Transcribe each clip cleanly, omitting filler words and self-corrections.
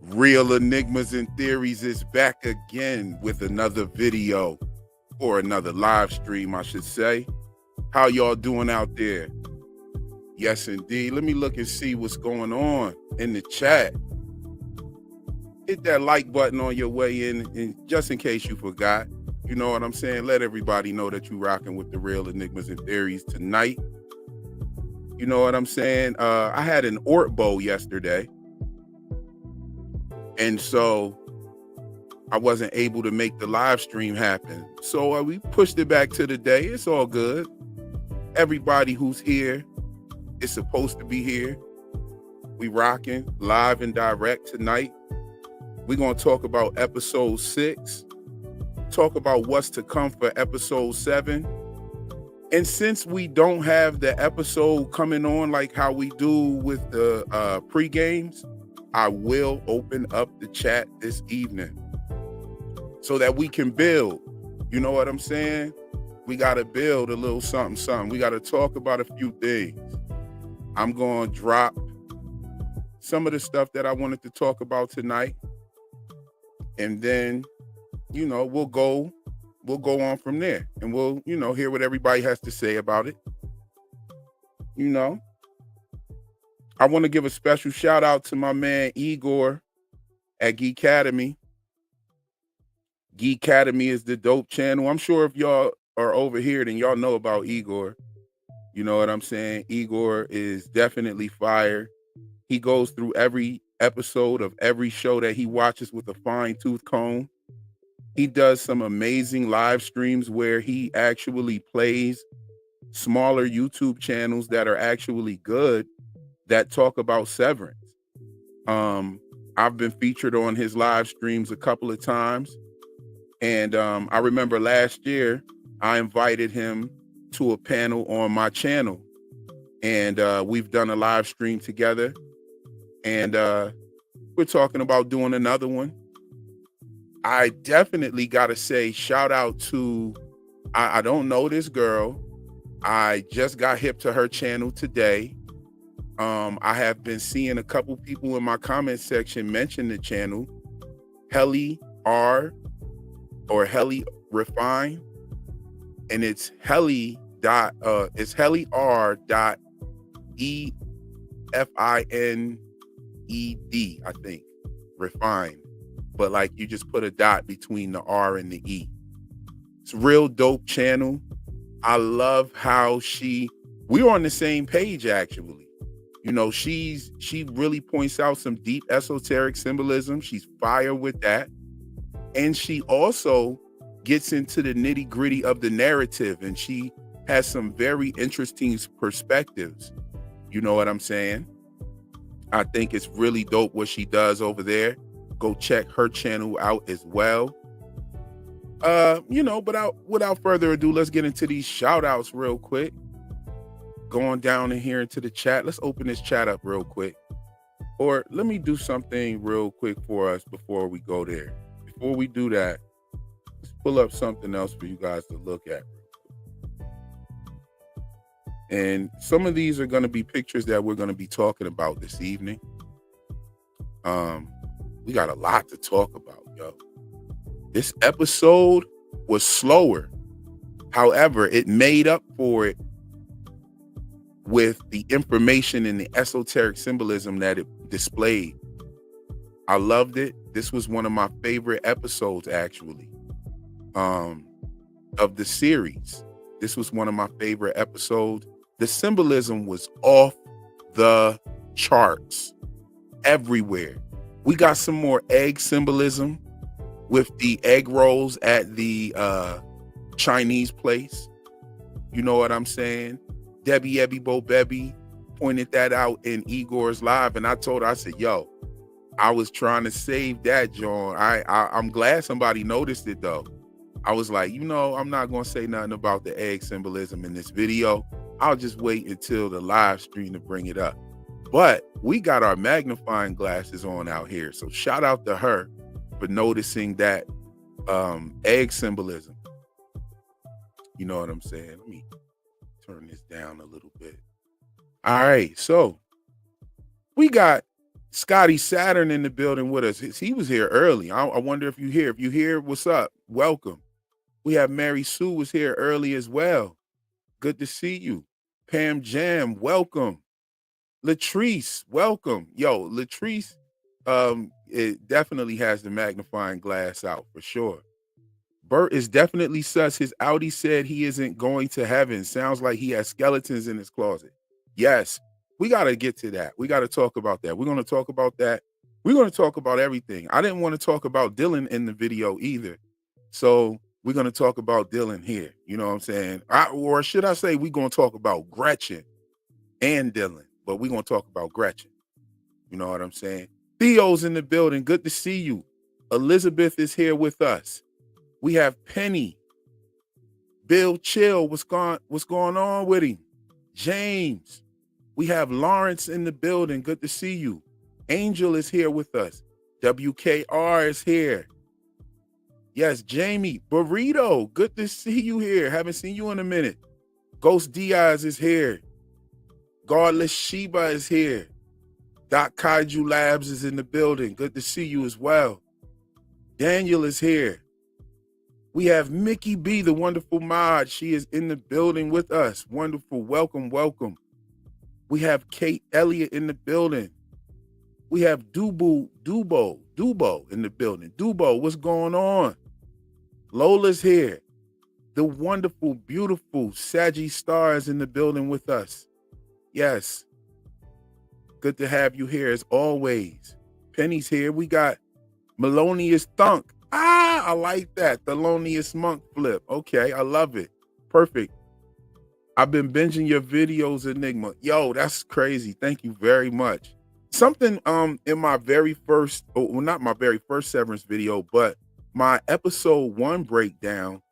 Real Enigmas and Theories is back again with another video, or another live stream, I should say. How y'all doing out there? Yes, indeed. Let me look and see what's going on in the chat. Hit that like button on your way in, and just in case you forgot, you know what I'm saying? Let everybody know that you rocking with the Real Enigmas and Theories tonight. You know what I'm saying? I had an Ort bow yesterday, and so I wasn't able to make the live stream happen. So we pushed it back to the day. It's all good. Everybody who's here is supposed to be here. We rocking live and direct tonight. We're going to talk about episode 6, talk about what's to come for episode 7. And since we don't have the episode coming on like how we do with the pre-games, I will open up the chat this evening so that we can build. You know what I'm saying? We got to build a little something. We got to talk about a few things. I'm going to drop some of the stuff that I wanted to talk about tonight. And then, you know, we'll go on from there, and we'll, you know, hear what everybody has to say about it. You know, I want to give a special shout out to my man Igor at Geek Academy. Geek Academy is the dope channel. I'm sure if y'all are over here, then y'all know about Igor. You know what I'm saying? Igor is definitely fire. He goes through every episode of every show that he watches with a fine-tooth comb. He does some amazing live streams where he actually plays smaller YouTube channels that are actually good, that talk about Severance. I've been featured on his live streams a couple of times. And I remember last year, I invited him to a panel on my channel. And we've done a live stream together. And we're talking about doing another one. I definitely got to say, shout out to, I don't know this girl. I just got hip to her channel today. I have been seeing a couple people in my comment section mention the channel, Helly R or Helly Refine, and it's Helly R dot EFINED, I think, Refine. But like, you just put a dot between the R and the E. It's a real dope channel. I love how we're on the same page, actually. You know, she really points out some deep esoteric symbolism. She's fire with that. And she also gets into the nitty gritty of the narrative, and she has some very interesting perspectives. You know what I'm saying? I think it's really dope what she does over there. Go check her channel out as well. You know, but without further ado, let's get into these shout outs real quick. Going down in here into the chat. Let's open this chat up real quick. Or let me do something real quick for us before we go there. Before we do that, let's pull up something else for you guys to look at. And some of these are going to be pictures that we're going to be talking about this evening. We got a lot to talk about, yo. This episode was slower. However, it made up for it with the information and the esoteric symbolism that it displayed. I loved it. This was one of my favorite episodes, actually, of the series. This was one of my favorite episodes. The symbolism was off the charts everywhere. We got some more egg symbolism with the egg rolls at the Chinese place. You know what I'm saying? Debbie Ebby Bo Bebby pointed that out in Igor's live, and I told her, I said, yo, I was trying to save that, John. I'm glad somebody noticed it, though. I was like, you know, I'm not going to say nothing about the egg symbolism in this video. I'll just wait until the live stream to bring it up. But we got our magnifying glasses on out here. So shout out to her for noticing that egg symbolism. You know what I'm saying? Let me turn this down a little bit. All right. So we got Scotty Saturn in the building with us. He was here early. I wonder if you here. If you here, what's up? Welcome. We have Mary Sue was here early as well. Good to see you. Pam Jam, welcome. Latrice, welcome. Yo, Latrice, it definitely has the magnifying glass out for sure. Burt is definitely sus. His Audi said he isn't going to heaven. Sounds like he has skeletons in his closet. Yes, we got to get to that. We got to talk about that. We're going to talk about that. We're going to talk about everything. I didn't want to talk about Dylan in the video either. So we're going to talk about Dylan here. You know what I'm saying? Or should I say we're going to talk about Gretchen and Dylan, but we're going to talk about Gretchen. You know what I'm saying? Theo's in the building. Good to see you. Elizabeth is here with us. We have Penny. Bill Chill, what's going on with him? James. We have Lawrence in the building. Good to see you. Angel is here with us. WKR is here. Yes, Jamie. Burrito, good to see you here. Haven't seen you in a minute. Ghost Diaz is here. Godless Sheba is here. Doc Kaiju Labs is in the building. Good to see you as well. Daniel is here. We have Mickey B, the wonderful mod. She is in the building with us. Wonderful. Welcome, welcome. We have Kate Elliott in the building. We have Dubo in the building. Dubo, what's going on? Lola's here. The wonderful, beautiful Saggy Star is in the building with us. Yes. Good to have you here as always. Penny's here. We got Melonious Thunk. I like that. Thelonious Monk flip. Okay, I love it. Perfect. I've been binging your videos, Enigma. Yo, that's crazy. Thank you very much. Something in my very first, well, not my very first Severance video, but my episode 1 breakdown,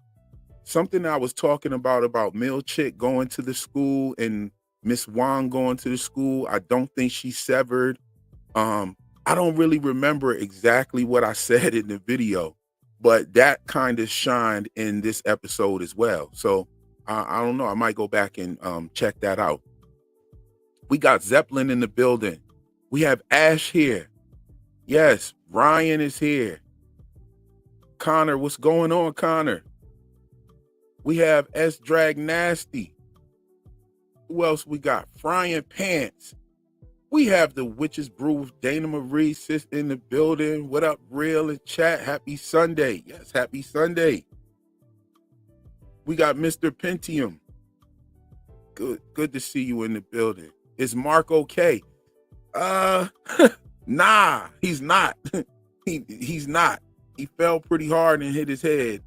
something I was talking about Mill Chick going to the school and Miss Wong going to the school. I don't think she severed. I don't really remember exactly what I said in the video, but that kind of shined in this episode as well. So I don't know. I might go back and check that out. We got Zeppelin in the building. We have Ash here. Yes, Ryan is here. Connor, what's going on, Connor? We have S Drag Nasty. Who else we got? Frying Pants. We have the Witch's Brew with Dana Marie sis in the building. What up, real in chat? Happy Sunday. Yes, happy Sunday. We got Mr. Pentium. Good to see you in the building. Is Mark okay? Nah, he's not. He's not. He fell pretty hard and hit his head.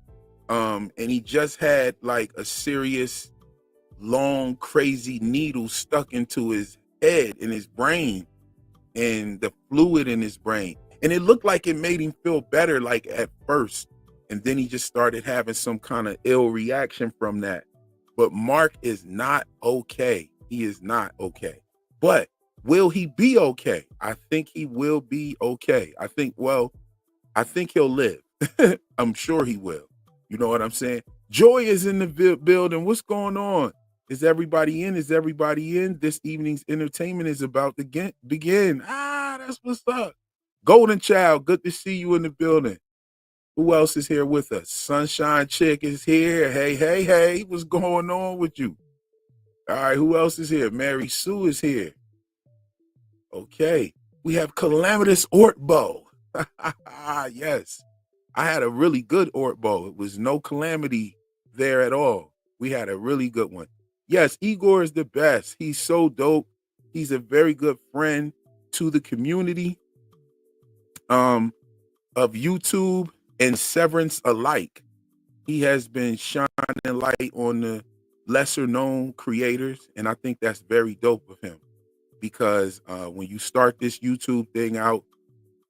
And he just had like a serious, long, crazy needle stuck into his head in his brain and the fluid in his brain. And it looked like it made him feel better like at first. And then he just started having some kind of ill reaction from that. But Mark is not okay. He is not okay. But will he be okay? I think he will be okay. I think he'll live. I'm sure he will. You know what I'm saying? Joy is in the building. What's going on? Is everybody in? Is everybody in? This evening's entertainment is about to begin. That's what's up. Golden Child, good to see you in the building. Who else is here with us? Sunshine Chick is here. Hey. What's going on with you? All right, who else is here? Mary Sue is here. Okay. We have Calamitous Ortbo. Yes. I had a really good Ortbo. It was no calamity there at all. We had a really good one. Yes, Igor is the best. He's so dope. He's a very good friend to the community of YouTube and Severance alike. He has been shining light on the lesser known creators, and I think that's very dope of him, because when you start this YouTube thing out,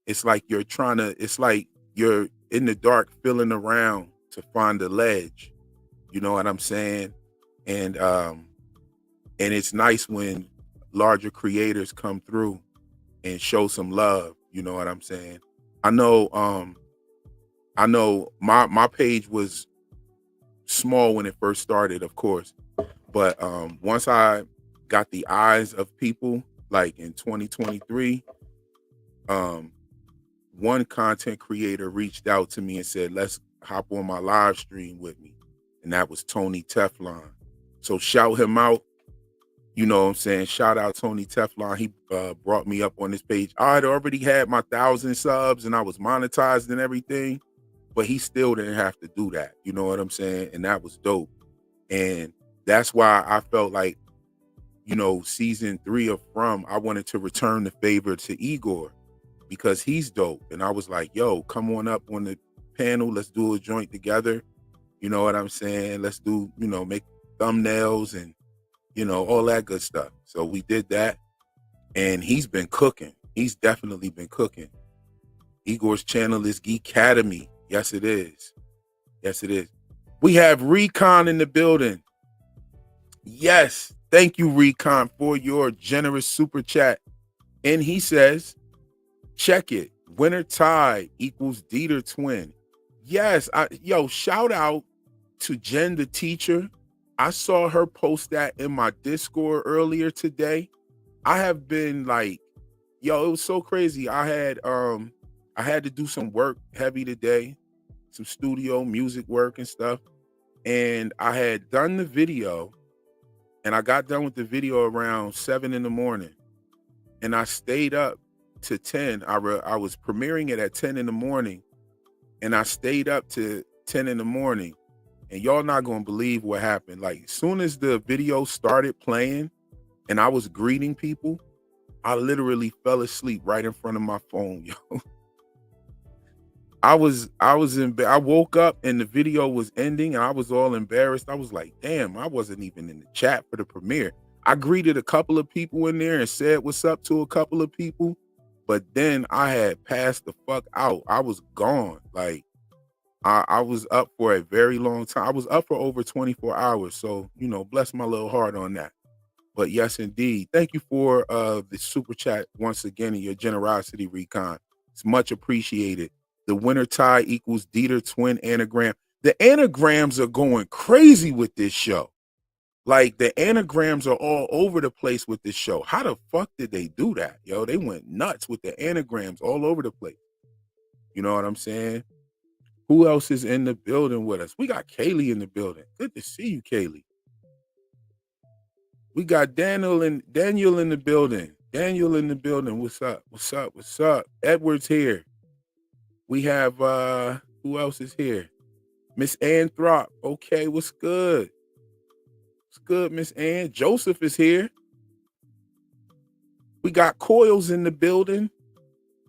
it's like you're in the dark feeling around to find a ledge. You know what I'm saying? And it's nice when larger creators come through and show some love. You know what I'm saying? I know my page was small when it first started, of course, but once I got the eyes of people, like in 2023, um, one content creator reached out to me and said, let's hop on my live stream with me. And that was Tony Teflon. So shout him out. You know what I'm saying? Shout out Tony Teflon. He brought me up on this page. I had already had my 1,000 subs and I was monetized and everything, but he still didn't have to do that. You know what I'm saying? And that was dope. And that's why I felt like, you know, season 3 of From, I wanted to return the favor to Igor because he's dope. And I was like, yo, come on up on the panel. Let's do a joint together. You know what I'm saying? Let's do, you know, make thumbnails and, you know, all that good stuff. So we did that. And he's been cooking. He's definitely been cooking. Igor's channel is Geek Academy. Yes, it is. Yes, it is. We have Recon in the building. Yes. Thank you, Recon, for your generous super chat. And he says, check it. Winner tie equals Dieter twin. Yes. Yo, shout out to Jen, the teacher. I saw her post that in my Discord earlier today. I have been like, yo, it was so crazy. I had to do some work heavy today, some studio music work and stuff. And I had done the video. And I got done with the video around 7 in the morning, and I stayed up to 10. I was premiering it at 10 in the morning, and I stayed up to 10 in the morning. And y'all not gonna believe what happened. Like, as soon as the video started playing, and I was greeting people, I literally fell asleep right in front of my phone, yo. I was in bed. I woke up and the video was ending and I was all embarrassed. I was like, damn, I wasn't even in the chat for the premiere. I greeted a couple of people in there and said what's up to a couple of people, but then I had passed the fuck out. I was gone. Like, I was up for a very long time. I was up for over 24 hours. So, you know, bless my little heart on that. But yes, indeed. Thank you for the super chat once again and your generosity, Recon. It's much appreciated. The winner tie equals Dieter twin anagram. The anagrams are going crazy with this show. Like, the anagrams are all over the place with this show. How the fuck did they do that, yo? They went nuts with the anagrams all over the place. You know what I'm saying? Who else is in the building with us? We got Kaylee in the building. Good to see you, Kaylee. We got Daniel in the building. Daniel in the building. What's up? What's up? What's up? Edward's here. We have, who else is here? Miss Anthrop. Okay, what's good? What's good, Miss Ann? Joseph is here. We got Coils in the building.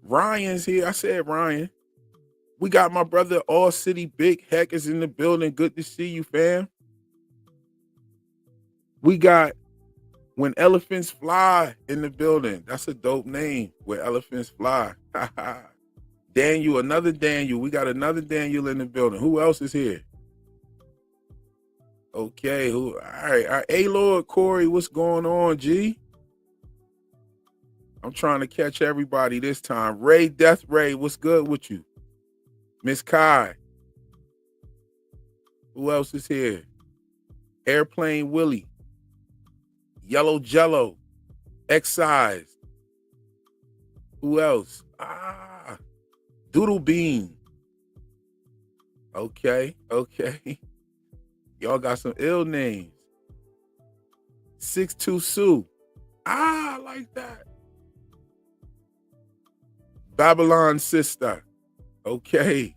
Ryan's here. I said Ryan. We got my brother All City Big Heck is in the building. Good to see you, fam. We got When Elephants Fly in the building. That's a dope name. Where Elephants Fly. Daniel, another Daniel. We got another Daniel in the building. Who else is here? Okay, all right. Hey, Lord Corey, what's going on, G? I'm trying to catch everybody this time. Ray, Death Ray, what's good with you? Miss Kai. Who else is here? Airplane Willie. Yellow Jello. Excised. Who else? Doodle Bean. Okay. Y'all got some ill names. 62 Sue. I like that. Babylon Sister. Okay.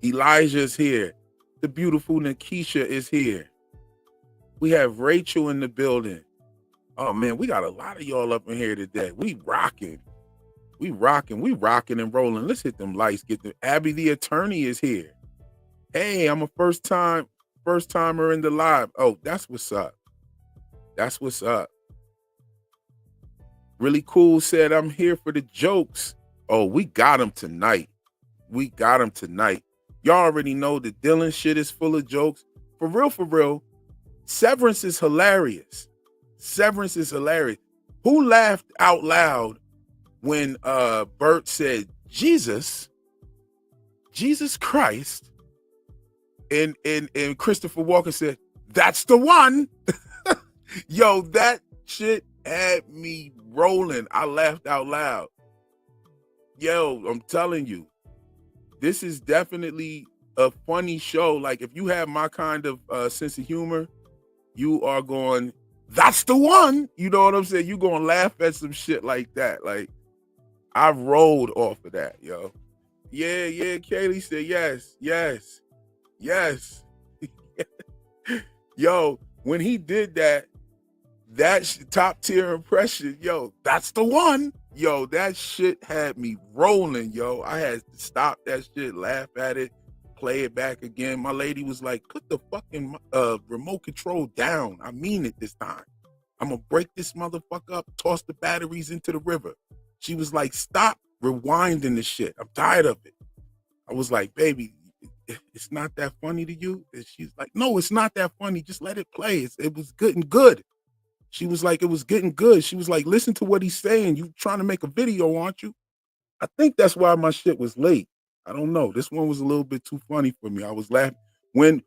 Elijah's here. The beautiful Nikisha is here. We have Rachel in the building. Oh man, we got a lot of y'all up in here today. We rocking and rolling. Let's hit them lights. Abby the attorney is here. Hey, I'm a first timer in the live. Oh, that's what's up. That's what's up. Really Cool said, I'm here for the jokes. Oh, we got them tonight. Y'all already know the Dylan shit is full of jokes. For real. Severance is hilarious. Who laughed out loud when Burt said Jesus Christ, and Christopher Walken said, that's the one. Yo, that shit had me rolling. I laughed out loud. Yo, I'm telling you, this is definitely a funny show. Like, if you have my kind of sense of humor, you are going, that's the one. You know what I'm saying? You going to laugh at some shit like that. Like, I rolled off of that, yo. Yeah, Kaylee said yes, yes. Yo, when he did that, top tier impression, yo, that's the one. Yo, that shit had me rolling, yo. I had to stop that shit, laugh at it, play it back again. My lady was like, put the fucking remote control down. I mean it this time. I'm gonna break this motherfucker up, toss the batteries into the river. She was like, stop rewinding the shit. I'm tired of it. I was like, baby, it's not that funny to you? And she's like, no, it's not that funny. Just let it play. It was good and good. She was like, it was getting good. She was like, listen to what he's saying. You trying to make a video, aren't you? I think that's why my shit was late. I don't know. This one was a little bit too funny for me. I was laughing. When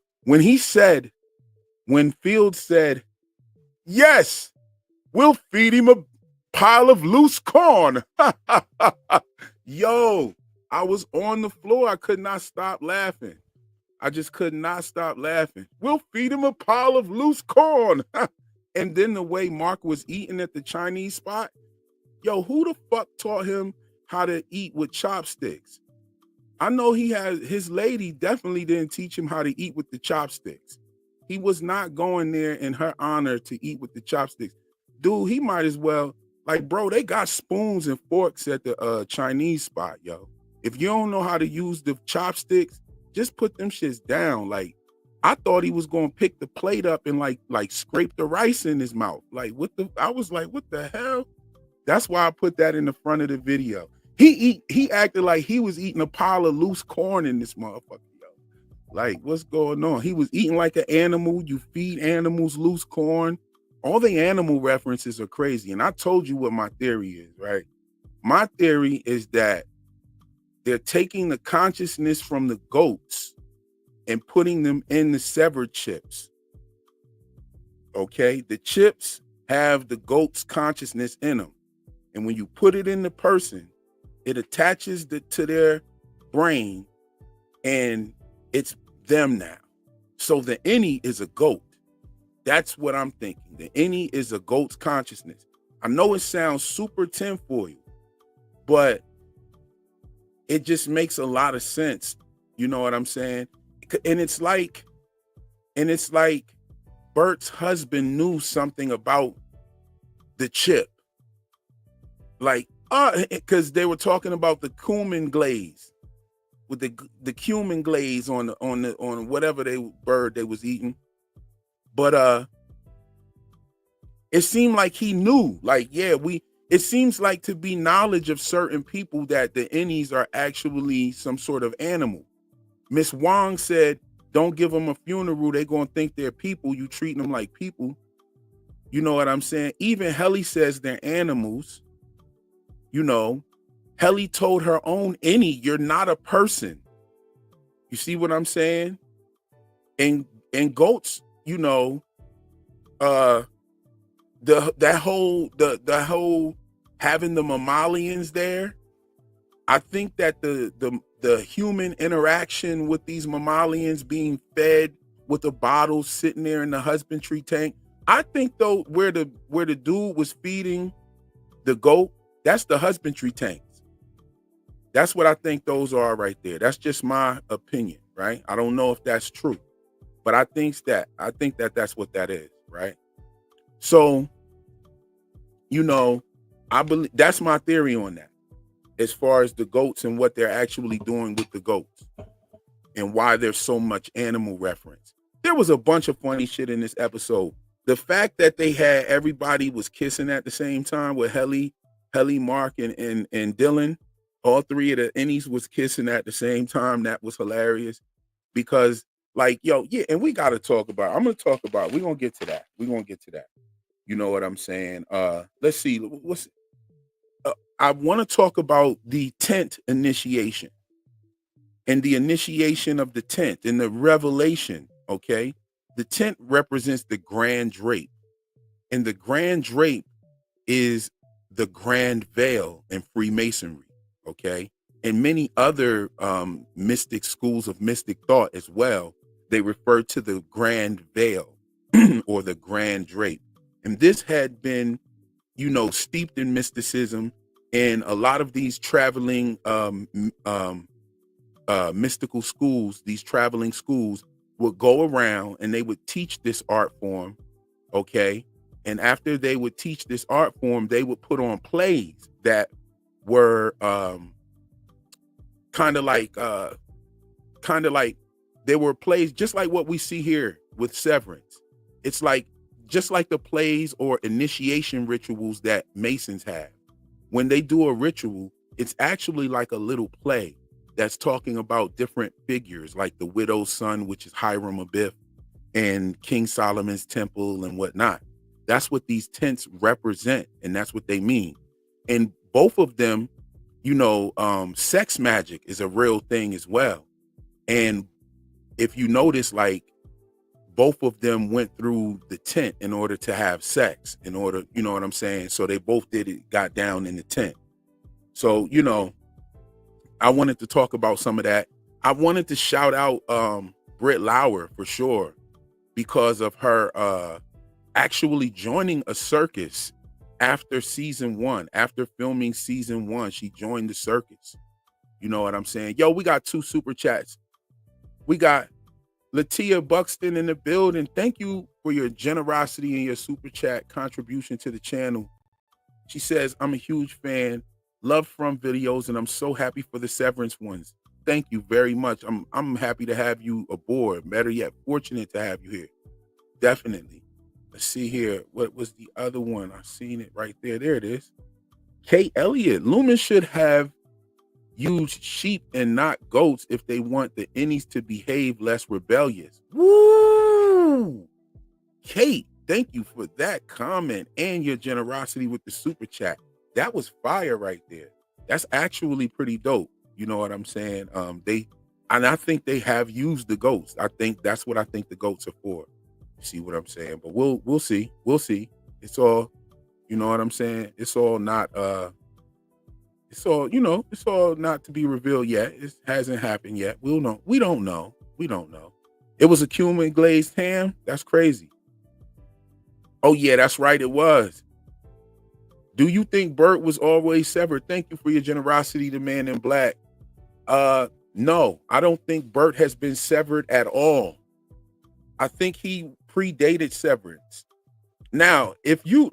Field said, yes, we'll feed him a pile of loose corn. Yo, I was on the floor. I could not stop laughing. I just could not stop laughing. We'll feed him a pile of loose corn. And then the way Mark was eating at the Chinese spot, yo, who the fuck taught him how to eat with chopsticks? I know his lady definitely didn't teach him how to eat with the chopsticks. He was not going there in her honor to eat with the chopsticks. Dude, he might as well, like, bro, they got spoons and forks at the Chinese spot, yo. If you don't know how to use the chopsticks, just put them shits down. Like, I thought he was gonna pick the plate up and like scrape the rice in his mouth. Like, I was like, what the hell? That's why I put that in the front of the video. He acted like he was eating a pile of loose corn in this motherfucker, yo. Like, what's going on? He was eating like an animal. You feed animals loose corn. All the animal references are crazy. And I told you what my theory is, right? My theory is that they're taking the consciousness from the goats and putting them in the severed chips. Okay? The chips have the goat's consciousness in them. And when you put it in the person, it attaches to their brain and it's them now. So the Innie is a goat. That's what I'm thinking. The Innie is a goat's consciousness. I know it sounds super tinfoil, but it just makes a lot of sense. You know what I'm saying? And it's like Burt's husband knew something about the chip. Like, because they were talking about the cumin glaze with the cumin glaze on whatever bird they was eating. But it seemed like he knew. Like, yeah, it seems like to be knowledge of certain people that the Innies are actually some sort of animal. Miss Wong said, don't give them a funeral. They're going to think they're people. You treating them like people. You know what I'm saying? Even Helly says they're animals. You know, Helly told her own Innie, you're not a person. You see what I'm saying? And goats, you know, that whole having the mammalians there. I think that the human interaction with these mammalians being fed with a bottle sitting there in the husbandry tank. I think though where the dude was feeding the goat, that's the husbandry tanks. That's what I think those are right there. That's just my opinion, right? I don't know if that's true, but I think that that's what that is, right? So, you know, I believe that's my theory on that. As far as the goats and what they're actually doing with the goats and why there's so much animal reference. There was a bunch of funny shit in this episode. The fact that they had everybody was kissing at the same time with Helly, Mark, and Dylan. All three of the Innies was kissing at the same time. That was hilarious because, like, yo, yeah, and we got to talk about, we're going to get to that. You know what I'm saying? Let's see. I want to talk about the tent initiation and the initiation of the tent and the revelation, okay? The tent represents the grand drape, and the grand drape is the grand veil in Freemasonry. okay? And many other mystic schools of mystic thought as well, they refer to the grand veil or the grand drape. And this had been, steeped in mysticism. And a lot of these traveling mystical schools, these traveling schools would go around and they would teach this art form, okay? And after they would teach this art form, they would put on plays that were kind of like they were plays just like what we see here with Severance. It's like just like the plays or initiation rituals that Masons have. When they do a ritual, it's actually like a little play that's talking about different figures, like the widow's son, which is Hiram Abiff, and King Solomon's temple and whatnot. That's what these tents represent, and that's what they mean. And both of them, sex magic is a real thing as well. And if you notice, like, both of them went through the tent in order to have sex, you know what I'm saying? So they both got down in the tent. So, I wanted to talk about some of that. I wanted to shout out Britt Lauer for sure, because of her actually joining a circus after season 1. After filming season 1, she joined the circus. You know what I'm saying? Yo, we got 2 super chats. We got Latia Buxton in the building. Thank you for your generosity and your super chat contribution to the channel. She says, I'm a huge fan. Love from videos, and I'm so happy for the Severance ones. Thank you very much. I'm happy to have you aboard. Better yet, fortunate to have you here. Definitely. Let's see here. What was the other one? I seen it right there. There it is. Kate Elliott. Lumon should have used sheep and not goats if they want the Innies to behave less rebellious. Woo! Kate, thank you for that comment and your generosity with the super chat. That was fire right there. That's actually pretty dope. You know what I'm saying? I think they have used the goats. I think that's what I think the goats are for. You see what I'm saying? But we'll see. We'll see. It's all, you know what I'm saying? It's all not it's all not to be revealed yet. It hasn't happened yet. We'll know. We don't know. It was a cumin glazed ham. That's crazy. Oh yeah, that's right. It was. Do you think Burt was always severed? Thank you for your generosity, the man in black. No, I don't think Burt has been severed at all. I think he predated Severance. Now, if you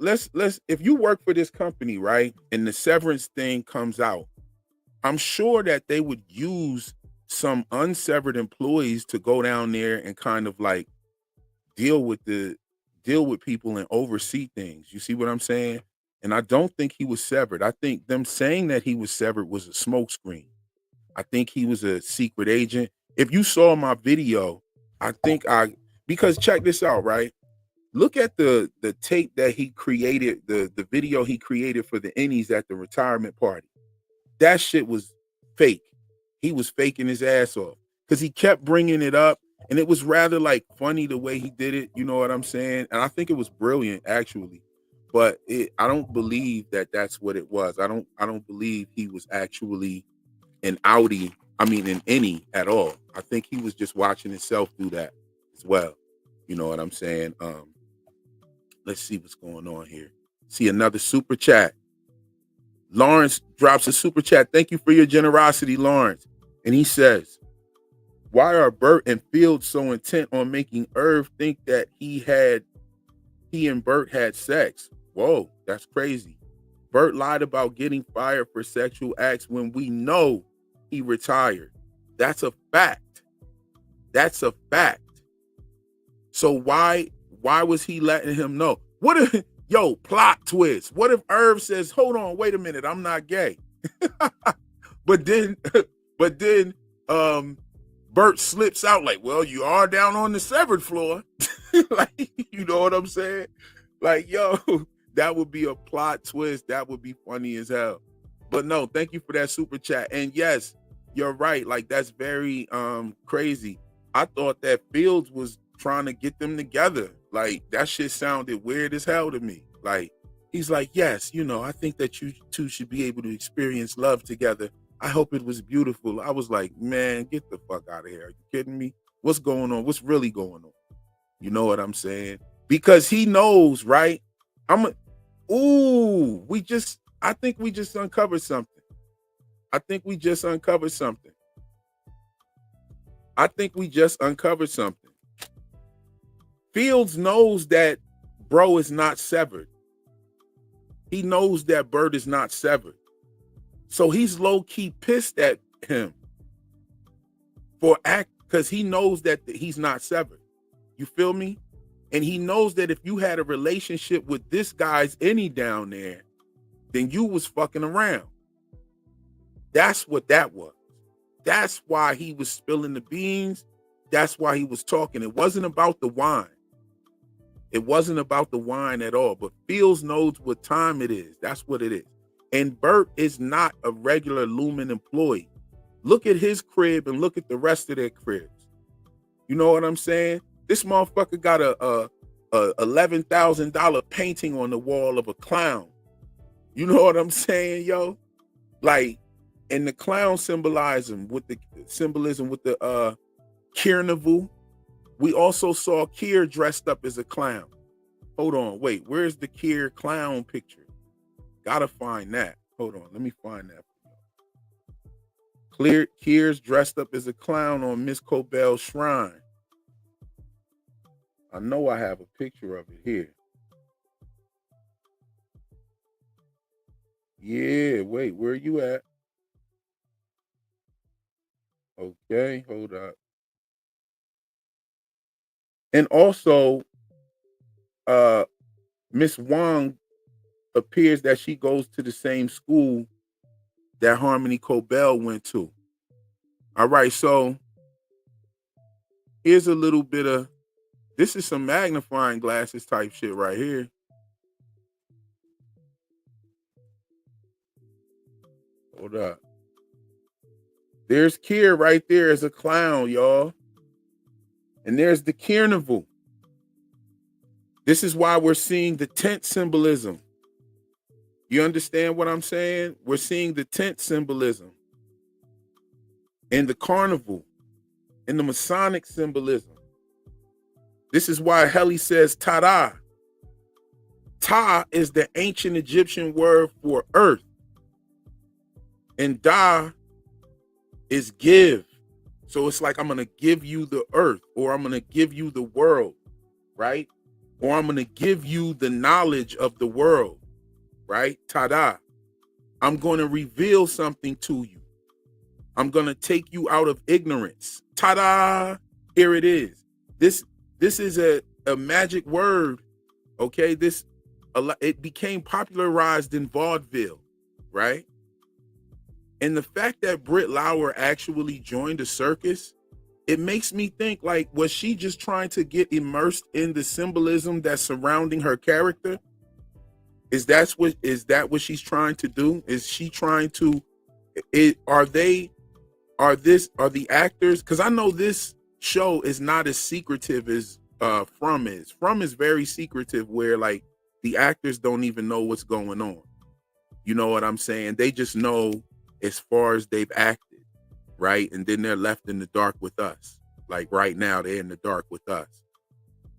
work for this company, right, and the Severance thing comes out, I'm sure that they would use some unsevered employees to go down there and kind of like deal with people and oversee things. You see what I'm saying? And I don't think he was severed. I think them saying that he was severed was a smokescreen. I think he was a secret agent. If you saw my video, because check this out, right? Look at the tape that he created, the video he created for the Innies at the retirement party. That shit was fake. He was faking his ass off because he kept bringing it up, and it was rather like funny the way he did it. You know what I'm saying? And I think it was brilliant, actually. But I don't believe that that's what it was. I don't believe he was actually an Innie at all. I think he was just watching himself do that as well. You know what I'm saying? Let's see what's going on here. See another super chat. Lawrence drops a super chat. Thank you for your generosity, Lawrence. And he says, why are Burt and Fields so intent on making Irv think that he and Burt had sex? Whoa, that's crazy. Burt lied about getting fired for sexual acts when we know he retired. That's a fact. So why was he letting him know? What if, plot twist. What if Irv says, hold on, wait a minute, I'm not gay. but then Burt slips out like, well, you are down on the severed floor. Like, you know what I'm saying? Like, that would be a plot twist. That would be funny as hell. But no, thank you for that super chat. And yes, you're right. Like, that's very crazy. I thought that Fields was trying to get them together. Like, that shit sounded weird as hell to me. Like, he's like, yes, I think that you two should be able to experience love together. I hope it was beautiful. I was like, man, get the fuck out of here. Are you kidding me? What's going on? What's really going on? You know what I'm saying? Because he knows, right? I think we just uncovered something. I think we just uncovered something. Fields knows that bro is not severed. He knows that Burt is not severed. So he's low-key pissed at him because he knows that he's not severed. You feel me? And he knows that if you had a relationship with this guy's Innie down there, then you was fucking around. That's what that was. That's why he was spilling the beans. That's why he was talking. It wasn't about the wine. It wasn't about the wine at all. But Fields knows what time it is. That's what it is. And Burt is not a regular Lumon employee. Look at his crib and look at the rest of their cribs. You know what I'm saying? This motherfucker got a $11,000 painting on the wall of a clown. You know what I'm saying, yo? Like, and the clown symbolism with the Kier. We also saw Kier dressed up as a clown. Hold on, wait, where's the Kier clown picture? Gotta find that. Hold on, let me find that. Kier's dressed up as a clown on Miss Cobell's shrine. I know I have a picture of it here. Yeah, wait, where you at? Okay, hold up. And also, Miss Wong appears that she goes to the same school that Harmony Cobell went to. All right, so here's a little bit of, this is some magnifying glasses type shit right here. Hold up. There's Kier right there as a clown, y'all. And there's the carnival. This is why we're seeing the tent symbolism. You understand what I'm saying? We're seeing the tent symbolism and the carnival and the Masonic symbolism. This is why Heli says ta-da. Ta is the ancient Egyptian word for earth. And da is give. So it's like, I'm going to give you the earth, or I'm going to give you the world, right? Or I'm going to give you the knowledge of the world, right? Ta-da. I'm going to reveal something to you. I'm going to take you out of ignorance. Ta-da. Here it is. This is a magic word, okay? It became popularized in vaudeville, right? And the fact that Britt Lauer actually joined the circus, it makes me think, like, was she just trying to get immersed in the symbolism that's surrounding her character? Is that what she's trying to do? Is she trying to, are the actors, because I know this show is not as secretive as From is. From is very secretive, where like the actors don't even know what's going on. You know what I'm saying? They just know as far as they've acted, right? And then they're left in the dark with us. Like right now, they're in the dark with us.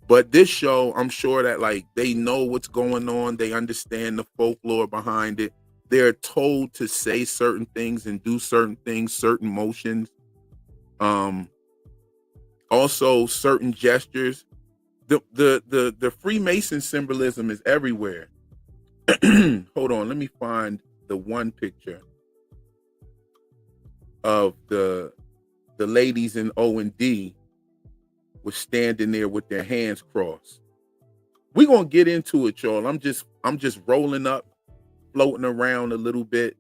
But this show, I'm sure that like they know what's going on. They understand the folklore behind it. They're told to say certain things and do certain things, certain motions. Also certain gestures. The Freemason symbolism is everywhere. Hold on, let me find the one picture of the ladies in O&D was standing there with their hands crossed. We're gonna get into it, y'all. I'm just rolling up, floating around a little bit.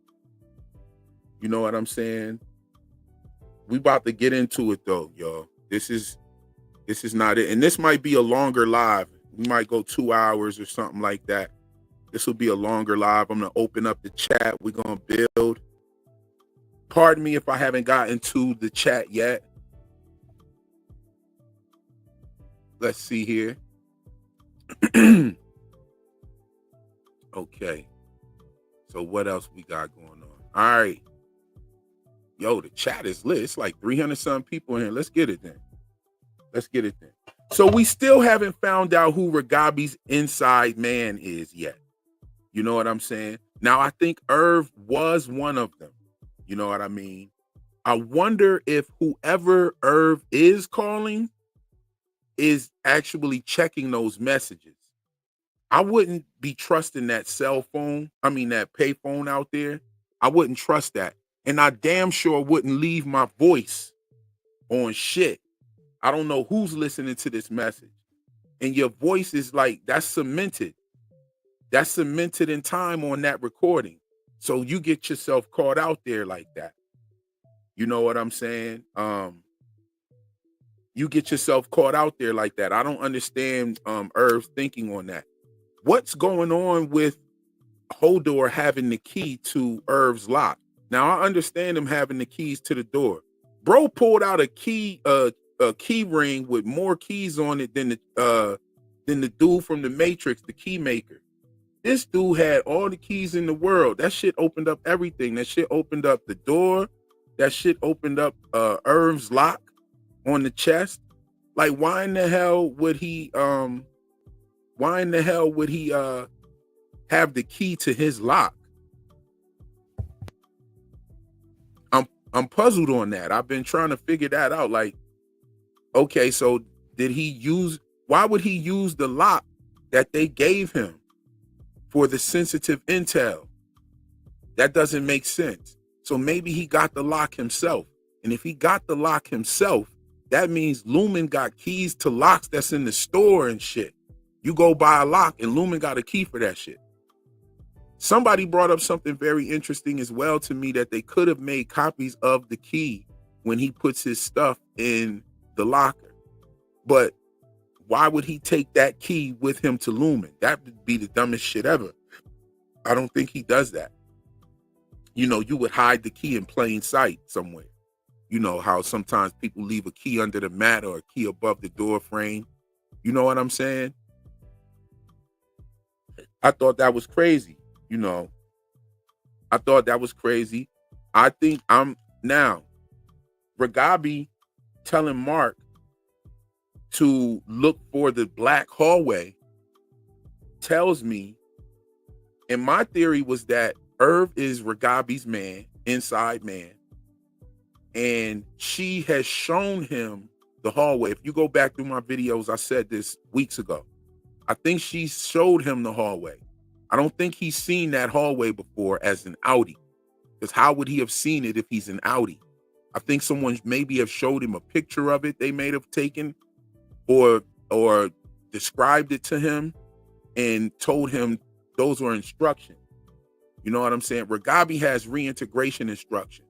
You know what I'm saying? We about to get into it though, y'all. This is not it. And this might be a longer live. We might go 2 hours or something like that. This will be a longer live. I'm gonna open up the chat. We're gonna build. Pardon me if I haven't gotten to the chat yet. Let's see here. Okay. So what else we got going on? All right. Yo, the chat is lit. It's like 300 some people in here. Let's get it then. Let's get it then. So we still haven't found out who Ragabi's inside man is yet. You know what I'm saying? Now, I think Irv was one of them. You know what I mean? I wonder if whoever Irv is calling is actually checking those messages. I wouldn't be trusting that cell phone. I mean, that pay phone out there. I wouldn't trust that. And I damn sure wouldn't leave my voice on shit. I don't know who's listening to this message. And your voice is like, that's cemented. That's cemented in time on that recording. So you get yourself caught out there like that. You know what I'm saying? You get yourself caught out there like that. I don't understand Irv's thinking on that. What's going on with Hodor having the key to Irv's lock? Now, I understand him having the keys to the door. Bro pulled out a key ring with more keys on it than the dude from the Matrix, the key maker. This dude had all the keys in the world. That shit opened up everything. That shit opened up the door. That shit opened up Irv's lock on the chest. Like, why in the hell would he have the key to his lock? I'm puzzled on that. I've been trying to figure that out. Like, okay, so why would he use the lock that they gave him for the sensitive intel? That doesn't make sense. So maybe he got the lock himself. And if he got the lock himself, that means Lumon got keys to locks that's in the store and shit. You go buy a lock and Lumon got a key for that shit. Somebody brought up something very interesting as well to me, that they could have made copies of the key when he puts his stuff in the locker. But why would he take that key with him to Lumon? That would be the dumbest shit ever. I don't think he does that. You know, you would hide the key in plain sight somewhere. You know how sometimes people leave a key under the mat or a key above the door frame. You know what I'm saying? I thought that was crazy. You know, I thought that was crazy. I think Ragabi telling Mark to look for the black hallway tells me, and my theory was that Irv is Ragabi's man, inside man, and she has shown him the hallway. If you go back through my videos, I said this weeks ago. I think she showed him the hallway. I don't think he's seen that hallway before as an outie, because how would he have seen it if he's an outie? I think someone maybe have showed him a picture of it they may have taken or described it to him and told him those were instructions. You know what I'm saying? Ragabi has reintegration instructions.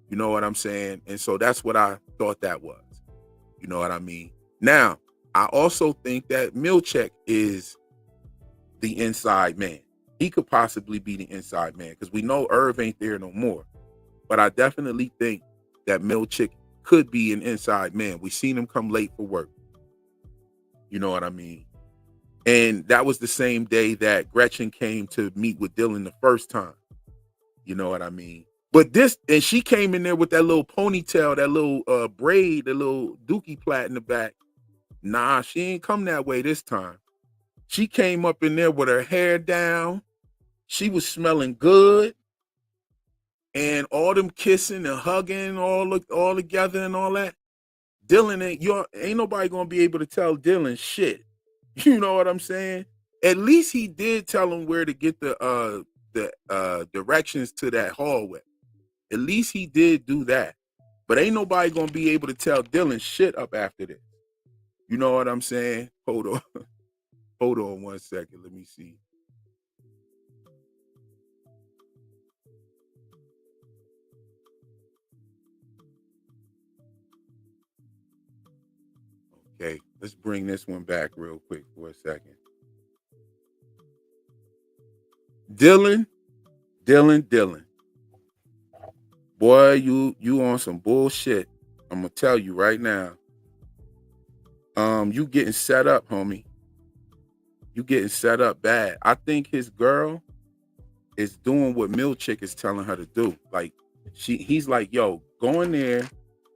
You know what I'm saying? And so that's what I thought that was. You know what I mean? Now, I also think that Milchek is the inside man. He could possibly be the inside man, because we know Irv ain't there no more. But I definitely think that Milchek could be an inside man. We seen him come late for work. You know what I mean? And that was the same day that Gretchen came to meet with Dylan the first time. You know what I mean? But and she came in there with that little ponytail, that little braid, the little dookie plait in the back. Nah, she ain't come that way this time. She came up in there with her hair down. She was smelling good. And all them kissing and hugging all together and all that. Dylan ain't nobody gonna be able to tell Dylan shit. You know what I'm saying? At least he did tell him where to get the directions to that hallway. At least he did do that. But ain't nobody gonna be able to tell Dylan shit up after this. You know what I'm saying? Hold on. Hold on 1 second. Let me see. Okay, let's bring this one back real quick for a second. Dylan. Boy, you on some bullshit. I'm gonna tell you right now. You getting set up, homie. You getting set up bad. I think his girl is doing what Milchek is telling her to do. Like, He's like, yo, go in there.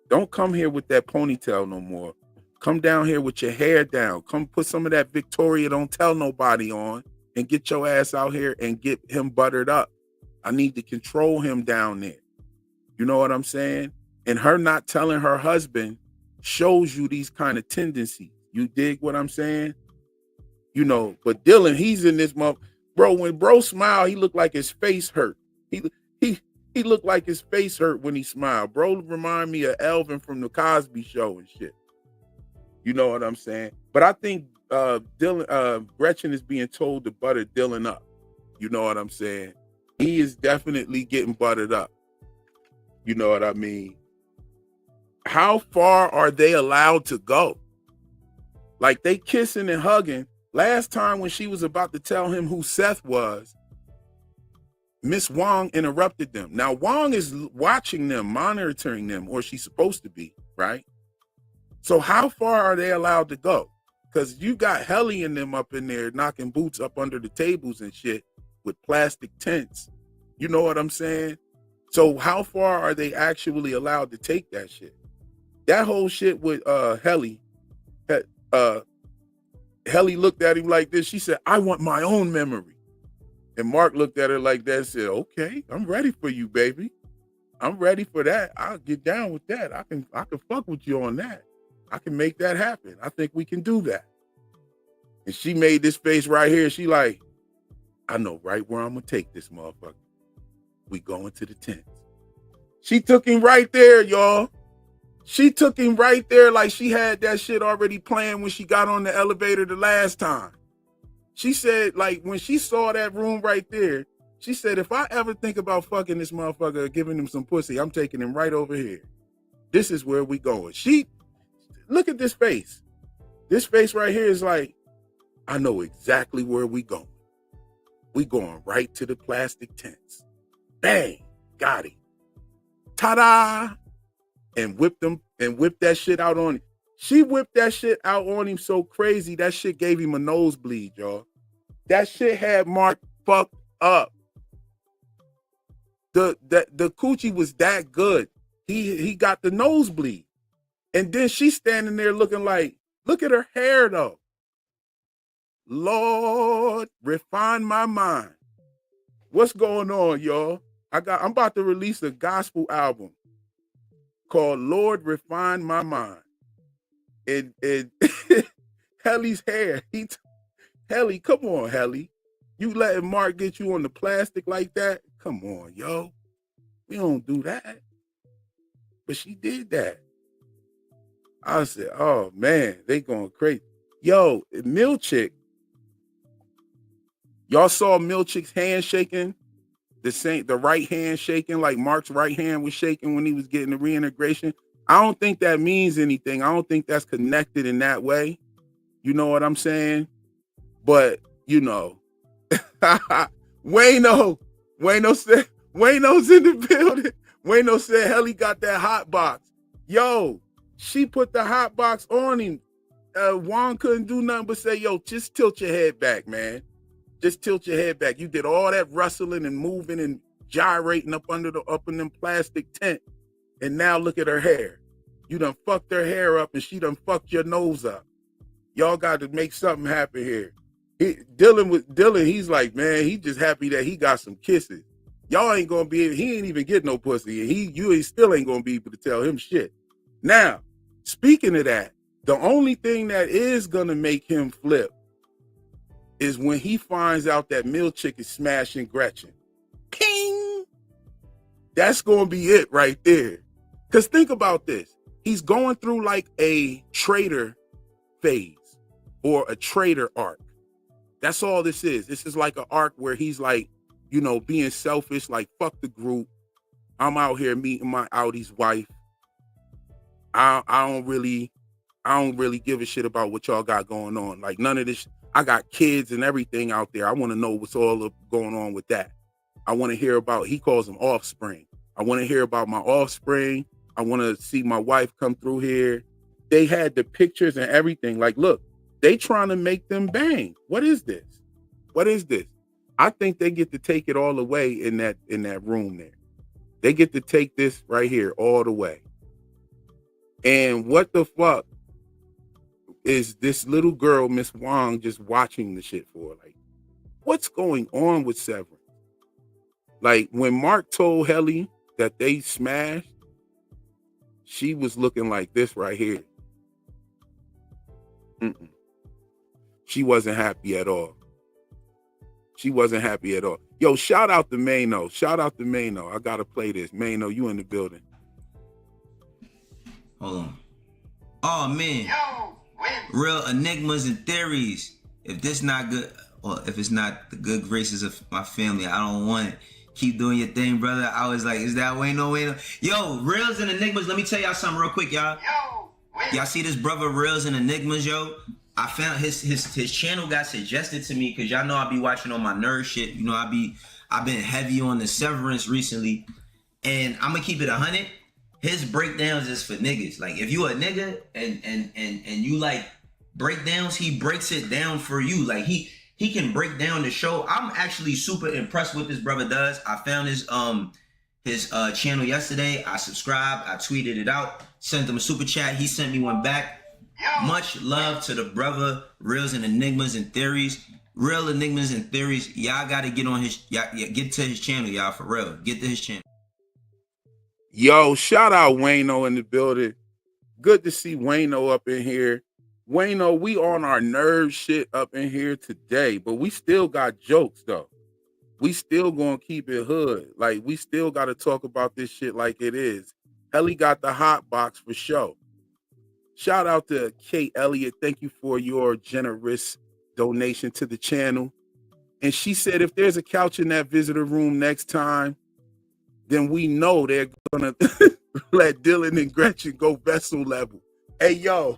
Don't come here with that ponytail no more. Come down here with your hair down. Come put some of that Victoria don't tell nobody on and get your ass out here and get him buttered up. I need to control him down there. You know what I'm saying? And her not telling her husband shows you these kind of tendencies. You dig what I'm saying? You know, but Dylan, he's in this month. Bro, when bro smiled, he looked like his face hurt. He looked like his face hurt when he smiled. Bro remind me of Elvin from the Cosby Show and shit. You know what I'm saying? But I think Gretchen is being told to butter Dylan up. You know what I'm saying? He is definitely getting buttered up. You know what I mean? How far are they allowed to go? Like they kissing and hugging. Last time when she was about to tell him who Seth was, Miss Wong interrupted them. Now Wong is watching them, monitoring them, or she's supposed to be, right? So how far are they allowed to go? Because you got Helly and them up in there knocking boots up under the tables and shit with plastic tents. You know what I'm saying? So how far are they actually allowed to take that shit? That whole shit with Helly, Helly looked at him like this. She said, I want my own memory. And Mark looked at her like that and said, okay, I'm ready for you, baby. I'm ready for that. I'll get down with that. I can fuck with you on that. I can make that happen. I think we can do that. And she made this face right here. She like, I know right where I'm gonna take this motherfucker. We going to the tents. She took him right there, y'all. She took him right there like she had that shit already planned when she got on the elevator the last time. She said, like, when she saw that room right there, she said, if I ever think about fucking this motherfucker or giving him some pussy, I'm taking him right over here. This is where we going. Look at this face. This face right here is like, I know exactly where we going. We going right to the plastic tents. Bang, got him. Ta-da! And whipped that shit out on him. She whipped that shit out on him so crazy, that shit gave him a nosebleed, y'all. That shit had Mark fucked up. The coochie was that good. He got the nosebleed. And then she's standing there looking like, look at her hair though. Lord, refine my mind. What's going on, y'all? I'm about to release a gospel album called Lord, Refine My Mind. And Helly's hair. Helly, come on, Helly. You letting Mark get you on the plastic like that? Come on, yo. We don't do that. But she did that. I said, oh man, they going crazy. Yo, Milchick. Y'all saw Milchick's hand shaking? The right hand shaking, like Mark's right hand was shaking when he was getting the reintegration. I don't think that means anything. I don't think that's connected in that way. You know what I'm saying? But, you know, Wayno's in the building. Wayno said, Helly got that hot box. Yo, she put the hot box on him. Juan couldn't do nothing but say, yo, just tilt your head back, man. Just tilt your head back. You did all that rustling and moving and gyrating up in them plastic tent. And now look at her hair. You done fucked her hair up and she done fucked your nose up. Y'all got to make something happen here. Dylan, he's like, man, he just happy that he got some kisses. Y'all ain't gonna be able, he ain't even get no pussy. And you still ain't gonna be able to tell him shit. Now, speaking of that, the only thing that is gonna make him flip is when he finds out that Milchick is smashing Gretchen. Ping! That's gonna be it right there. Because think about this. He's going through like a traitor phase or a traitor arc. That's all this is. This is like an arc where he's like, you know, being selfish, like, fuck the group. I'm out here meeting my Audi's wife. I don't really give a shit about what y'all got going on. Like, none of this. I got kids and everything out there. I want to know what's all going on with that. I want to hear about, he calls them offspring. I want to hear about my offspring. I want to see my wife come through here. They had the pictures and everything. Like, look, they trying to make them bang. What is this? What is this? I think they get to take it all away in that room there. They get to take this right here all the way. And what the fuck is this little girl, Miss Wong, just watching the shit for? Like, what's going on with Severance? Like, when Mark told Helly that they smashed, she was looking like this right here. She wasn't happy at all. She wasn't happy at all. Yo, shout out to Mano. Shout out to Mano. I gotta play this. Mano, you in the building. Hold on. Oh man. Real enigmas and theories. If this not good, or if it's not the good graces of my family, I don't want it. Keep doing your thing, brother. I was like, is that Wayno? Yo, Reels and Enigmas. Let me tell y'all something real quick, y'all. Y'all see this brother Reels and Enigmas, yo? I found his channel got suggested to me because y'all know I be watching on my nerd shit. You know, I've been heavy on the Severance recently, and I'm gonna keep it 100. His breakdowns is for niggas. Like, if you a nigga and you like breakdowns, he breaks it down for you. Like, he can break down the show. I'm actually super impressed with this brother does. I found his channel yesterday. I subscribed. I tweeted it out. Sent him a super chat. He sent me one back. Much love to the brother. Reels and Enigmas and Theories. Real Enigmas and Theories. Y'all got to get on his. Get to his channel, y'all, for real. Get to his channel. Yo, shout out Wayno in the building. Good to see Wayno up in here. Wayno, we on our nerd shit up in here today, but we still got jokes though. We still gonna keep it hood. Like, we still gotta talk about this shit like it is. Helly got the hot box for show. Shout out to Kate Elliott. Thank you for your generous donation to the channel. And she said if there's a couch in that visitor room next time, then we know they're gonna let Dylan and Gretchen go vessel level. Hey, yo.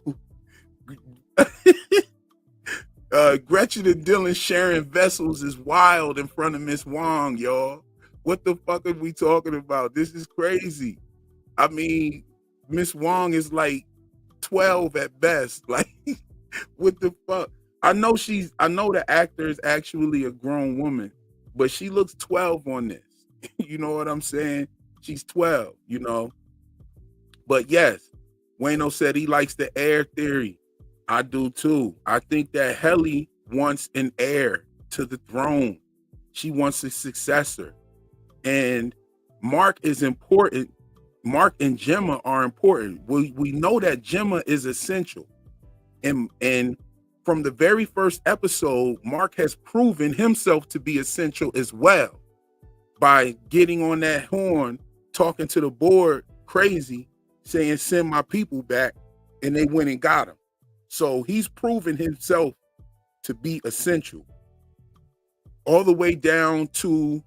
Gretchen and Dylan sharing vessels is wild in front of Miss Wong, y'all. What the fuck are we talking about? This is crazy. I mean, Miss Wong is like 12 at best. Like, what the fuck? I know the actor is actually a grown woman, but she looks 12 on this. You know what I'm saying? She's 12, you know. But yes, Wayno said he likes the heir theory. I do too. I think that Helly wants an heir to the throne. She wants a successor. And Mark is important. Mark and Gemma are important. We know that Gemma is essential. And from the very first episode, Mark has proven himself to be essential as well by getting on that horn, talking to the board crazy, saying, send my people back, and they went and got him. So he's proven himself to be essential. All the way down to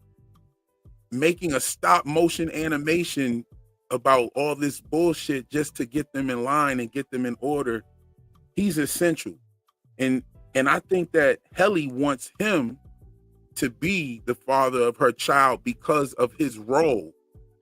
making a stop motion animation about all this bullshit just to get them in line and get them in order. He's essential. And I think that Helly wants him to be the father of her child because of his role.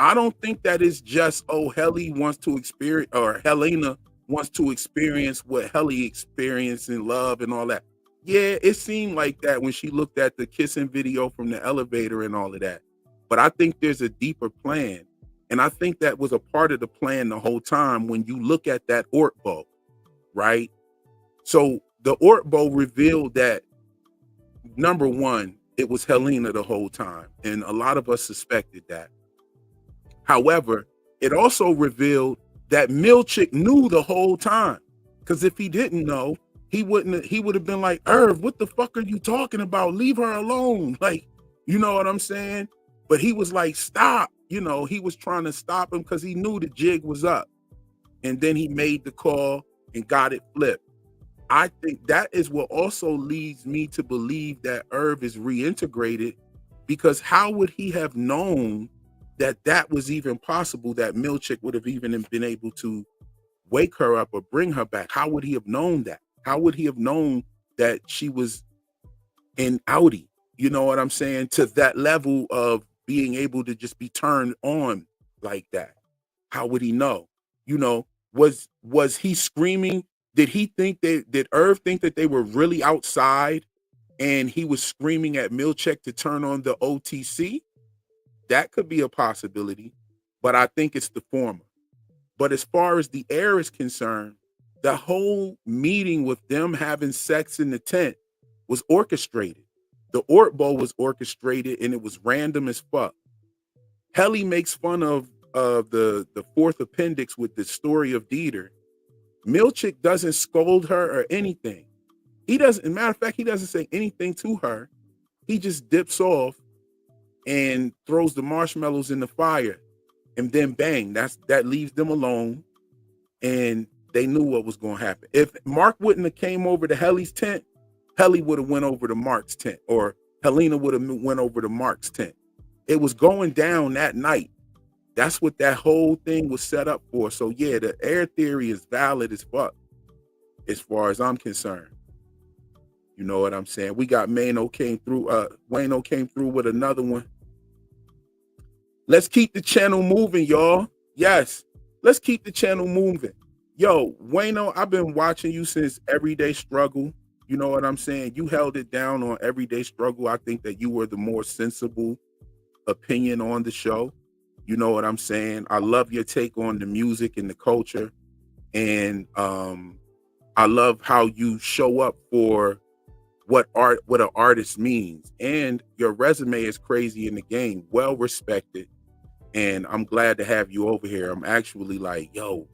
I don't think that it's just, oh, Helly wants to experience, or Helena wants to experience what Helly experienced in love and all that. Yeah, it seemed like that when she looked at the kissing video from the elevator and all of that. But I think there's a deeper plan. And I think that was a part of the plan the whole time when you look at that Ort bow, right? So the Ort bow revealed that, number one, it was Helena the whole time. And a lot of us suspected that. However, it also revealed that Milchick knew the whole time. Because if he didn't know, he would have been like, Irv, what the fuck are you talking about? Leave her alone. Like, you know what I'm saying? But he was like, stop. You know, he was trying to stop him because he knew the jig was up. And then he made the call and got it flipped. I think that is what also leads me to believe that Irv is reintegrated, because how would he have known that was even possible, that Milchick would have even been able to wake her up or bring her back? How would he have known that? How would he have known that she was in Audi? You know what I'm saying? To that level of being able to just be turned on like that. How would he know? You know, was he screaming? Did Irv think that they were really outside and he was screaming at Milchick to turn on the OTC? That could be a possibility. but I think it's the former. But as far as the air is concerned, the whole meeting with them having sex in the tent was orchestrated. The Ortbo was orchestrated, and it was random as fuck. Helly makes fun of the fourth appendix with the story of Dieter. Milchick doesn't scold her or anything. He doesn't, matter of fact, he doesn't say anything to her. He just dips off and throws the marshmallows in the fire. And then bang, that leaves them alone. And they knew what was going to happen. If Mark wouldn't have came over to Helly's tent, Helly would have went over to Mark's tent, or Helena would have went over to Mark's tent. It was going down that night. That's what that whole thing was set up for. So yeah, the air theory is valid as fuck, as far as I'm concerned. You know what I'm saying? We got Wayno came through with another one. Let's keep the channel moving, y'all. Yes, let's keep the channel moving. Yo, Wayno, I've been watching you since Everyday Struggle. You know what I'm saying? You held it down on Everyday Struggle. I think that you were the more sensible opinion on the show. You know what I'm saying? I love your take on the music and the culture. And I love how you show up for what an artist means. And your resume is crazy in the game, well respected. And I'm glad to have you over here. I'm actually like, yo,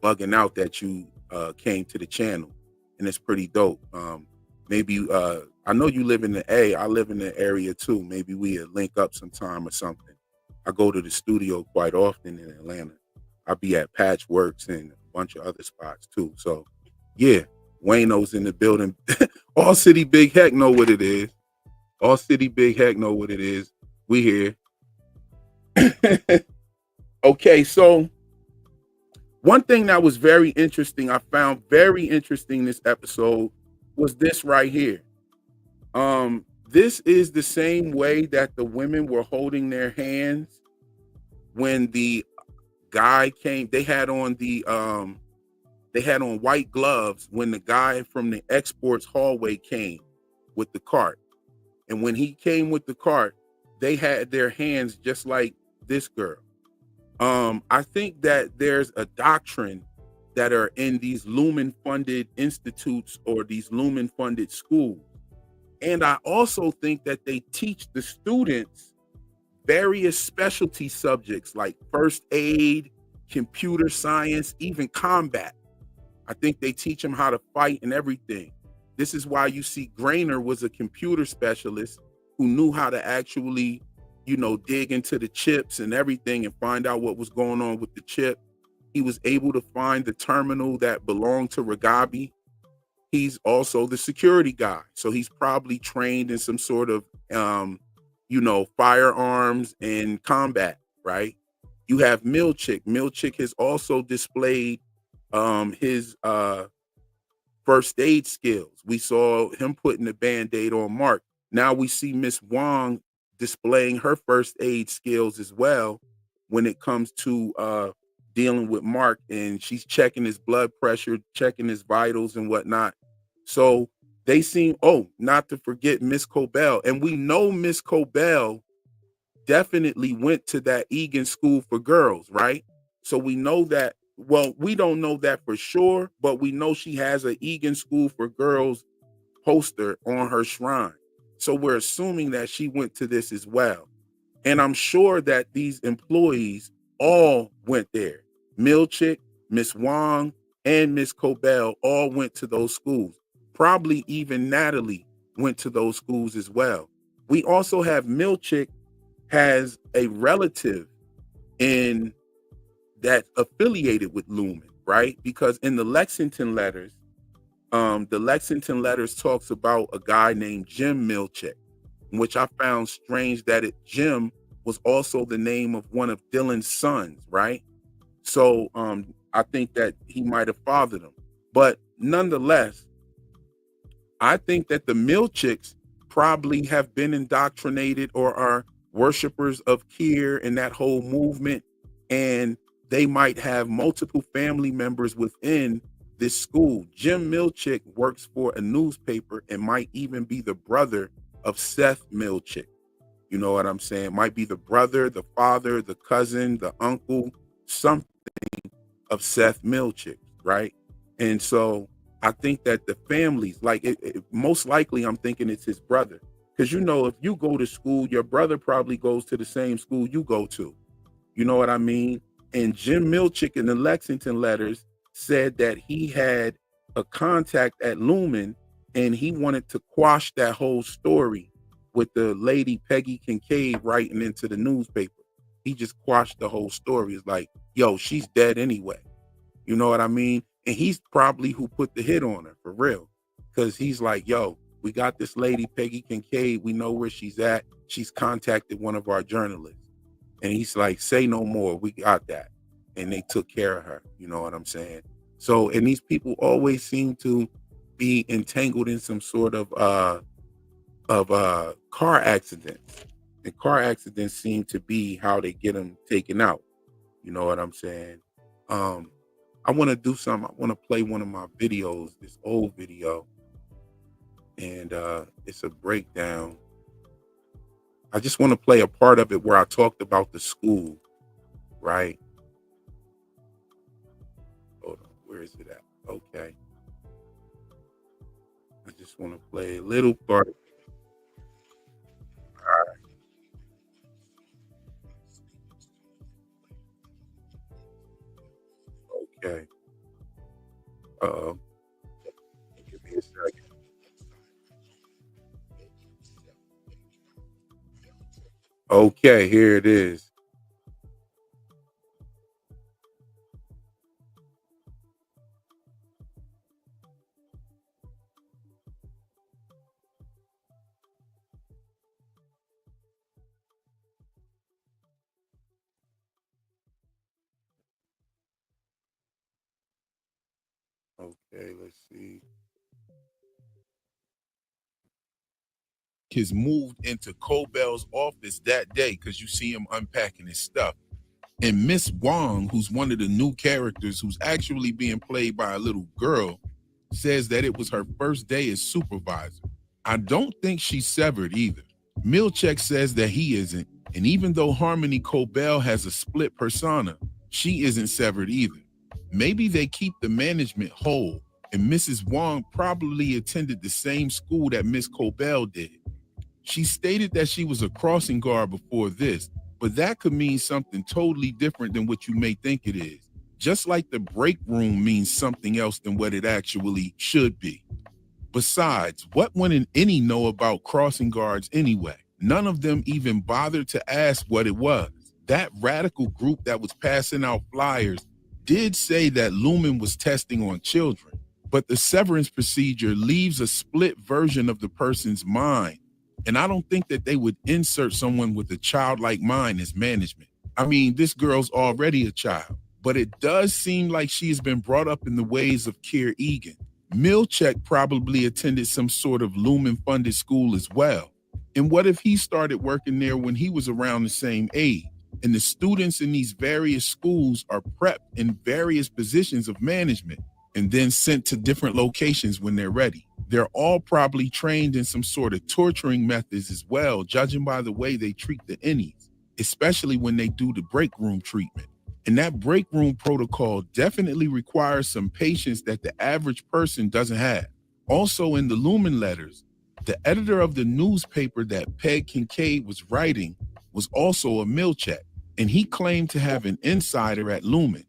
bugging out that you came to the channel. And it's pretty dope. Maybe I know you live in the A. I live in the area too. Maybe we link up sometime or something. I go to the studio quite often in Atlanta. I'll be at Patchworks and a bunch of other spots too. So yeah, Wayno's in the building. All City Big Heck know what it is. All City Big Heck know what it is. We here. Okay, so one thing that was very interesting, I found very interesting this episode, was this right here. This is the same way that the women were holding their hands when the guy came. They had on white gloves when the guy from the exports hallway came with the cart. And when he came with the cart, they had their hands just like this girl. I think that there's a doctrine that are in these Lumon funded institutes or these Lumon funded schools. And I also think that they teach the students various specialty subjects like first aid, computer science, even combat. I think they teach them how to fight and everything. This is why you see Grainer was a computer specialist who knew how to actually, dig into the chips and everything and find out what was going on with the chip. He was able to find the terminal that belonged to Ragabi. He's also the security guy. So he's probably trained in some sort of, firearms and combat, right? You have Milchick. Milchick has also displayed his first aid skills. We saw him putting the Band-Aid on Mark. Now we see Miss Wong displaying her first aid skills as well when it comes to dealing with Mark, and she's checking his blood pressure, checking his vitals and whatnot. So they seem, not to forget Miss Cobell. And we know Miss Cobell definitely went to that Egan School for Girls, right? So we know that, well, we don't know that for sure, but we know she has an Egan School for Girls poster on her shrine. So we're assuming that she went to this as well. And I'm sure that these employees all went there. Milchick, Miss Wong, and Miss Cobell all went to those schools. Probably even Natalie went to those schools as well. We also have Milchick has a relative in that's affiliated with Lumon, right? Because in the Lexington letters talks about a guy named Jim Milchick, which I found strange that Jim was also the name of one of Dylan's sons, right? So I think that he might have fathered him. But nonetheless, I think that the Milchicks probably have been indoctrinated or are worshipers of Kier and that whole movement, and they might have multiple family members within this school. Jim Milchick works for a newspaper and might even be the brother of Seth Milchick. You know what I'm saying? Might be the brother, the father, the cousin, the uncle, something of Seth Milchick, right? And so I think that the families, like most likely, I'm thinking it's his brother. Because, you know, if you go to school, your brother probably goes to the same school you go to. You know what I mean? And Jim Milchick in the Lexington letters said that he had a contact at Lumon and he wanted to quash that whole story with the lady Peggy Kincaid writing into the newspaper. He just quashed the whole story. It's like, yo, she's dead anyway. You know what I mean? And he's probably who put the hit on her, for real. Because he's like, yo, we got this lady, Peggy Kincaid. We know where she's at. She's contacted one of our journalists. And he's like, say no more. We got that. And they took care of her. You know what I'm saying? So, and these people always seem to be entangled in some sort of car accidents. And car accidents seem to be how they get them taken out. You know what I'm saying? I want to do something. I want to play one of my videos, this old video. And it's a breakdown. I just want to play a part of it where I talked about the school, right? Hold on, where is it at? Okay. I just want to play a little part. All right. Okay. Uh-oh. Give me a second. Okay, here it is. Okay, let's see. Has moved into Cobell's office that day because you see him unpacking his stuff. And Miss Wong, who's one of the new characters who's actually being played by a little girl, says that it was her first day as supervisor. I don't think she's severed either. Milchick says that he isn't, and even though Harmony Cobell has a split persona, she isn't severed either. Maybe they keep the management whole, and Mrs. Wong probably attended the same school that Miss Cobell did. She stated that she was a crossing guard before this, but that could mean something totally different than what you may think it is. Just like the break room means something else than what it actually should be. Besides, what would an Innie know about crossing guards anyway? None of them even bothered to ask what it was. That radical group that was passing out flyers did say that Lumon was testing on children, but the severance procedure leaves a split version of the person's mind. And I don't think that they would insert someone with a childlike mind as management. I mean, this girl's already a child, but it does seem like she has been brought up in the ways of Kier Egan. Milchick probably attended some sort of Lumon-funded school as well. And what if he started working there when he was around the same age? And the students in these various schools are prepped in various positions of management and then sent to different locations when they're ready. They're all probably trained in some sort of torturing methods as well, judging by the way they treat the Innies, especially when they do the break room treatment. And that break room protocol definitely requires some patience that the average person doesn't have. Also in the Lumon letters, the editor of the newspaper that Peg Kincaid was writing was also a Milchick, and he claimed to have an insider at Lumon.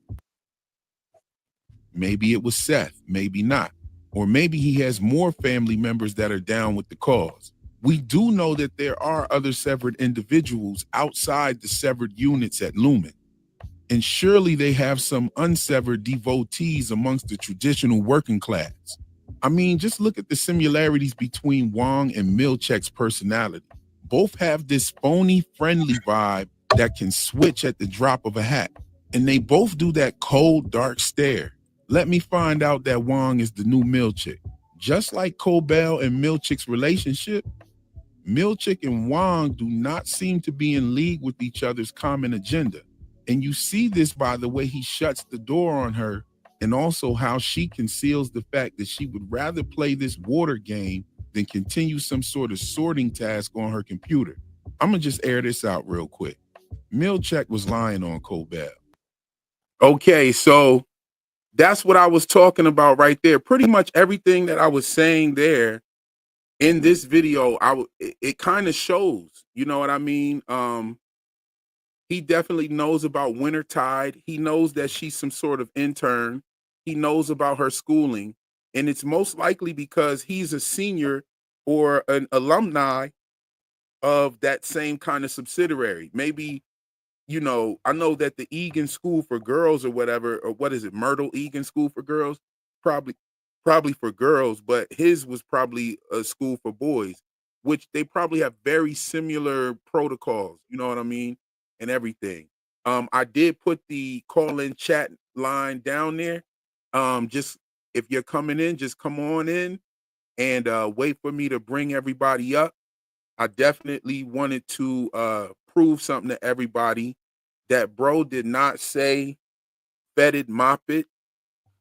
Maybe it was Seth, maybe not. Or maybe he has more family members that are down with the cause. We do know that there are other severed individuals outside the severed units at Lumon. And surely they have some unsevered devotees amongst the traditional working class. I mean, just look at the similarities between Wong and Milchick's personality. Both have this phony, friendly vibe that can switch at the drop of a hat. And they both do that cold, dark stare. Let me find out that Wong is the new Milchick. Just like Cobell and Milchick's relationship, Milchick and Wong do not seem to be in league with each other's common agenda. And you see this by the way he shuts the door on her, and also how she conceals the fact that she would rather play this water game than continue some sort of sorting task on her computer. I'm gonna just air this out real quick. Milchek was lying on Colbert. Okay, so that's what I was talking about right there. Pretty much everything that I was saying there in this video, it kind of shows. You know what I mean? He definitely knows about Wintertide. He knows that she's some sort of intern. He knows about her schooling, and it's most likely because he's a senior or an alumni of that same kind of subsidiary. Maybe, you know, I know that the Egan School for Girls or whatever, or what is it, Myrtle Egan School for Girls, probably probably for girls, but his was probably a school for boys, which they probably have very similar protocols, you know what I mean, and everything. I did put the call-in chat line down there. Just if you're coming in, just come on in and wait for me to bring everybody up. I definitely wanted to prove something to everybody that bro did not say fetid moppet,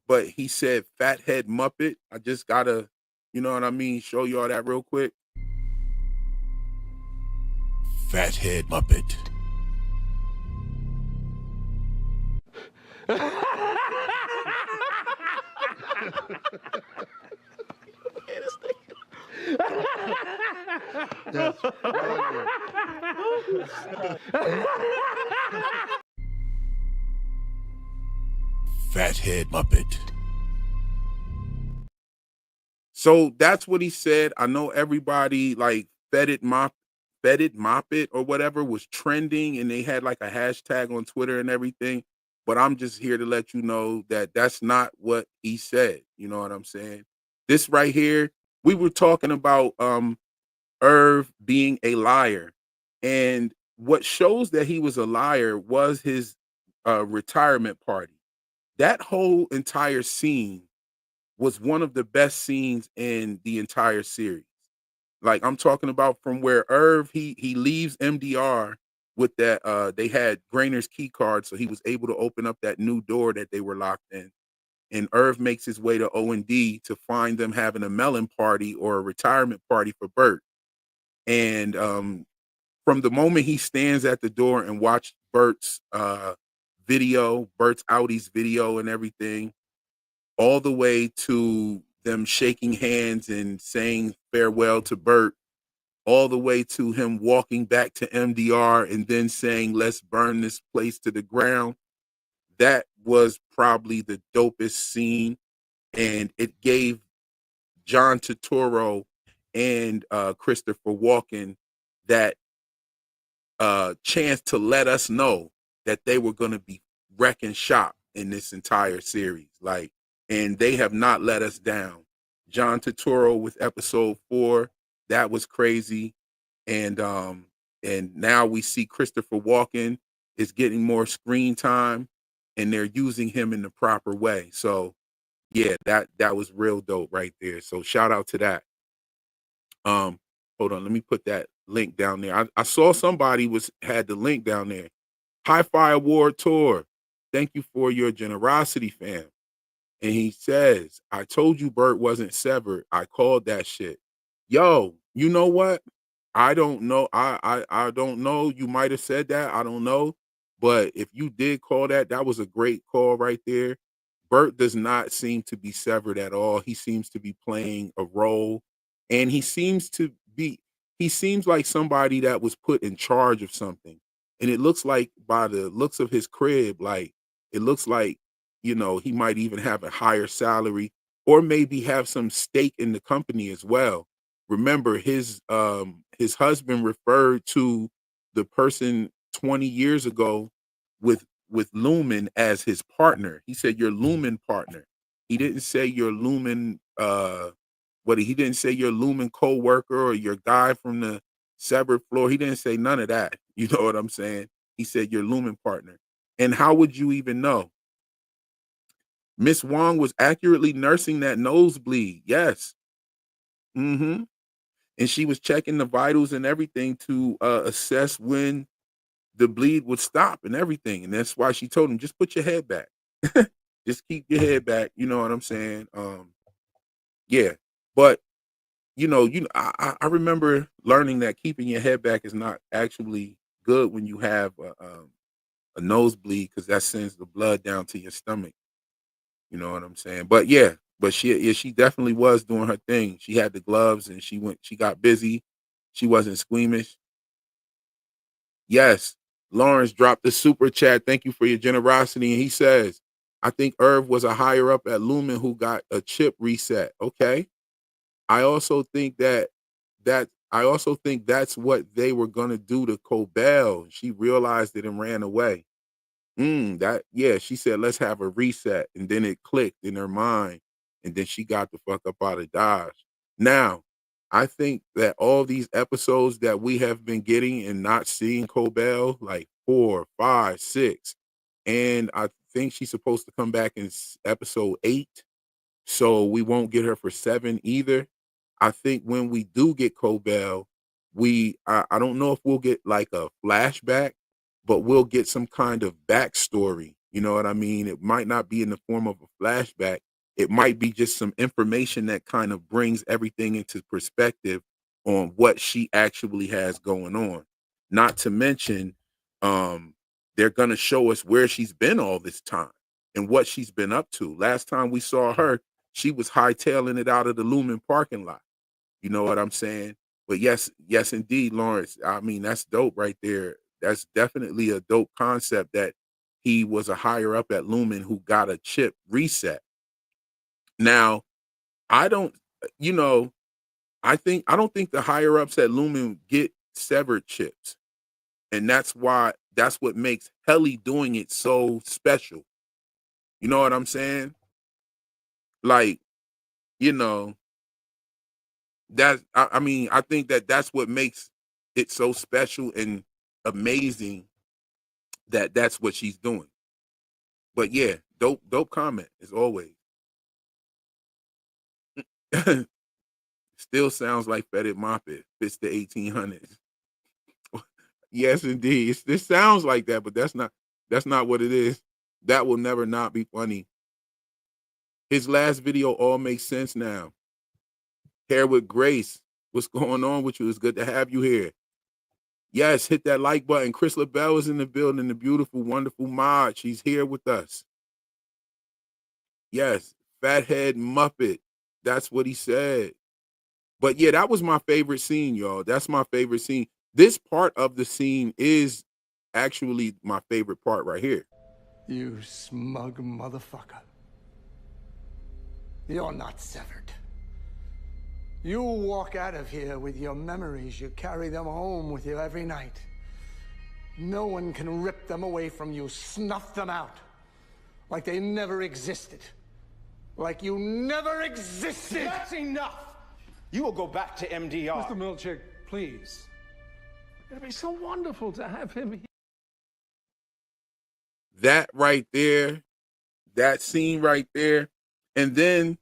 but he said fathead muppet. I just gotta, you know what I mean, show y'all that real quick. Fathead muppet. That's brilliant. Fathead muppet. So that's what he said. I know everybody like fetid moppet or whatever was trending, and they had like a hashtag on Twitter and everything. But I'm just here to let you know that that's not what he said. You know what I'm saying? This right here, we were talking about Irv being a liar, and what shows that he was a liar was his retirement party. That whole entire scene was one of the best scenes in the entire series. Like I'm talking about from where Irv he leaves MDR with that they had Grainer's key card, so he was able to open up that new door that they were locked in. And Irv makes his way to O&D to find them having a melon party or a retirement party for Burt. And from the moment he stands at the door and watched Burt's video, Burt's Audi's video and everything, all the way to them shaking hands and saying farewell to Burt, all the way to him walking back to MDR and then saying, let's burn this place to the ground. That was probably the dopest scene. And it gave John Turturro and Christopher Walken that chance to let us know that they were going to be wrecking shop in this entire series. Like, and they have not let us down. John Turturro with episode 4, that was crazy. And now we see Christopher Walken is getting more screen time, and they're using him in the proper way. So yeah, that was real dope right there. So shout out to that. Hold on, let me put that link down there. I saw somebody had the link down there. Hi-Fi Award Tour. Thank you for your generosity, fam. And he says, I told you Burt wasn't severed. I called that shit. Yo, you know what? I don't know. I don't know. You might have said that. I don't know. But if you did call that, that was a great call right there. Burt does not seem to be severed at all. He seems to be playing a role. And he seems like somebody that was put in charge of something. And it looks like by the looks of his crib, like it looks like, you know, he might even have a higher salary or maybe have some stake in the company as well. Remember, his husband referred to the person 20 years ago with Lumon as his partner. He said your Lumon partner. He didn't say your Lumon he didn't say your Lumon co-worker or your guy from the severed floor. He didn't say none of that. You know what I'm saying? He said your Lumon partner. And how would you even know? Miss Wong was accurately nursing that nosebleed. Yes. Mm-hmm. And she was checking the vitals and everything to assess when the bleed would stop and everything. And that's why she told him, just put your head back. Just keep your head back. You know what I'm saying? Yeah. But I remember learning that keeping your head back is not actually good when you have a nosebleed because that sends the blood down to your stomach. You know what I'm saying? But yeah, but she definitely was doing her thing. She had the gloves and she got busy. She wasn't squeamish. Yes. Lawrence dropped the super chat. Thank you for your generosity. And he says, I think Irv was a higher up at Lumen who got a chip reset. Okay. I also think that's what they were gonna do to Cobell. She realized it and ran away. She said, let's have a reset. And then it clicked in her mind. And then she got the fuck up out of Dodge. Now, I think that all these episodes that we have been getting and not seeing Cobell, like 4, 5, 6, and I think she's supposed to come back in episode 8. So we won't get her for 7 either. I think when we do get Cobell, I don't know if we'll get like a flashback, but we'll get some kind of backstory. You know what I mean? It might not be in the form of a flashback. It might be just some information that kind of brings everything into perspective on what she actually has going on. Not to mention, they're gonna show us where she's been all this time and what she's been up to. Last time we saw her, she was hightailing it out of the Lumen parking lot. You know what I'm saying? But yes, indeed, Lawrence. I mean, that's dope right there. That's definitely a dope concept that he was a higher up at Lumen who got a chip reset. Now, I don't, you know, I don't think the higher ups at Lumen get severed chips. And that's what makes Helly doing it so special. You know what I'm saying? Like, you know, I mean, I think that that's what makes it so special and amazing that that's what she's doing. But yeah, dope comment as always. Still sounds like Fetid Moppet fits the 1800s. Yes, indeed. This sounds like that, but that's not what it is. That will never not be funny. His last video all makes sense now. Hair with Grace. What's going on with you? It's good to have you here. Yes, hit that like button. Chris LaBelle is in the building, the beautiful, wonderful Mod. She's here with us. Yes, Fathead Muppet. That's what he said. But yeah, that was my favorite scene, y'all. That's my favorite scene. This part of the scene is actually my favorite part right here. You smug motherfucker. You're not severed. You walk out of here with your memories. You carry them home with you every night. No one can rip them away from you, snuff them out. Like they never existed. Like you never existed. That's enough. You will go back to MDR. Mr. Milchick, please. It'd be so wonderful to have him here. That right there, that scene right there. And then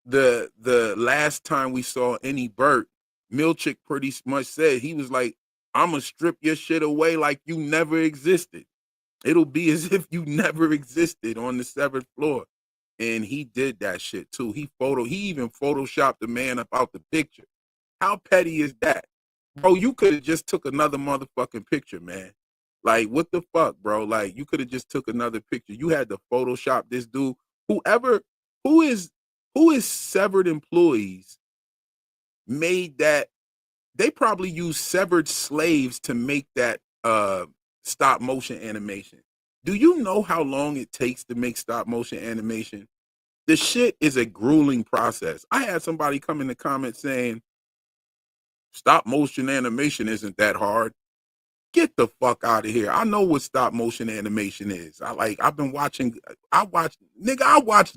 the last time we saw any Burt, Milchick pretty much said, he was like, I'm going to strip your shit away like you never existed. It'll be as if you never existed on the 7th floor. And he did that shit too. He even photoshopped the man up out the picture. How petty is that? Bro, you could have just took another motherfucking picture, man. Like, what the fuck, bro? Like, you could have just took another picture. You had to Photoshop this dude. Who is severed employees made that. They probably used severed slaves to make that stop motion animation. Do you know how long it takes to make stop motion animation? The shit is a grueling process. I had somebody come in the comments saying, stop motion animation isn't that hard. Get the fuck out of here. I know what stop motion animation is. I watched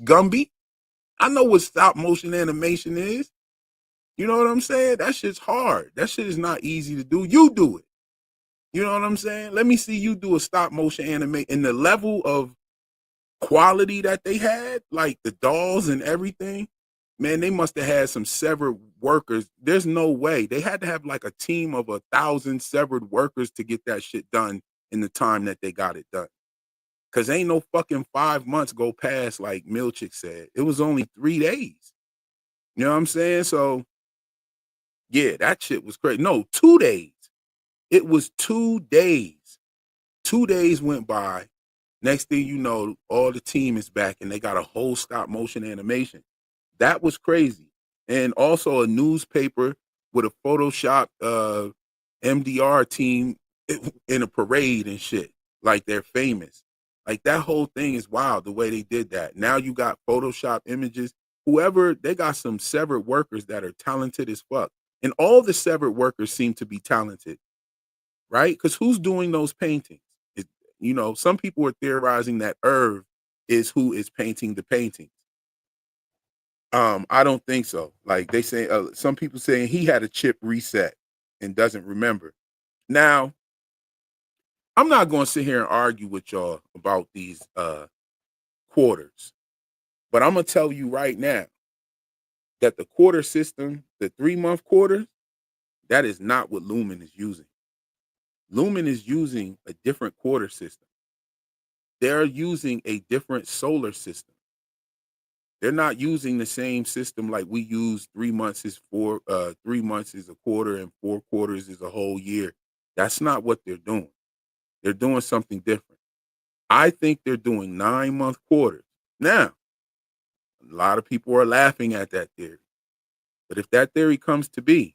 Gumby. I know what stop motion animation is. You know what I'm saying? That shit's hard. That shit is not easy to do. You do it. You know what I'm saying? Let me see you do a stop motion anime. And the level of quality that they had, like the dolls and everything, man, they must have had some severed workers. There's no way. They had to have like a team of 1,000 severed workers to get that shit done in the time that they got it done. Because ain't no fucking 5 months go past, like Milchick said. It was only 3 days. You know what I'm saying? So yeah, that shit was crazy. No, 2 days. It was 2 days. 2 days went by. Next thing you know, all the team is back and they got a whole stop motion animation. That was crazy. And also a newspaper with a Photoshop MDR team in a parade and shit. Like they're famous. Like that whole thing is wild the way they did that. Now you got Photoshop images. Whoever, they got some severed workers that are talented as fuck. And all the severed workers seem to be talented, right? Because who's doing those paintings? It, some people are theorizing that Irv is who is painting the paintings. I don't think so. Like they say, some people saying he had a chip reset and doesn't remember. Now, I'm not going to sit here and argue with y'all about these quarters, but I'm gonna tell you right now that the quarter system, the 3-month quarter, that is not what Lumon is using. Lumon is using a different quarter system. They're using a different solar system. They're not using the same system like we use. 3 months is 3 months is a quarter and 4 quarters is a whole year. That's not what they're doing. They're doing something different. I think they're doing 9-month quarters. Now, a lot of people are laughing at that theory. But if that theory comes to be,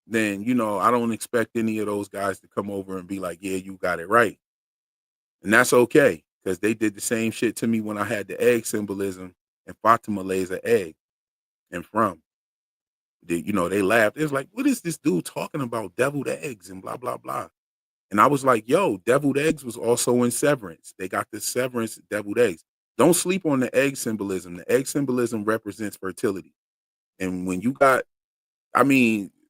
then, I don't expect any of those guys to come over and be like, yeah, you got it right. And that's okay, because they did the same shit to me when I had the egg symbolism and Fatima lays an egg and from. They laughed. It was like, what is this dude talking about? Deviled eggs and blah, blah, blah. And I was like, yo, deviled eggs was also in Severance. They got the Severance deviled eggs. Don't sleep on the egg symbolism. The egg symbolism represents fertility. And when you got,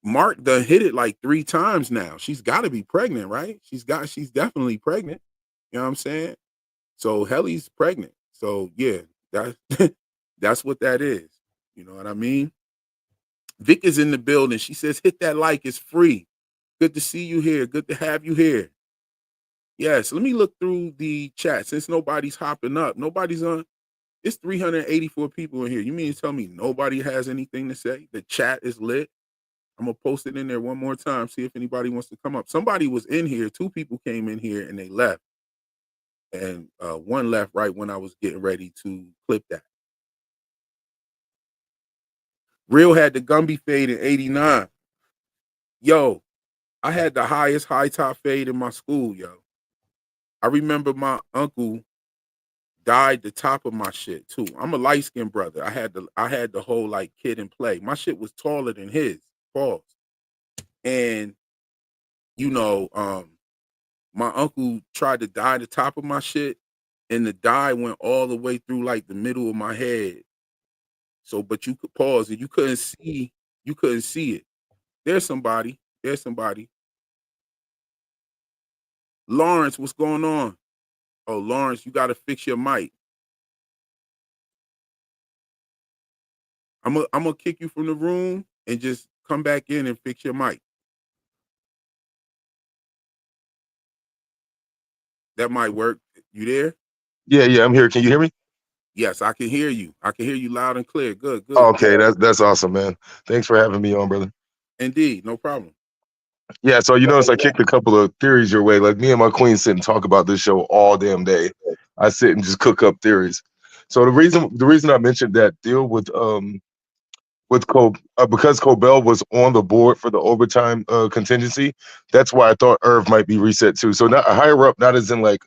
Mark done hit it like 3 times now. She's got to be pregnant, right? She's definitely pregnant. You know what I'm saying? So Helly's pregnant. So yeah, that's what that is. You know what I mean? Vic is in the building. She says, hit that like, it's free. Good to see you here. Good to have you here. Yes, let me look through the chat since nobody's hopping up. Nobody's on. It's 384 people in here. You mean to tell me nobody has anything to say? The chat is lit. I'm going to post it in there one more time, see if anybody wants to come up. Somebody was in here. 2 people came in here and they left. And one left right when I was getting ready to clip that. Real had the Gumby fade in 89. Yo, I had the highest high top fade in my school, yo. I remember my uncle dyed the top of my shit too. I'm a light-skinned brother. I had the whole like kid and play. My shit was taller than his. Pause. And my uncle tried to dye the top of my shit, and the dye went all the way through like the middle of my head. So, but you could pause it. You couldn't see it. There's somebody. Lawrence, what's going on? Oh, Lawrence, you got to fix your mic. I'm gonna kick you from the room and just come back in and fix your mic. That might work. You there? Yeah, I'm here. Can you hear me? Yes, I can hear you. I can hear you loud and clear. Good. Okay, that's awesome, man. Thanks for having me on, brother. Indeed, no problem. Yeah, so you notice I kicked a couple of theories your way. Like me and my queen sit and talk about this show all damn day. I sit and just cook up theories. So the reason I mentioned that deal with because Cobell was on the board for the overtime contingency, that's why I thought Irv might be reset too. So not higher up, not as in like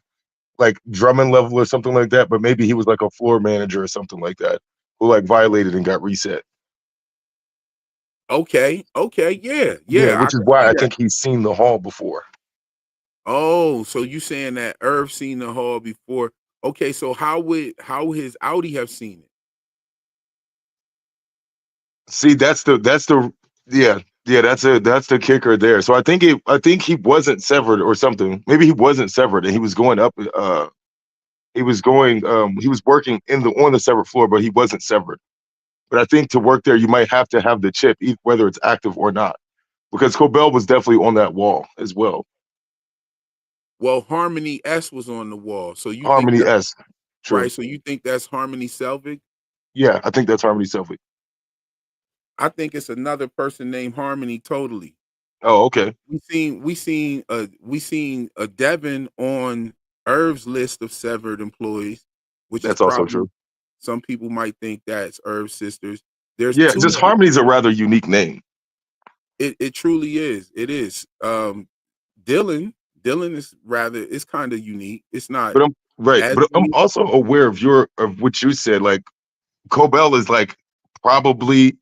Drummond level or something like that, but maybe he was like a floor manager or something like that who like violated and got reset. Okay, yeah. Which is why I think he's seen the hall before. Oh, so you saying that Irv seen the hall before? Okay, so how his Audi have seen it? See, that's the that's the kicker there. So I think he wasn't severed or something. Maybe he wasn't severed and he was going up. He was working on the severed floor, but he wasn't severed. But I think to work there, you might have to have the chip, whether it's active or not, because Cobell was definitely on that wall as well. Well, Harmony S was on the wall, so you Harmony think S, true. right? So you think that's Harmony Selvig? Yeah, I think that's Harmony Selvig. I think it's another person named Harmony. Totally. Oh, okay. We seen a Devin on Irv's list of severed employees, which is That's also probably true. some people might think that's Irv's sisters. There's Yeah, two. just Harmony's a rather unique name. It truly is. It is. Dylan. Dylan is rather. It's kind of unique. It's not But I'm right. as But I'm unique. also aware of what you said. Like Cobell is like probably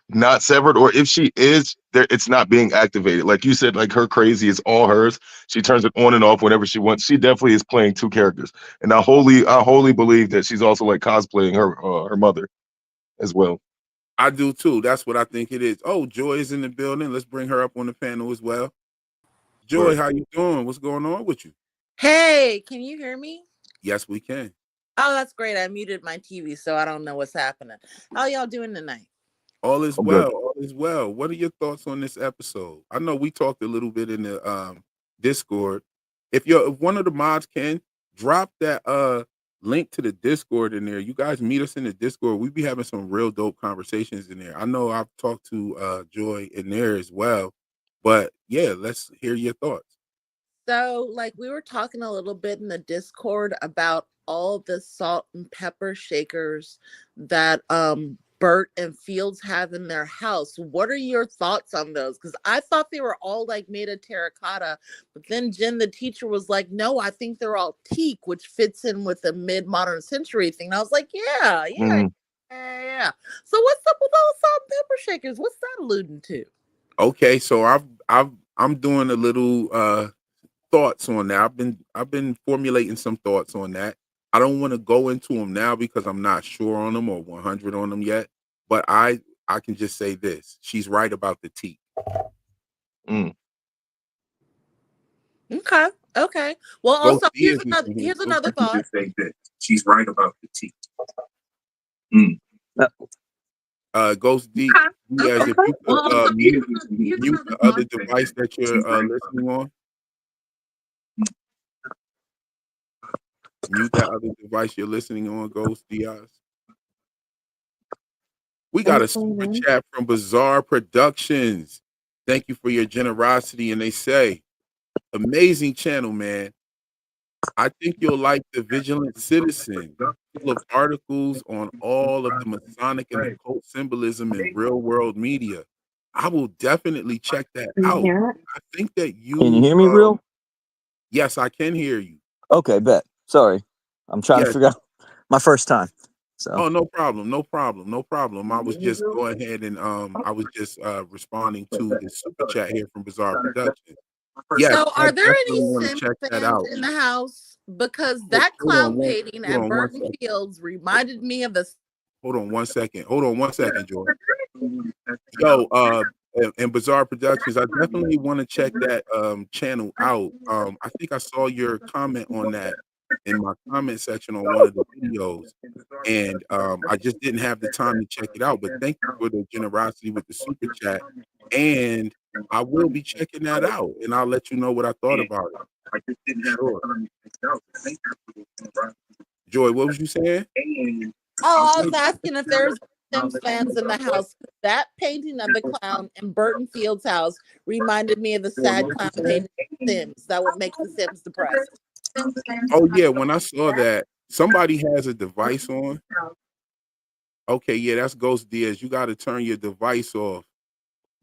not severed, or if she is there, it's not being activated. Like you said, like her crazy is all hers. She turns it on and off whenever she wants. She definitely is playing two characters, and I wholly believe that she's also like cosplaying her mother as well. I do too. That's what I think it is. Oh, Joy is in the building. Let's bring her up on the panel as well. Joy, Right. how you doing? What's going on with you? Hey, can you hear me? Yes, we can. Oh, that's great. I muted my TV, so I don't know what's happening. How y'all doing tonight? All is I'm good. well. All is well. What are your thoughts on this episode? I know we talked a little bit in the Discord. If one of the mods can drop that link to the Discord in there, you guys meet us in the Discord. We be having some real dope conversations in there. I know I've talked to Joy in there as well. But yeah, let's hear your thoughts. So, like, we were talking a little bit in the Discord about all the salt and pepper shakers that Burt and Fields have in their house. What are your thoughts on those? Because I thought they were all like made of terracotta, but then Jen, the teacher, was like, "No, I think they're all teak," which fits in with the mid-modern century thing. And I was like, "Yeah, yeah, Mm. yeah." So, what's up with all the salt and pepper shakers? What's that alluding to? Okay, so I'm doing a little thoughts on that. I've been formulating some thoughts on that. I don't want to go into them now because I'm not sure on them or 100 on them yet. But I can just say this: she's right about the teak. Mm. Okay, okay. Well, Ghost also D is in here. here's So another I can thought. just say this: she's right about the teak. Mm. Ghost D, yes, if you could mute the other device that you're listening on. Mute that other device you're listening on, Ghost Diaz. We got a super chat from Bizarre Productions. Thank you for your generosity. And they say, amazing channel, man. I think you'll like The Vigilant Citizen, full of articles on all of the Masonic and occult symbolism in real world media. I will definitely check that out. I think that Can you hear me real? yes, I can hear you. Okay, bet. Sorry. I'm trying to Yes. figure out my first time. So Oh, no problem, no problem, no problem. I was just going ahead and I was just responding to the super chat here from Bizarre Productions. Yes, So, I are there any definitely want to Sims check that fans out. in the house? Because Hold, that hold on, clown painting hold at on one Burton second. Fields reminded me of the. Hold on one second. Hold on one second, Joy. Yo, and Bizarre Productions, I definitely want to check that channel out. I think I saw your comment on that in my comment section on one of the videos, and I just didn't have the time to check it out. But thank you for the generosity with the super chat, and I will be checking that out, and I'll let you know what I thought about it. Sure. Joy, what was you saying? Oh, I was asking if there's Sims fans in the house. That painting of the clown in Burton Fields' house reminded me of the sad clown painting of Sims. That would make the Sims depressed. Oh yeah, when I saw that, somebody has a device on. Okay, yeah, that's Ghost Diaz. You got to turn your device off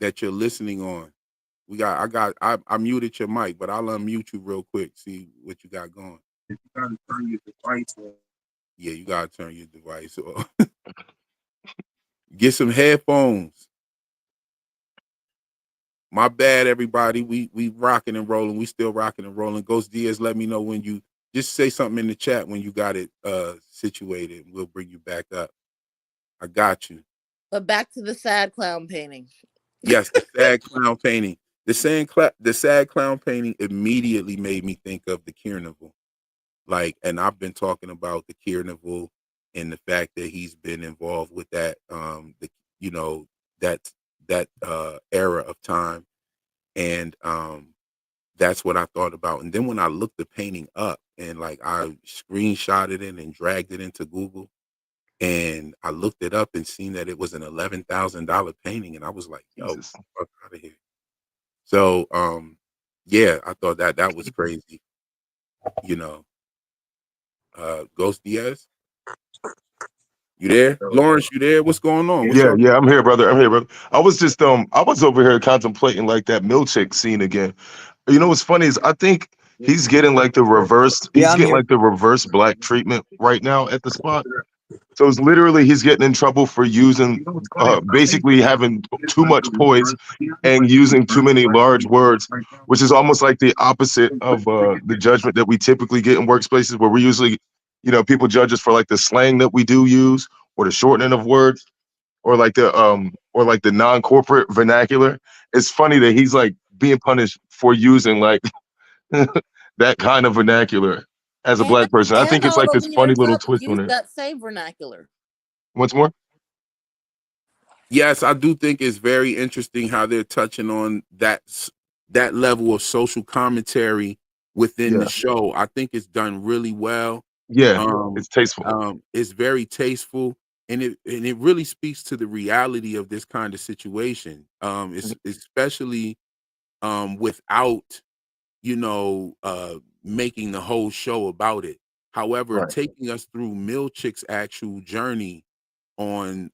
that you're listening on. I muted your mic, but I'll unmute you real quick. See what you got going. You got to turn your device off. Yeah, you got to turn your device off. Get some headphones. My bad, everybody. We rocking and rolling. We still rocking and rolling. Ghost Diaz, let me know when you just say something in the chat when you got it situated. We'll bring you back up. I got you. But back to the sad clown painting. Yes, the sad clown painting. The sad clown painting immediately made me think of the Kiernival. Like, and I've been talking about the Kiernival and the fact that he's been involved with that, that era of time, and that's what I thought about. And then when I looked the painting up and like I screenshotted it and dragged it into Google, And I looked it up and seen that it was an $11,000 painting, and I was like, "Yo, get Jesus. the fuck out of here!" So, yeah, I thought that was crazy. You know, Ghost Diaz, you there? Lawrence, you there? What's going on? What's Yeah, up? yeah, I'm here, brother. I'm here, brother. I was just I was over here contemplating like that milkshake scene again. You know what's funny is I think he's getting like the reverse. Yeah, He's I'm getting here. like the reverse black treatment right now at the spot. So it's literally he's getting in trouble for using, basically having too much poise and using too many large words, which is almost like the opposite of the judgment that we typically get in workplaces, where we usually, people judge us for like the slang that we do use or the shortening of words or like the non-corporate vernacular. It's funny that he's like being punished for using like that kind of vernacular as a And black person. I think it's all like the this funny leaders little up twist on use it. that same vernacular. Once more? Yes, I do think it's very interesting how they're touching on that level of social commentary within the Yeah. show. I think it's done really well. Yeah. Um, It's tasteful. it's very tasteful, and it really speaks to the reality of this kind of situation. It's especially without making the whole show about it. However, Right. taking us through Milchick's actual journey on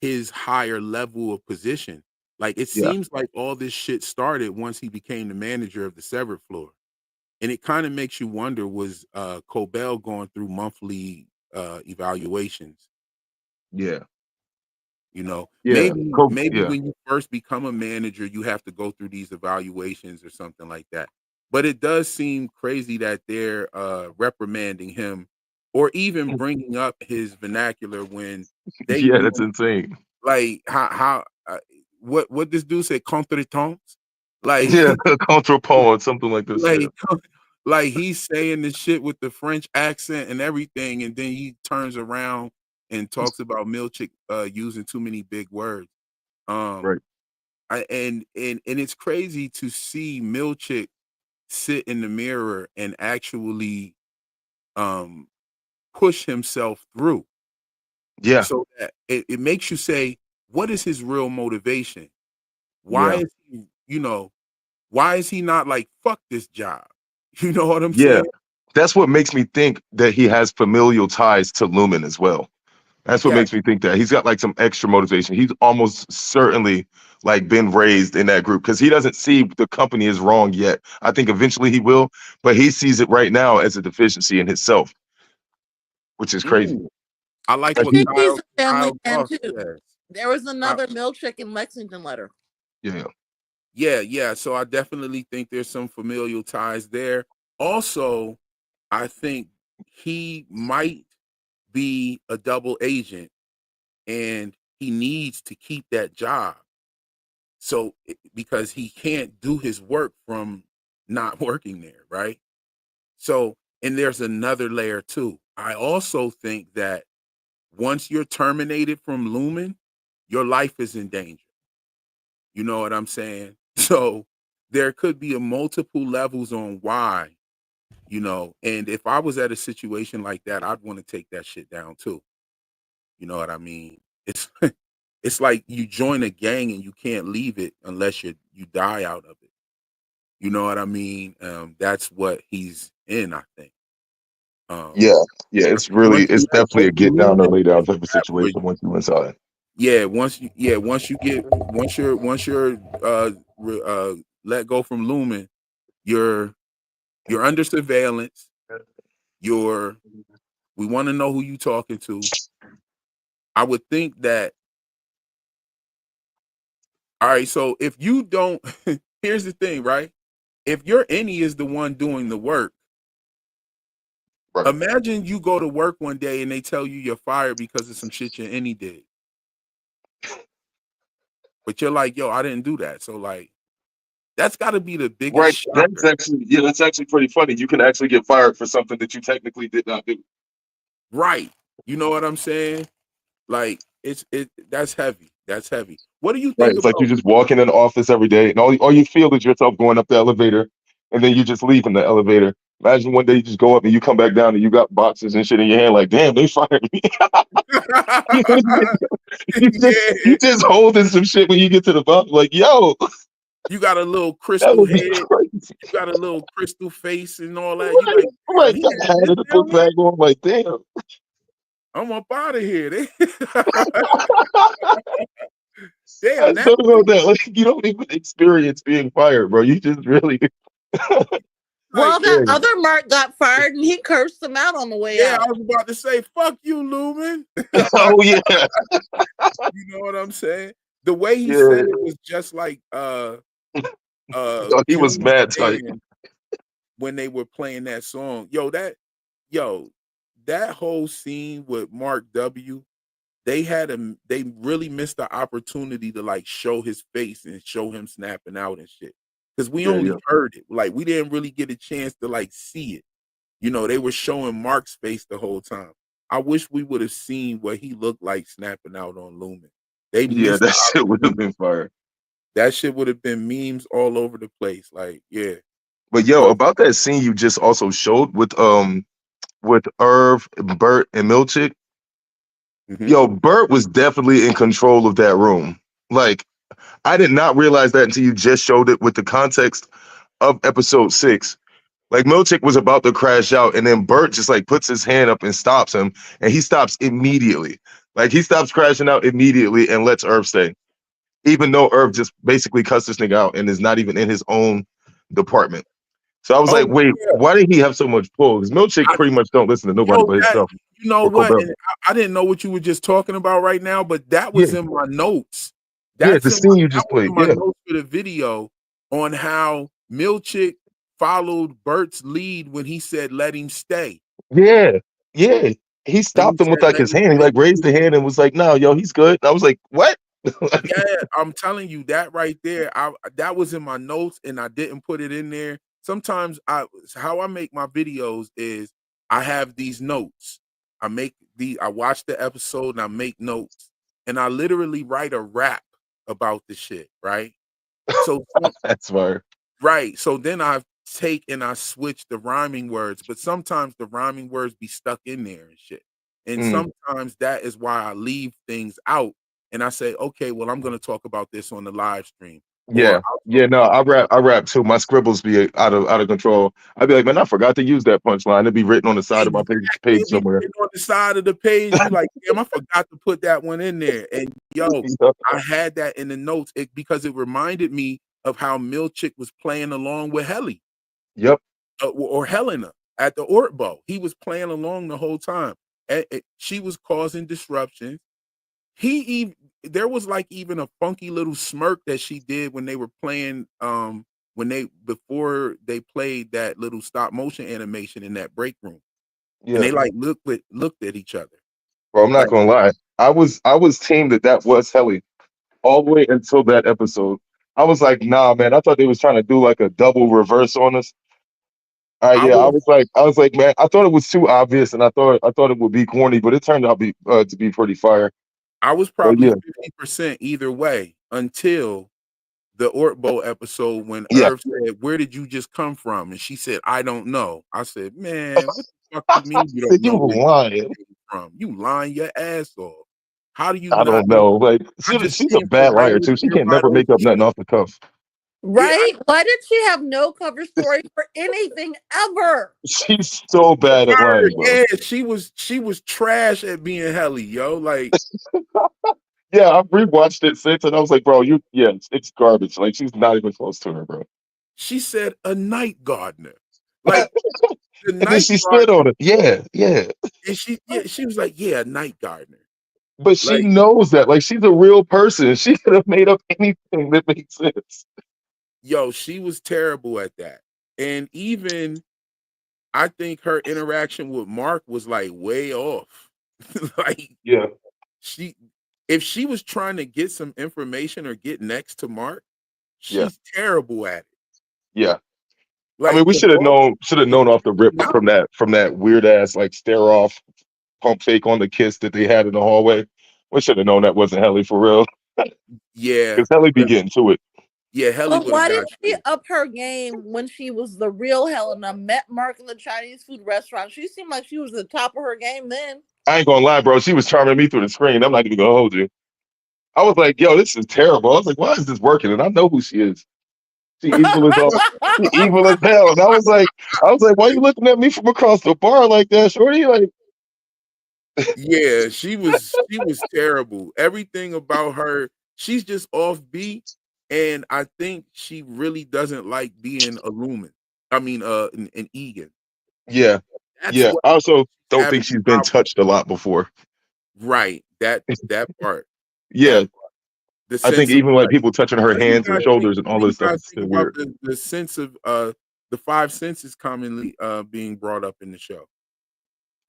his higher level of position. Like it Yeah. seems like all this shit started once he became the manager of the Severed floor. And it kind of makes you wonder, was Cobell going through monthly evaluations? Yeah. Yeah. Maybe Yeah. when you first become a manager, you have to go through these evaluations or something like that. But it does seem crazy that they're reprimanding him or even bringing up his vernacular when they Yeah, knew, that's insane. like, how what this dude said, contretemps, like Yeah, contrepoint, something like this. Yeah. like like he's saying this shit with the French accent and everything, and then he turns around and talks about Milchick using too many big words. Um, Right. and it's crazy to see Milchick sit in the mirror and actually um push himself through, Yeah. so that it makes you say, what is his real motivation? Why Yeah. is he, why is he not like, fuck this job? You know what I'm Yeah. saying? That's what makes me think that he has familial ties to Lumen as well. That's what Yeah. makes me think that he's got like some extra motivation. He's almost certainly like been raised in that group because he doesn't see the company as wrong yet. I think eventually he will, but he sees it right now as a deficiency in himself, which is crazy. Mm. I like I what think he's a family Kyle man Goss too. says. There was Kyle- another Milchick in Lexington letter. Yeah. Yeah. So I definitely think there's some familial ties there. Also, I think he might be a double agent and he needs to keep that job. So because he can't do his work from not working there, right? So, and there's another layer too. I also think that once you're terminated from Lumen, your life is in danger. You know what I'm saying? So there could be a multiple levels on why, and if I was at a situation like that, I'd want to take that shit down too. You know what I mean? It's it's like you join a gang and you can't leave it unless you die out of it. You know what I mean? That's what he's in, I think. Um, Yeah. Yeah. I think once It's you let definitely go a from get down or Lumen, lay down type of that's where situation once you inside. once you're let go from Lumen, you're under surveillance. You're We want to know who you talking to. I would think that. All right, so if you don't, here's the thing, right? If your Innie is the one doing the work, Right. imagine you go to work one day and they tell you you're fired because of some shit your Innie did. But you're like, yo, I didn't do that. So like, that's got to be the biggest Right. shocker. That's actually pretty funny. You can actually get fired for something that you technically did not do. Right. You know what I'm saying? Like, that's heavy. That's heavy. What do you Right. think It's like you about? just walk in an office every day and all you feel is yourself going up the elevator and then you just leave in the elevator Imagine one day you just go up and you come back down and you got boxes and shit in your hand. Like, damn, they fired me. You Yeah, just holding some shit when you get to the bottom. Like, yo, you got a little that crystal would be head, crazy. you got a little crystal face and all that. You Right? like, damn, Right. he Got had hat this and a down book there. bag on. Like, damn. I'm up out of here. I Damn, that thought about that. Like, you don't even experience being fired, bro. You just really like, Well, that yeah. other Mark got fired and he cursed him out on the way yeah, out. I was about to say, fuck you, Lumen. Oh yeah. You know what I'm saying? The way he Yeah. said it was just like Thought he was Julie's mad tight. band when they were playing that song. Yo, that whole scene with Mark W. They really missed the opportunity to like show his face and show him snapping out and shit. Because we Yeah, only yeah. heard it. Like we didn't really get a chance to like see it. You know, they were showing Mark's face the whole time. I wish we would have seen what he looked like snapping out on Lumen. They Yeah, missed the that shit would have opportunity. been fire. That shit would have been memes all over the place. Like, yeah. But yo, But about that scene you just also showed with Irv, Burt, and Milchick, mhm. yo, Burt was definitely in control of that room. Like, I did not realize that until you just showed it with the context of episode 6. Like Milchick was about to crash out, and then Burt just like puts his hand up and stops him, and he stops immediately. Like he stops crashing out immediately and lets Irv stay, even though Irv just basically cussed this nigga out and is not even in his own department. So I was like, Oh wait, yeah. why did he have so much pull? Because Milchick I, pretty much don't listen to nobody yo, but that himself you know or what? Cobell. And I didn't know what you were just talking about right now, but that Yeah, was in my notes. yeah, the scene you That just was played. in my Yeah, notes for the video on how Milchick followed Bert's lead when he said let him stay. yeah, yeah. He When he stopped him with said like let his him hand. He stay. like raised the hand and was like, "No, yo, he's good." And I was like, "What?" Yeah, I'm telling you that right there. That was in my notes and I didn't put it in there. Sometimes how I make my videos is I have these notes. I watch the episode and I make notes. And I literally write a rap about the shit, right? So That's fire. right. So then I take and I switch the rhyming words, but sometimes the rhyming words be stuck in there and shit. And Mm. sometimes that is why I leave things out. And I say, okay, well, I'm going to talk about this on the live stream, or Yeah, I'll talk yeah. No, about this. I rap too. My scribbles be out of control. I'd be like, man, I forgot to use that punchline. It'd be written on the side of my Exactly. page It be somewhere. written on the side of the page. You like, damn, I forgot to put that one in there. And yo, I had that in the notes because it reminded me of how Milchick was playing along with Helly. Yep. Or Helena at the Ortbo. He was playing along the whole time. And she was causing disruptions. There was like even a funky little smirk that she did when they were playing before they played that little stop motion animation in that break room. And Yeah. they like looked at each other. Bro, I'm not Like, gonna lie. I was team that was Helly all the way until that episode. I was like, nah, man. I thought they was trying to do like a double reverse on us. I Yeah, was I was like, man, I thought it was too obvious, and I thought it would be corny, but it turned out to be pretty fire. I was But probably yeah, 50% either way until the Ortbo episode when yeah, Irv said, "Where did you just come from?" And she said, "I don't know." I said, "Man, what the fuck you mean you don't said you know where you lying. came from? You lying your ass off. How do you I not don't know?" know. Like I just she's a came from bad right liar over too. She here can't by never the make up nothing ocean. off the cuff. Yeah, Right? Why did she have no cover story for anything ever? She's so bad at lying, bro. yeah, she was trash at being Helly, yo. Like Yeah, I've rewatched it since, and I was like, bro, it's garbage. Like she's not even close to her, bro. she said a night gardener. Like the And then night she stood on gardener, it. Yeah, yeah. and she was like, yeah, a night gardener. But she Like, knows that. Like she's a real person. She could have made up anything that makes sense. yo, she was terrible at that. And even I think her interaction with Mark was like way off. Like Yeah, she if she was trying to get some information or get next to Mark, yeah, she's terrible at it. yeah. I mean, Like we the should have known off the rip no, from that weird ass like stare off pump fake on the kiss that they had in the hallway. We should have known that wasn't Helly for real. yeah. Because Helly be getting to it. Yeah, Helly But would have why got didn't she you. up her game when she was the real Helena, met Mark in the Chinese food restaurant? She seemed like she was at the top of her game then. I ain't gonna lie, bro. She was charming me through the screen. I'm not even gonna hold you. I was like, yo, this is terrible. I was like, why is this working? And I know who she is. She evil as all. She evil as hell. And I was like, why you looking at me from across the bar like that, shorty? Like, Yeah, she was terrible. Everything about her, she's just offbeat, and I think she really doesn't like being a Lumen. I mean, an Egan. yeah, That's yeah. what I also don't having think she's a been problem. touched a lot before. Right. That part. Yeah, That the I think sense of even like like, people touching her what do you hands and guys think? shoulders and What all do you this stuff guys is think still about weird. the sense of the five senses commonly being brought up in the show?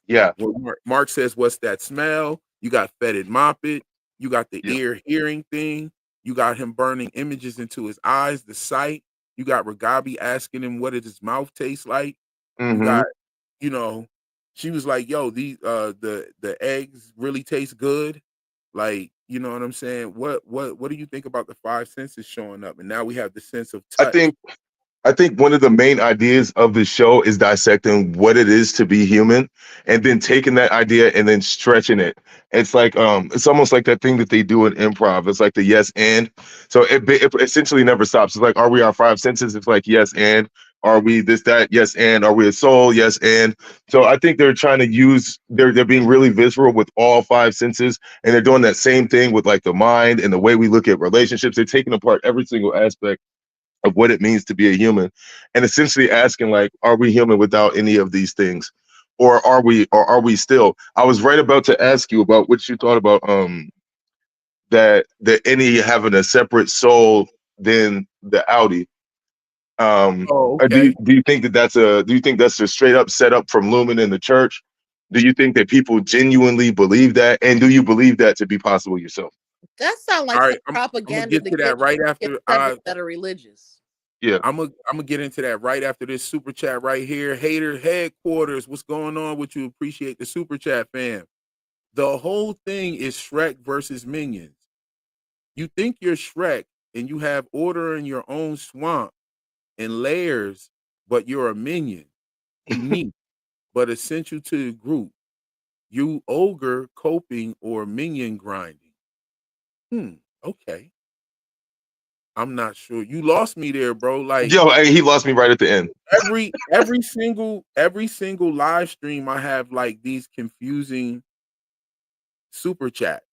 Yeah, Well, Mark says, "What's that smell?" You got fetid moppet. You got the yeah. ear hearing thing. You got him burning images into his eyes, the sight. You got Ragabi asking him what did his mouth taste like. You Hmm. got, you know, she was like, "Yo, these the eggs really taste good." Like, you know what I'm saying? What do you think about the five senses showing up? And now we have the sense of I touch. think I think one of the main ideas of the show is dissecting what it is to be human and then taking that idea and then stretching it. It's almost like that thing that they do in improv. It's like the yes and. So it essentially never stops. It's like, are we our five senses? It's like yes and. Are we this, that, yes and? Are we a soul? Yes and. So I think they're trying to they're being really visceral with all five senses, and they're doing that same thing with like the mind and the way we look at relationships. They're taking apart every single aspect of what it means to be a human, and essentially asking like, are we human without any of these things, or are we still? I was right about to ask you about what you thought about that the Innie having a separate soul than the Audi. Oh, Do okay. you think that do you think that's a straight up setup from Lumen in the church? Do you think that people genuinely believe that, and do you believe that to be possible yourself? That sounds All like some right, I'm gonna propaganda get to to that get you right to get after severed that are religious. Yeah. I'm gonna get into that right after this super chat right here. Hater headquarters, what's going on with you? Appreciate the super chat, fam. The whole thing is Shrek versus Minions. You think you're Shrek and you have order in your own swamp and layers, but you're a minion, unique, but essential to the group. You ogre coping or minion grinding. Okay. I'm not sure. You lost me there, bro. Like Yo, hey, he lost me right at the end. every single live stream I have like these confusing super chats.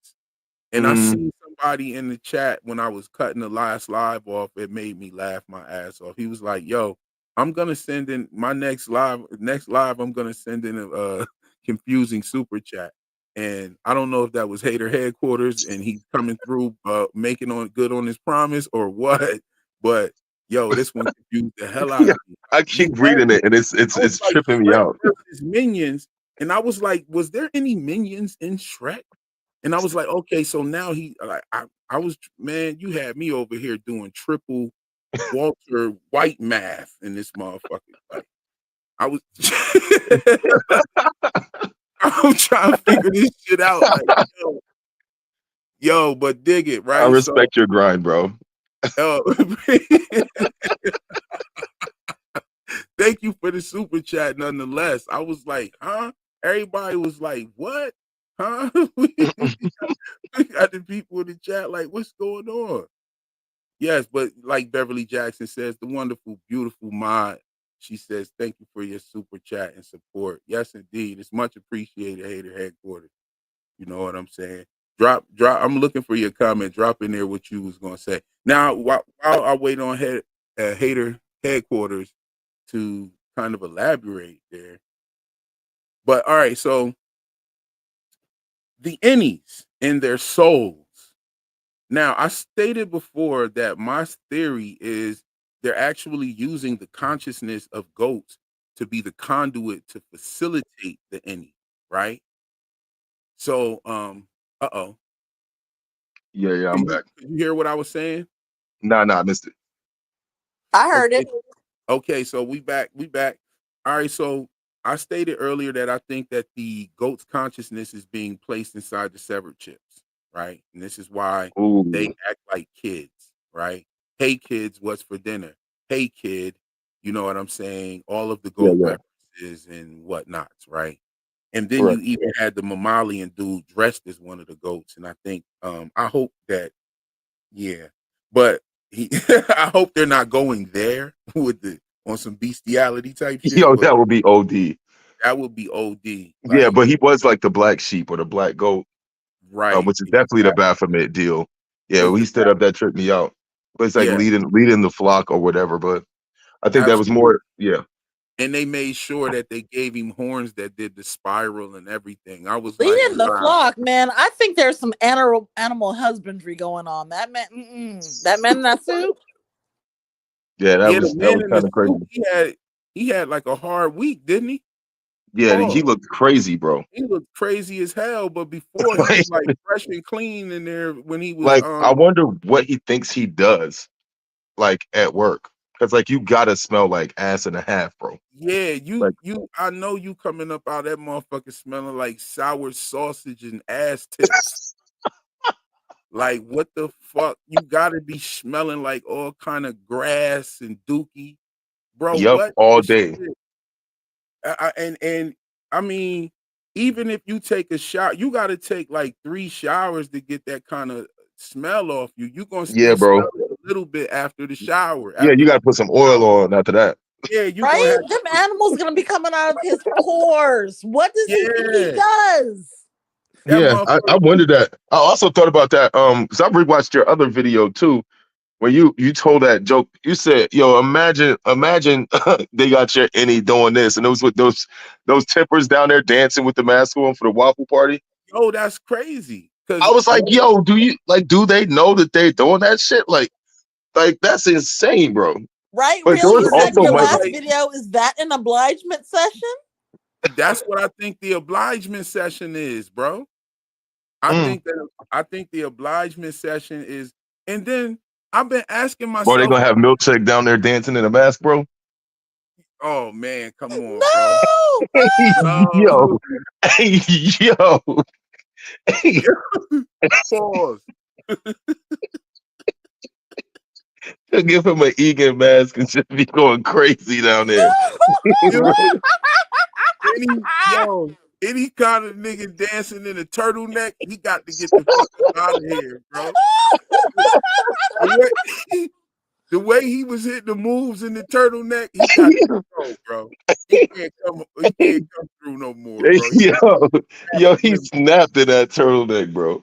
And I Mm, see somebody in the chat when I was cutting the last live off, it made me laugh my ass off. He was like, "Yo, I'm gonna send in my next live, I'm gonna send in a confusing super chat." And I don't know if that was hater headquarters and he's coming through making on good on his promise or what, but yo, this one confused the hell out yeah, of me. I You keep asked reading it, and I was it's like tripping me Shrek out. versus Minions, and I was like, was there any minions in Shrek? And I was like, okay, so now he like I was man, you had me over here doing triple Walter White math in this motherfucker. Like I was I'm trying to figure this shit out. Like, but dig it, I right? So respect your grind, bro. uh, thank you for the super chat nonetheless. I was like, huh? Everybody was like, what? Huh? We got the people in the chat like, what's going on? Yes, but like Beverly Jackson says, the wonderful, beautiful mod. She says, thank you for your super chat and support. Yes, indeed. It's much appreciated, Hater Headquarters. You know what I'm saying? Drop. I'm looking for your comment. Drop in there what you was going to say. Now, while I wait on Hater Headquarters to kind of elaborate there. But all right, so the Innies and their souls. Now, I stated before that my theory is they're actually using the consciousness of goats to be the conduit to facilitate the any, right? So, uh-oh. Yeah, yeah, I'm Can you, back. can you hear what I was saying? Nah, I missed it. I heard Okay. it. Okay, so we back. All right, so I stated earlier that I think that the goat's consciousness is being placed inside the severed chips, right? And this is why they Ooh, act like kids, right? Hey kids, what's for dinner? Hey kid, you know what I'm saying? All of the Yeah, goat yeah. references and whatnots, right? And then you Correct. even had the mammalian dude dressed as one of the goats. And I think I hope that but he I hope they're not going there with on some bestiality type shit, Yo, but that would be OD. that would be OD. Yeah, Like, but he was like the black sheep or the black goat, right. which is definitely the Baphomet deal. Yeah, Is when he the stood up, that tripped me out. But it's like yeah, leading the flock or whatever. But I think that was absolutely. more, yeah. And they made sure that they gave him horns that did the spiral and everything. I was like, Leading the wow. flock, man. I think there's some animal husbandry going on. That man, that man in that suit. Yeah, that Yeah, the was man in the kind of suit, crazy. he had like a hard week, didn't he? Yeah, he Pause. looked crazy, bro. He looked crazy as hell, but before he was like fresh and clean in there when he was Like, I wonder what he thinks he does, like at work, because like you gotta smell like ass and a half, bro. yeah, Like, I know you coming up out that motherfucker smelling like sour sausage and ass tips. Like, what the fuck? You gotta be smelling like all kind of grass and dookie, bro. yup, What all the day. shit? And I mean, even if you take a shower, you got to take like 3 showers to get that kind of smell off you. You gonna Yeah, still bro. smell it a little bit after the shower. Yeah, you After gotta put some oil on after that. yeah, you gonna Right? have Them animals gonna be coming out of his pores. What does he think he yeah. does? That Yeah, I motherfucker. wondered that. I also thought about that. Because I rewatched your other video too, when you told that joke. You said, "Yo, imagine they got your Innie doing this, and it was with those tempers down there dancing with the mask on for the waffle party." Yo, that's crazy. I Cause was like, "Yo, do they know that they doing that shit? Like that's insane, bro." Right? But Real, those you said also your might. last like, video is that an obligement session? that's what I think the obligement session is, bro. I Mm. think the obligement session is, and then I've been asking Bro, they myself, gonna have Milkshake down there dancing in a mask, bro. oh man, come on, bro. No, No. Yo, hey, yo, hey. Pause. They'll give him an Egan mask and just be going crazy down there. Any kind of nigga dancing in a turtleneck, he got to get the fuck out of here, bro. The way he was hitting the moves in the turtleneck, he got to go, bro. He can't come through no more, bro. Yo, he snapped in that turtleneck, bro.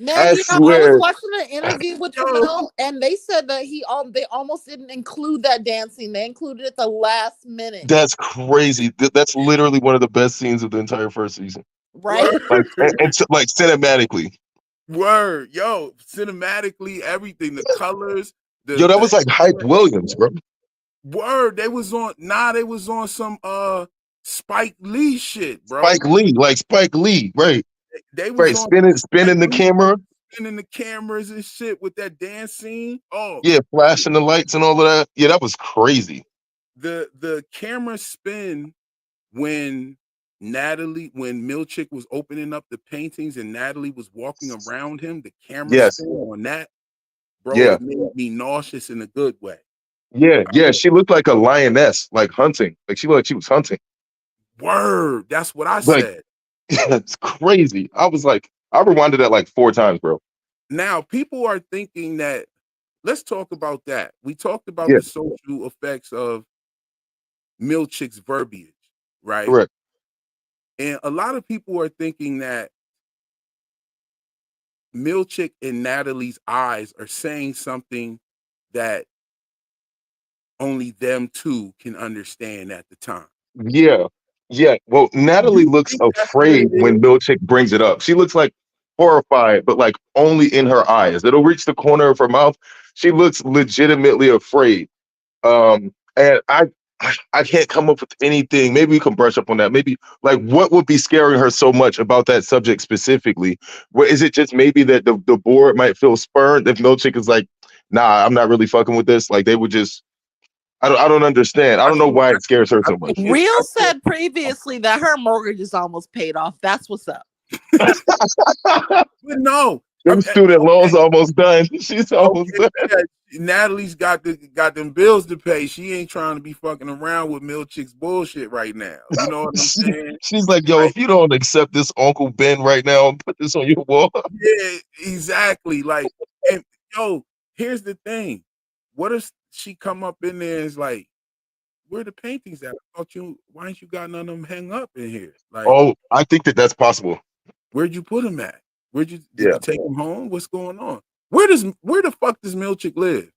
man, I you know, I was swear, watching an interview with Terrell, and they said that they almost didn't include that dancing. They included it the last minute. that's crazy. That's literally one of the best scenes of the entire first season. Right? Like, and like cinematically. Word, yo, cinematically, everything, the colors, Yo, that was like Hype Williams, bro. Word, they was on some Spike Lee shit, bro. Spike Lee, right? They was on spinning the camera, spinning the cameras and shit with that dance scene. Oh yeah, flashing the lights and all of that. Yeah, that was crazy. The camera spin when Milchick was opening up the paintings and Natalie was walking around him, the camera spin on that, bro, it made me nauseous in a good way. Yeah, she looked like a lioness, like hunting. Like she looked like she was hunting. Word, that's what I Like, said. it's crazy. I was like, I rewinded that like 4 times, bro. Now people are thinking that. Let's talk about that. We talked about the social effects of Milchick's verbiage, right? Correct. And a lot of people are thinking that Milchick and Natalie's eyes are saying something that only them two can understand at the time. Yeah. Well, Natalie looks afraid when Milchick brings it up. She looks like horrified, but like only in her eyes. It'll reach the corner of her mouth. She looks legitimately afraid. And I can't come up with anything. Maybe we can brush up on that. Maybe like what would be scaring her so much about that subject specifically? What is it just maybe that the board might feel spurned if Milchick is like, nah, I'm not really fucking with this. Like they would just I don't understand. I don't know why it scares her so much. Real said previously that her mortgage is almost paid off. That's what's up. But no, Them student loans almost done. She's almost Okay, done. yeah, Natalie's got them bills to pay. She ain't trying to be fucking around with Milchick's bullshit right now. You know what I'm saying? She's like, yo, Like, if you don't accept this Uncle Ben right now and put this on your wall. yeah, exactly. Like, and yo, here's the thing. What if she come up in there and is like, where the paintings at? Why ain't you got none of them hang up in here? Like, Oh, I think that's possible. where'd you put them at? Did Yeah. you take them home? What's going on? Where the fuck does Milchick live?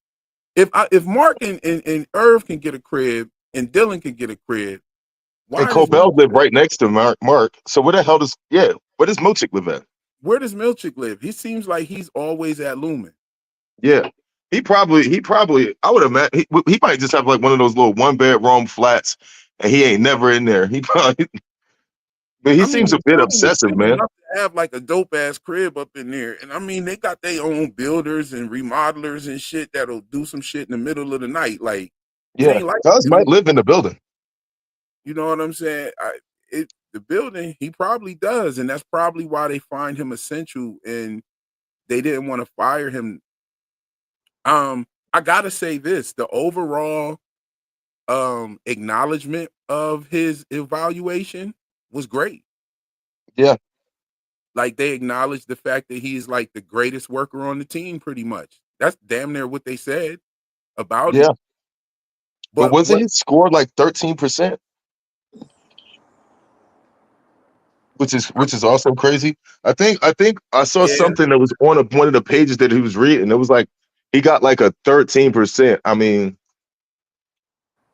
If Mark and Irv can get a crib and Dylan can get a crib, why And does Cobell live right next to Mark. So where the hell where does Milchick live at? where does Milchick live? He seems like he's always at Lumon. Yeah. He probably, I would imagine he might just have like one of those little 1-bedroom flats and he ain't never in there. He probably, but he seems a bit obsessive, man. Enough to have like a dope ass crib up in there, and I mean they got their own builders and remodelers and shit that'll do some shit in the middle of the night. Like, it Yeah, ain't like Cuz might live in the building. you know what I'm saying? The building he probably does, and that's probably why they find him essential, and they didn't want to fire him. I gotta say this: the overall acknowledgement of his evaluation was great. Yeah. Like, they acknowledged the fact that he's like the greatest worker on the team, pretty much. That's damn near what they said about him. But wasn't his score like 13%? Which is also crazy. I think I saw something that was on one of the pages that he was reading. It was like he got like a 13%. I mean,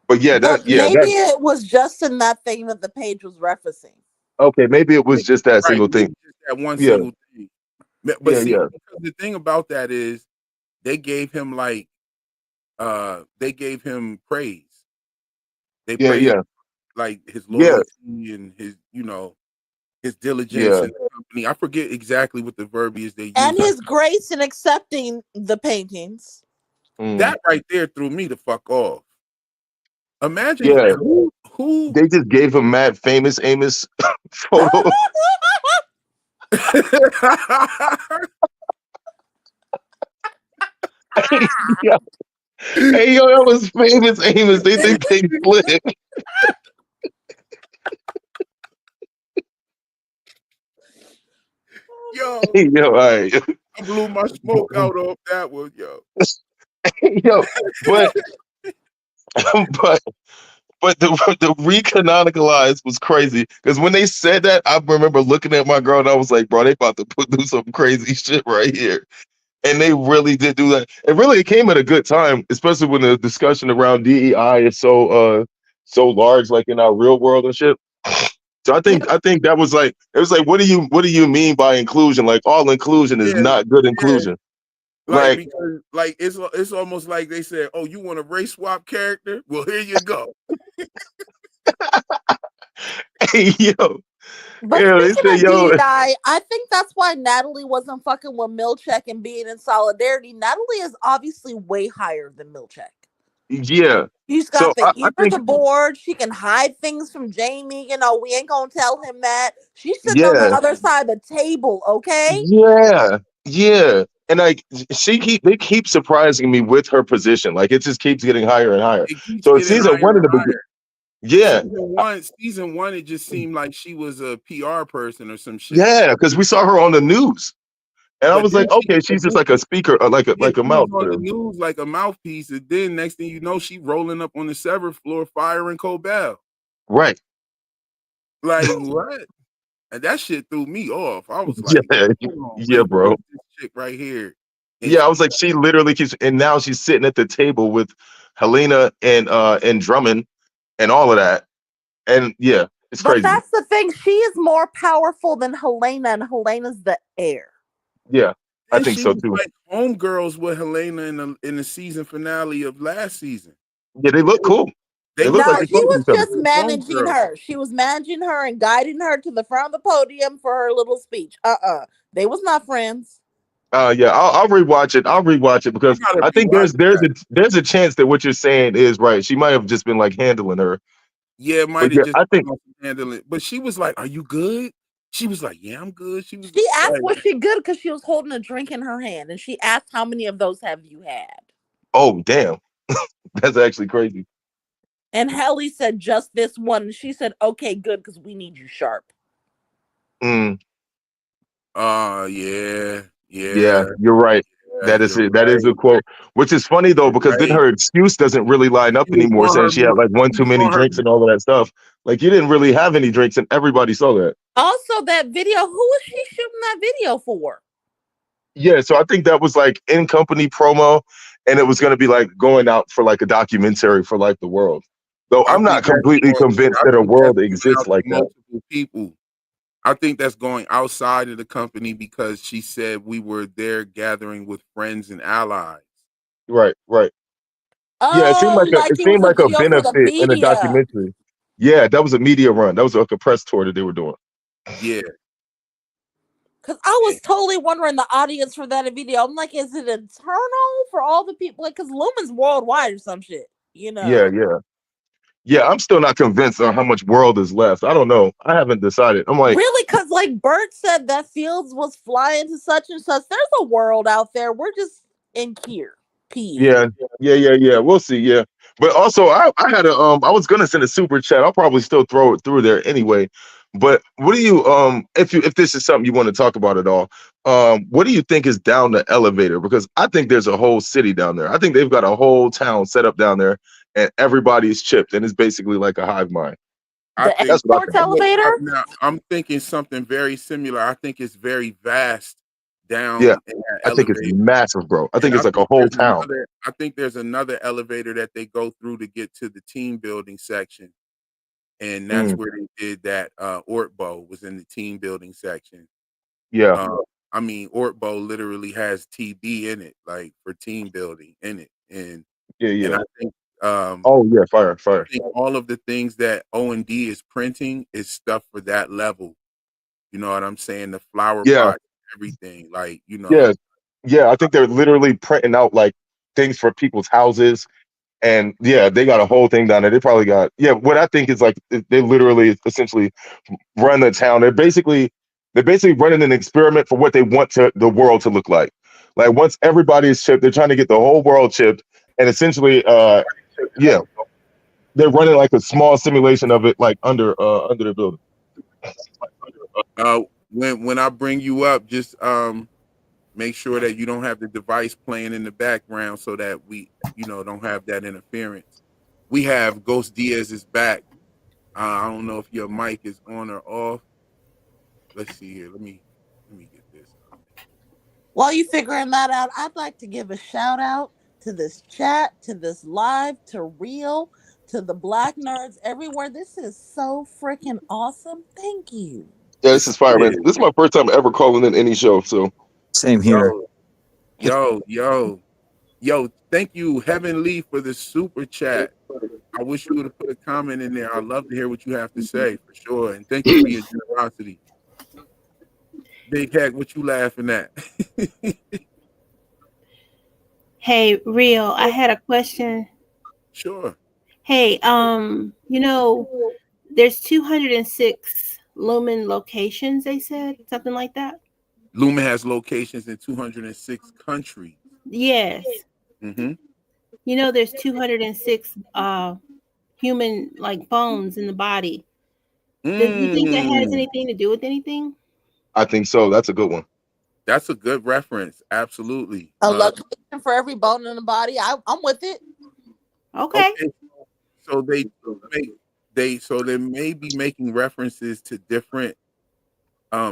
but maybe it was just in that thing that the page was referencing. Okay, maybe it was just that single thing. Just that one single thing. But Yeah, see, yeah. the thing about that is they gave him praise. They praised like his loyalty and his, his diligence in the company. I forget exactly what the verbiage they used. And his grace in accepting the paintings. That right there threw me the fuck off. Imagine who they just gave him mad famous Amos photo. Hey, yo, that was famous Amos. They think they split. Yo, all right. I blew my smoke out off that one, yo. Yo, but the recanonicalize was crazy because when they said that, I remember looking at my girl and I was like, bro, they about to do some crazy shit right here. And they really did do that. It came at a good time, especially when the discussion around DEI is so large, like in our real world and shit. So I think that was like, it was like, what do you mean by inclusion? Like, all inclusion is not good inclusion. Like, because like it's almost like they said, oh, you want a race swap character? Well, here you go. Hey, yo. But speaking of DEI, I think that's why Natalie wasn't fucking with Milchick and being in solidarity. Natalie is obviously way higher than Milchick. Yeah. She's got the ear to board. She can hide things from Jamie. We ain't gonna tell him that. She's sitting on the other side of the table, okay? Yeah. Yeah. And like they keep surprising me with her position. Like, it just keeps getting higher and higher. So it's season one in the beginning. Yeah. Season one, it just seemed like she was a PR person or some shit. Yeah, because we saw her on the news. And I was like, okay, she's just like a speaker, like a mouth. On the news, like a mouthpiece. And then next thing you know, she rolling up on the Sever floor, firing Cobell. Right. Like, what? And that shit threw me off. I was like, bro. This chick right here. And I was like, she literally keeps, and now she's sitting at the table with Helena and Drummond and all of that. And it's crazy. But that's the thing. She is more powerful than Helena, and Helena's the heir. Yeah, I think so too. Like homegirls with Helena in the season finale of last season. Yeah, they look cool. She was just managing her. She was managing her and guiding her to the front of the podium for her little speech. They was not friends. I'll rewatch it because I think there's a chance that what you're saying is right. She might have just been like handling her. Yeah, it might have just handling it. But she was like, "Are you good?" She was like, "Yeah, I'm good." She was She asked, like, was she good? Because she was holding a drink in her hand. And she asked, how many of those have you had? Oh, damn. That's actually crazy. And Helly said, just this one. And she said, okay, good, because we need you sharp. Mm, yeah, yeah, yeah, you're right. yeah, That is you're it. That is a right. quote, which is funny though, You're because then right. her excuse doesn't really line up She was anymore, on saying her. she had like one She too was many on her. drinks and all of that stuff. Like you didn't really have any drinks, and everybody saw that. Also, that video, who was she shooting that video for? Yeah, so I think that was like in company promo, and it was going to be like going out for like a documentary for like the world. Though I I'm not think that's completely going. convinced I that a think that's world going exists out to like that. multiple people. I think that's going outside of the company because she said we were there gathering with friends and allies. Right, right. Yeah, Oh, like it it was seemed a like a video for the benefit in a media. documentary. Yeah, that was a media run. That was like a press tour that they were doing. Yeah. Because I was totally wondering the audience for that video. I'm like, is it internal for all the people? Like, because Lumen's worldwide or some shit, you Yeah, know? yeah. Yeah, I'm still not convinced on how much world is left. I don't know. I haven't decided. I'm like, Really? Because, like, Burt said that Fields was flying to such and such. There's a world out there. We're just in Kier. P. yeah, yeah. We'll see. Yeah, but also I had a I was gonna send a super chat. I'll probably still throw it through there anyway. But what do you if this is something you want to talk about at all, what do you think is down the elevator? Because I think there's a whole city down there. I think they've got a whole town set up down there, and everybody's chipped, and it's basically like a hive mind. I The think That's what I exports think. elevator? now, I'm thinking something very similar. I think it's very vast Yeah, down in that I think it's elevator. massive, bro. I And think it's like a whole town. I think there's another elevator that they go through to get to the team building section. And that's Mm, where they did that. Ortbo was in the team building section. yeah, Uh, I mean, Ortbo literally has TB in it, like for team building in it. And yeah. I think um Oh yeah, fire, I fire. think all of the things that O&D is printing is stuff for that level. You know what I'm saying? The flower Yeah, pot, everything. Like, yeah, yeah. I think they're literally printing out like things for people's houses, and yeah, they got a whole thing down there. They probably got What I think is like they literally essentially run the town. They're basically running an experiment for what they want the world to look like. Like once everybody is chipped, they're trying to get the whole world chipped, and essentially, yeah, they're running like a small simulation of it, like under the building. uh when I bring you up, just make sure that you don't have the device playing in the background so that we, don't have that interference. We have Ghost Diaz's back. I don't know if your mic is on or off. Let's see here. Let me get this. While you figuring that out, I'd like to give a shout out to this chat, to this live, to Real, to the Black Nerds everywhere. This is so freaking awesome. Thank you. Yeah, this is fire, man. This is my first time ever calling in any show, so Same here. Yo, thank you, Heavenly, for the super chat. I wish you would have put a comment in there. I'd love to hear what you have to say for sure. And thank you for your generosity. Big Hack, what you laughing at? Hey, Real, I had a question. Sure. Hey, there's 206 Lumen locations, they said, something like that. Lumen has locations in 206 countries. Yes. Mm-hmm. There's 206 human like bones in the body. Do you think that has anything to do with anything? I think so. That's a good one. That's a good reference. Absolutely. A location for every bone in the body. I'm with it. Okay. So they may be making references to different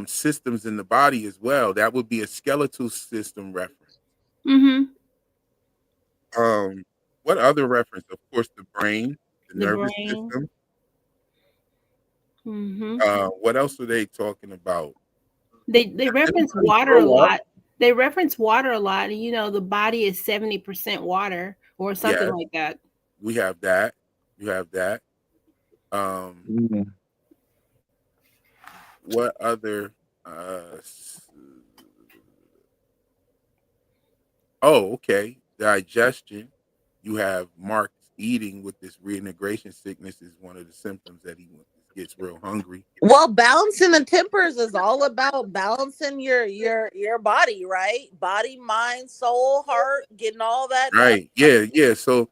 systems in the body as well. That would be a skeletal system reference. Mm-hmm. What other reference? Of course, the brain, the nervous brain. system. Mm-hmm. What else are they talking about? They reference water a lot. They reference water a lot, and the body is 70% water or something like that. We have that. You have that. What other? Okay. Digestion. You have Mark's eating with this reintegration sickness is one of the symptoms that he gets real hungry. Well, balancing the tempers is all about balancing your body, right? Body, mind, soul, heart, getting all that. Right. Yeah. So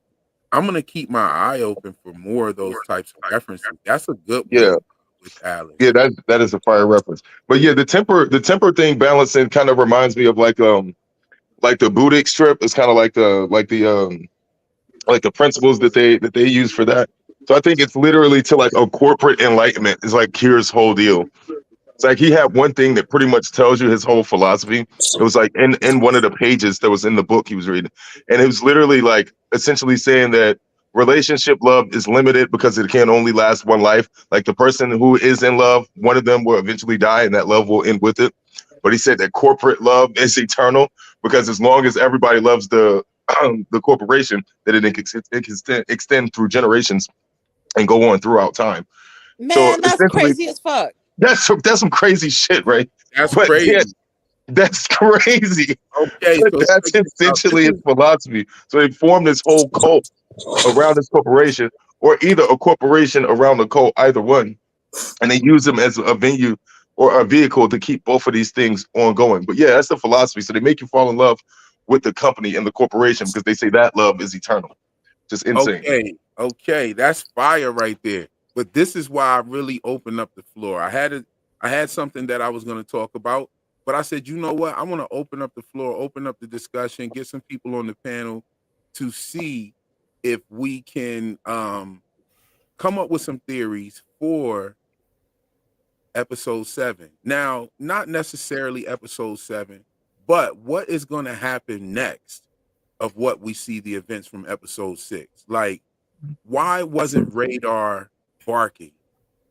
I'm gonna keep my eye open for more of those types of references. That's a good Yeah. one with Alice. Yeah, that is a fire reference. But yeah, the temper thing balancing kind of reminds me of like the Buddhic strip. It's kind of like the principles that they use for that. So I think it's literally to like a corporate enlightenment is like Kier's whole deal. It's like he had one thing that pretty much tells you his whole philosophy. It was like in one of the pages that was in the book he was reading. And it was literally like essentially saying that relationship love is limited because it can only last one life. Like the person who is in love, one of them will eventually die and that love will end with it. But he said that corporate love is eternal because as long as everybody loves the corporation, that it can extend through generations and go on throughout time. Man, that's crazy as fuck. That's some crazy shit, right? That's But crazy. yeah, that's crazy. Okay, But so that's essentially his philosophy. So they formed this whole cult around this corporation, or either a corporation around the cult, either one, and they use them as a venue or a vehicle to keep both of these things ongoing. But yeah, that's the philosophy. So they make you fall in love with the company and the corporation because they say that love is eternal. Just insane. Okay, that's fire right there. But this is why I really opened up the floor. I had something that I was going to talk about, but I said, you know what? I want to open up the floor, open up the discussion, get some people on the panel to see if we can come up with some theories for episode 7. Now, not necessarily episode 7, but what is going to happen next of what we see the events from episode 6? Like, why wasn't Radar barking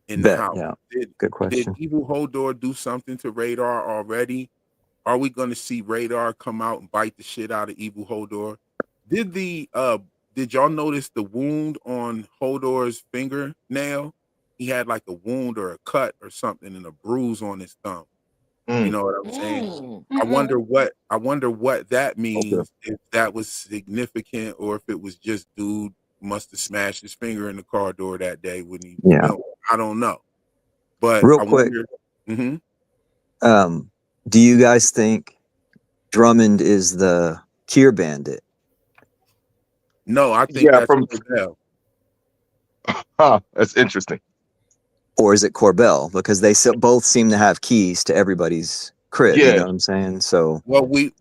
in the house? Yeah. Good Did question. Evil Hodor do something to Radar already? Are we going to see Radar come out and bite the shit out of Evil Hodor? Did y'all notice the wound on Hodor's fingernail? He had like a wound or a cut or something and a bruise on his thumb. You know what I'm saying? Mm-hmm. I wonder what that means, if that was significant or if it was just dude must have smashed his finger in the car door that day when he I don't know. But real quick, do you guys think Drummond is the Kier bandit? No, I think that's from Corbell. That's interesting. Or is it Corbell? Because they both seem to have keys to everybody's crib. Yeah. You know what I'm saying? So we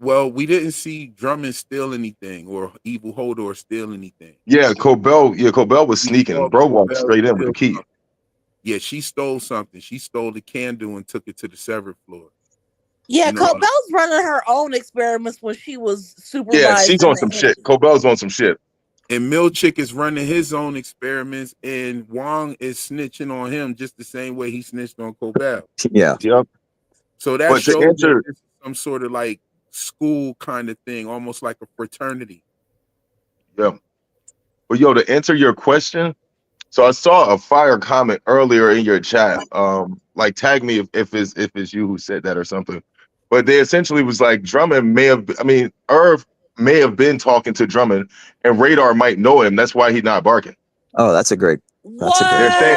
didn't see Drummond steal anything or Evil Hodor steal anything. Yeah, Corbell was sneaking. Bro walked straight in with the key. Yeah, she stole something. She stole the candle and took it to the severed floor. Yeah, Corbell's running her own experiments when she was supervising. Yeah, she's on some shit. Corbell's on some shit. And Milchick is running his own experiments, and Wong is snitching on him just the same way he snitched on Corbell. Yeah. Yep. So that shows that this is some sort of like school kind of thing, almost like a fraternity. Yeah. Well, yo, to answer your question, so I saw a fire comment earlier in your chat. Like tag me if it's you who said that or something. But they essentially was like Drummond Irv may have been talking to Drummond, and Radar might know him. That's why he's not barking. Oh, that's a great They're saying,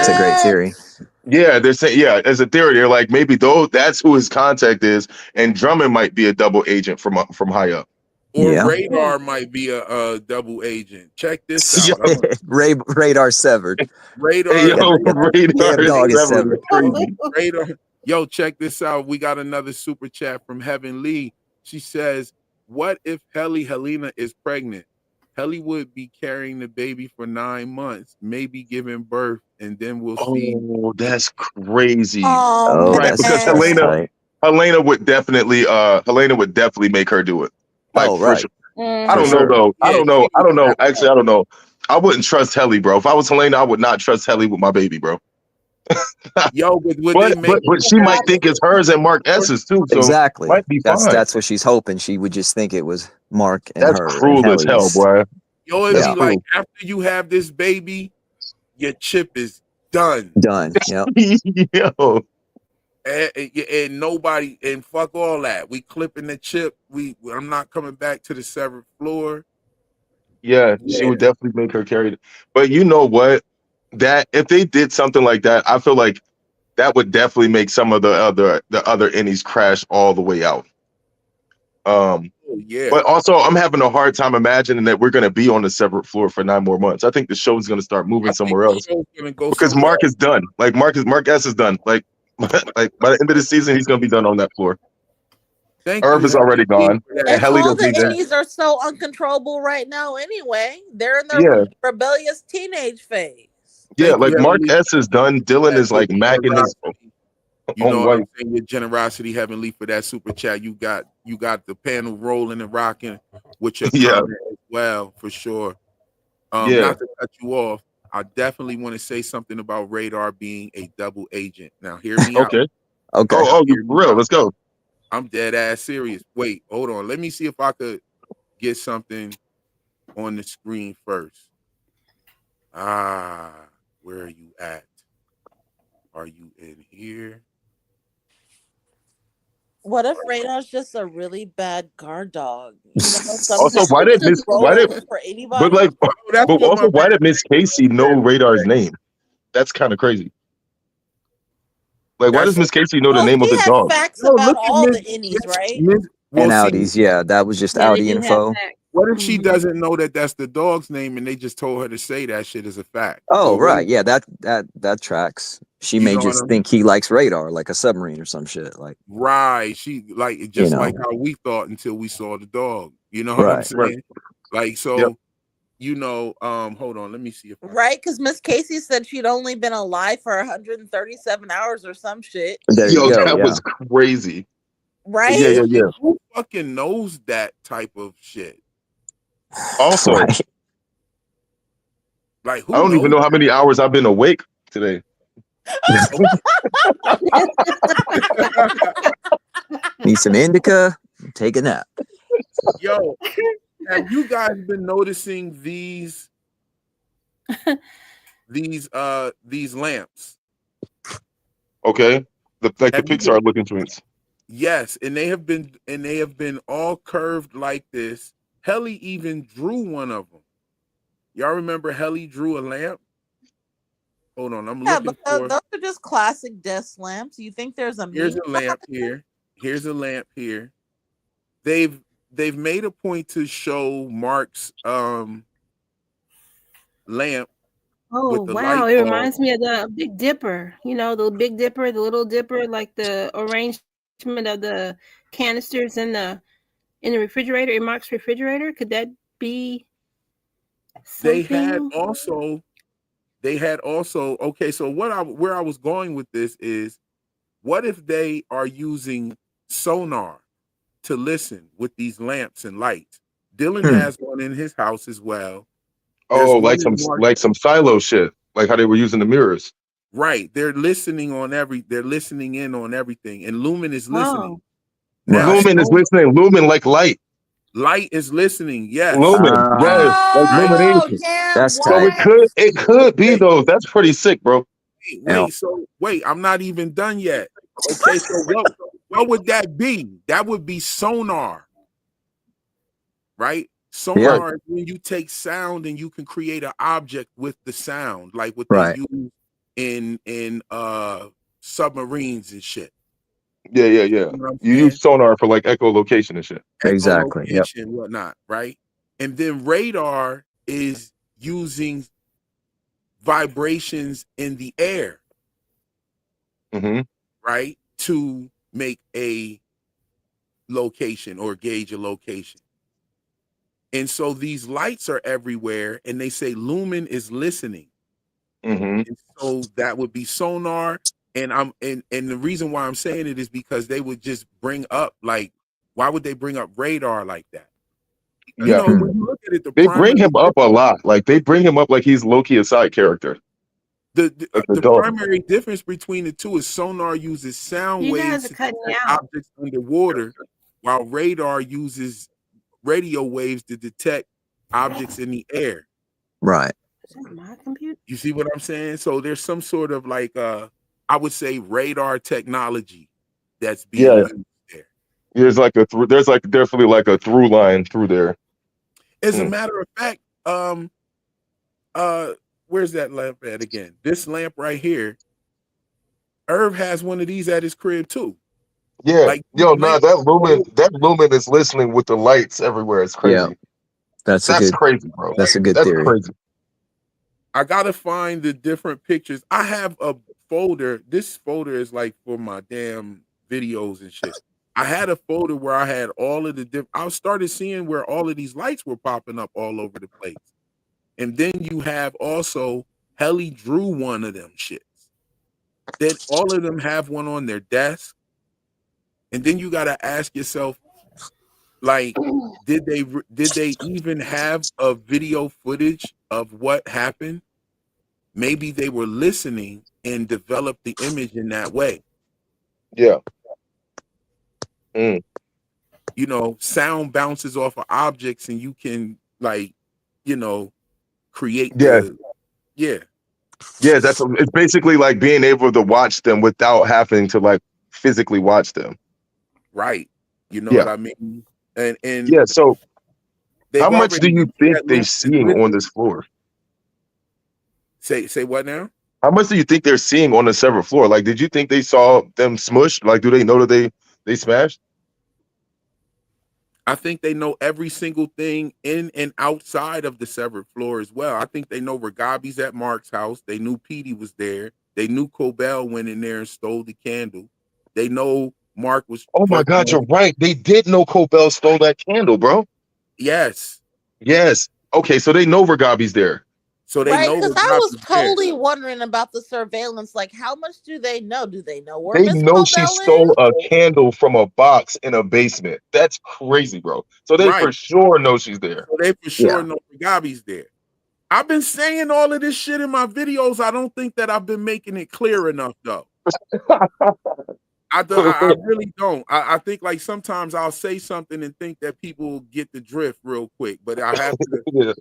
it's a great theory. Yeah, they're saying, as a theory, they're like maybe that's who his contact is, and Drummond might be a double agent from high up. Or Radar might be a double agent. Check this out. Radar severed. Radar is severed. Radar. Yo, check this out. We got another super chat from Heaven Lee. She says, what if Helena is pregnant? Helly would be carrying the baby for 9 months, maybe giving birth, and then we'll see. Oh, that's crazy. Oh, right, because Helena would definitely make her do it. Like, for sure. I don't know though. I don't know. Actually, I don't know. I wouldn't trust Helly, bro. If I was Helena, I would not trust Helly with my baby, bro. Yo, but she might think it's hers and Mark S's too. So exactly. Might be fine. That's what she's hoping. She would just think it was Mark and that's her. That's cruel as hell, boy. Yo, it'd be like after you have this baby, your chip is done. Done. Yep. Yo. And nobody, and fuck all that. We clipping the chip. I'm not coming back to the severed floor. Yeah, she would definitely make her carry it. But you know what? that if they did something like that, I feel like that would definitely make some of the other innies crash all the way out. Yeah. But also, I'm having a hard time imagining that we're going to be on the separate floor for 9 more months. I think the show is going to start moving somewhere else because Mark is done. Like Mark S is done. Like by the end of the season, he's going to be done on that floor. Irv is already gone. And Helly all doesn't the need that. innies are so uncontrollable right now anyway. They're in their rebellious teenage phase. Yeah, like Mark S is done. Dylan is like macking his own what wife. I'm saying? Your generosity, Heavenly, for that super chat. You got the panel rolling and rocking with your comment as well, for sure. Not to cut you off, I definitely want to say something about Radar being a double agent. Now, hear me out. Okay. Oh, you for real? Let's go. I'm dead ass serious. Wait, hold on. Let me see if I could get something on the screen first. Where are you at? Are you in here? What if Radar's just a really bad guard dog? You know, Also, why did Miss Casey know Radar's name? That's kind of crazy. Like, why does Miss Casey know the name of his dog? Facts about all the innies, right? And Audis, yeah, that was just Audi info. What if she doesn't know that that's the dog's name and they just told her to say that shit as a fact? Oh, right, yeah, that tracks. She may just think he likes Radar, like a submarine or some shit. Like, right, she like just like how we thought until we saw the dog. You know what I'm saying? Like, so hold on, let me see if right, because Miss Casey said she'd only been alive for 137 hours or some shit. There you go, that was crazy. Right? Yeah. Who fucking knows that type of shit? Also, like, who I don't even know how many hours I've been awake today. Need some indica, take a nap. Yo, have you guys been noticing these lamps? Okay, the Pixar looking joints. Yes, and they have been all curved like this. Helly even drew one of them. Y'all remember Helly drew a lamp? Hold on, I'm looking for. Those are just classic desk lamps. You think there's a? Here's a lamp here. Here's a lamp here. They've made a point to show Mark's lamp. Oh wow! It reminds me of the Big Dipper. You know, the Big Dipper, the Little Dipper, like the arrangement of the canisters in the refrigerator, in Mark's refrigerator. Could that be something? They had also. Okay, so where I was going with this is, what if they are using sonar to listen with these lamps and lights? Dylan has one in his house as well. Oh, like some silo shit, like how they were using the mirrors. Right, they're listening in on everything, and Lumon is listening. Lumon is listening. Lumon like light. Light is listening. Yes. Lumon, like illumination. That's so it could be those. That's pretty sick, bro. Wait, I'm not even done yet. Okay, so what would that be? That would be sonar, right? Sonar is when you take sound and you can create an object with the sound, like what they use in submarines and shit. Yeah. You use sonar for like echolocation and shit. Exactly. And whatnot, right? And then radar is using vibrations in the air, right, to make a location or gauge a location. And so these lights are everywhere, and they say Lumon is listening. And so that would be sonar. And the reason why I'm saying it is because they would just bring up, like, why would they bring up radar like that? You know, when you look at it, they bring him up a lot. Like they bring him up like he's low-key a side character. The primary difference between the two is sonar uses sound waves to detect objects underwater, while radar uses radio waves to detect objects in the air. Right. Is that my computer? You see what I'm saying? So there's some sort of like I would say radar technology that's being used there. There's definitely like a through line through there. As a matter of fact, where's that lamp at again? This lamp right here. Irv has one of these at his crib too. Yeah, Like yo, lamp, that lumen is listening with the lights everywhere. It's Yeah, crazy. that's Crazy, bro. a good That's theory. crazy. I gotta find the different pictures. I have a folder. This folder is like for my damn videos and shit. I had a folder where I had all of the different. I started seeing where all of these lights were popping up all over the place. And then you have also Helly drew one of them shits. Then all of them have one on their desk. And then you gotta ask yourself, like, did they even have a video footage of what happened? Maybe they were listening and developed the image in that way. Yeah. You know, sound bounces off of objects and you can, like, you know, create the Yeah, it's basically like being able to watch them without having to like physically watch them. Right. You know what I mean? And yeah, so how much do you think they're they're seeing on this floor? Say what now? How much do you think they're seeing on the severed floor? Like, did you think they saw them smush? Like, do they know that they smashed? I think they know every single thing in and outside of the severed floor as well. I think they know Ragabi's at Mark's house. They knew Petey was there. They knew Cobell went in there and stole the candle. They know Mark was. Oh my God, you're right. They did know Cobell stole that candle, bro. Yes. Okay, so they know Ragabi's there. So they know because I was totally wondering about the surveillance. Like, how much do they know? Do they know where They Miss know Cobell she stole a candle from a box in a basement. That's crazy, bro. So they for sure know she's there. So they for sure know Ragabi's there. I've been saying all of this shit in my videos. I don't think that I've been making it clear enough, though. I really don't. I think like sometimes I'll say something and think that people get the drift real quick, but I have to.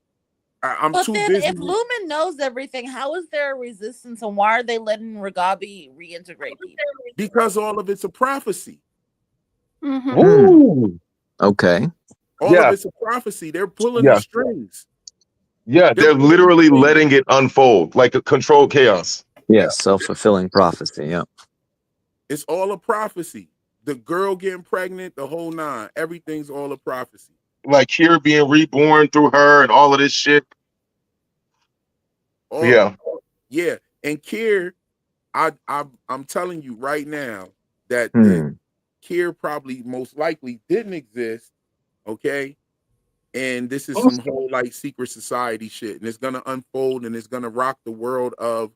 I'm but too then busy. If Lumon knows everything, how is there a resistance and why are they letting Ragabi reintegrate people? Because all of it's a prophecy. Ooh. Okay. All of it's a prophecy. They're pulling the strings. Yeah, they're literally letting it unfold like a controlled chaos. Yeah, self-fulfilling prophecy. Yeah. It's all a prophecy. The girl getting pregnant, the whole nine, everything's all a prophecy. Like Kier being reborn through her and all of this shit. Yeah. And Kier, I'm telling you right now that Kier probably most likely didn't exist. Okay. And this is some whole like secret society shit. And it's gonna unfold and it's gonna rock the world of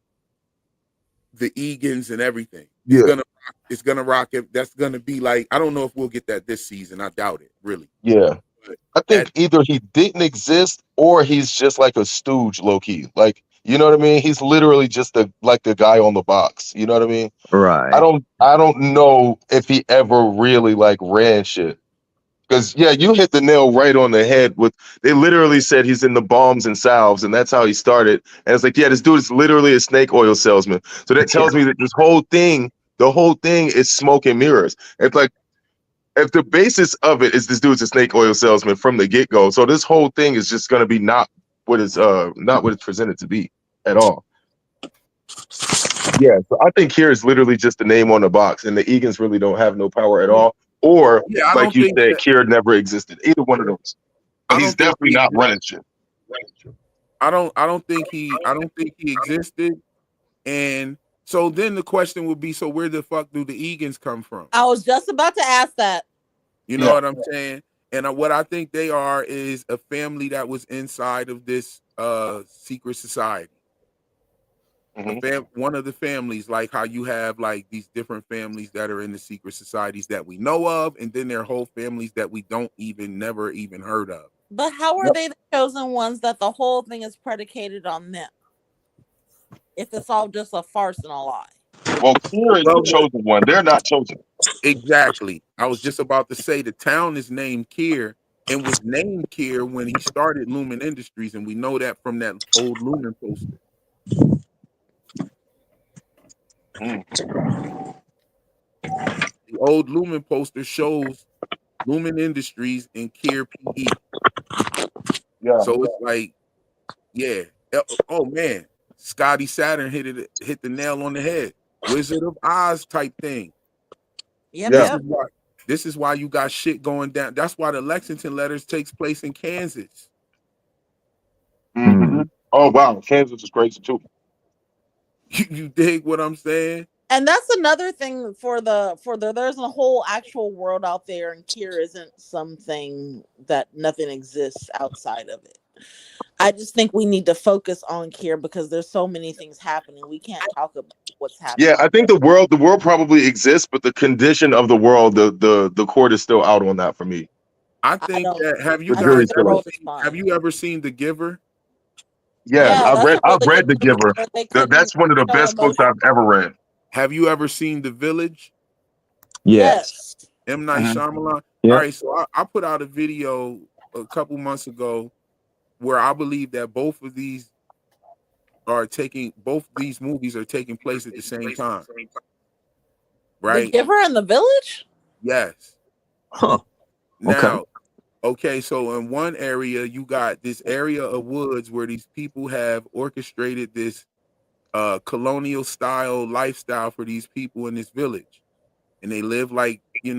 the Egans and everything. It's gonna rock it. That's gonna be like, I don't know if we'll get that this season. I doubt it, really. Yeah. I think either he didn't exist or he's just like a stooge, low key. Like, you know what I mean? He's literally just the guy on the box. You know what I mean? Right. I don't know if he ever really like ran shit. Because you hit the nail right on the head with they literally said he's in the bombs and salves, and that's how he started. And it's like, this dude is literally a snake oil salesman. So that tells me that the whole thing is smoke and mirrors. It's like if the basis of it is this dude's a snake oil salesman from the get-go, so this whole thing is just gonna be not what it's presented to be at all. Yeah, so I think here is literally just the name on the box, and the Egans really don't have no power at all. Or, like you said, Kier never existed. Either one of those. But he's definitely not running shit. I don't think he existed. And so then the question would be, so where the fuck do the Egans come from? I was just about to ask that. You know what I'm saying? And what I think they are is a family that was inside of this secret society. One of the families, like how you have like these different families that are in the secret societies that we know of, and then there are whole families that we don't never even heard of. But how are they the chosen ones that the whole thing is predicated on them? If it's all just a farce and a lie. Well, Kier is the chosen one. They're not chosen. Exactly. I was just about to say the town is named Kier and was named Kier when he started Lumon Industries, and we know that from that old Lumon poster. The old Lumon poster shows Lumon Industries and Kier PE. So it's like, oh man, Scotty Saturn hit the nail on the head. Wizard of Oz type thing. Yep, Yeah. yep. This is why you got shit going down. That's why the Lexington letters takes place in Kansas. Mm-hmm. Oh wow, Kansas is crazy too. You dig what I'm saying? And that's another thing for the there's a whole actual world out there, and Kier isn't something that nothing exists outside of it. I just think we need to focus on Kier because there's so many things happening. We can't talk about what's happening. Yeah, I think the world probably exists, but the condition of the world, the court is still out on that for me. I think that have you The guys jury's ever still seen, have you ever seen The Giver? Yeah, I've that's a read really The good movie, Giver. but they couldn't That's one of the show best books I've ever read. Have you ever seen The Village? Yes. M. Night Shyamalan. Yeah. All right, so I put out a video a couple months ago where I believe that both these movies are taking place at the same time. Right? The Giver and The Village? Yes. Huh. Now, okay, so in one area, you got this area of woods where these people have orchestrated this colonial style lifestyle for these people in this village. And they live like, they're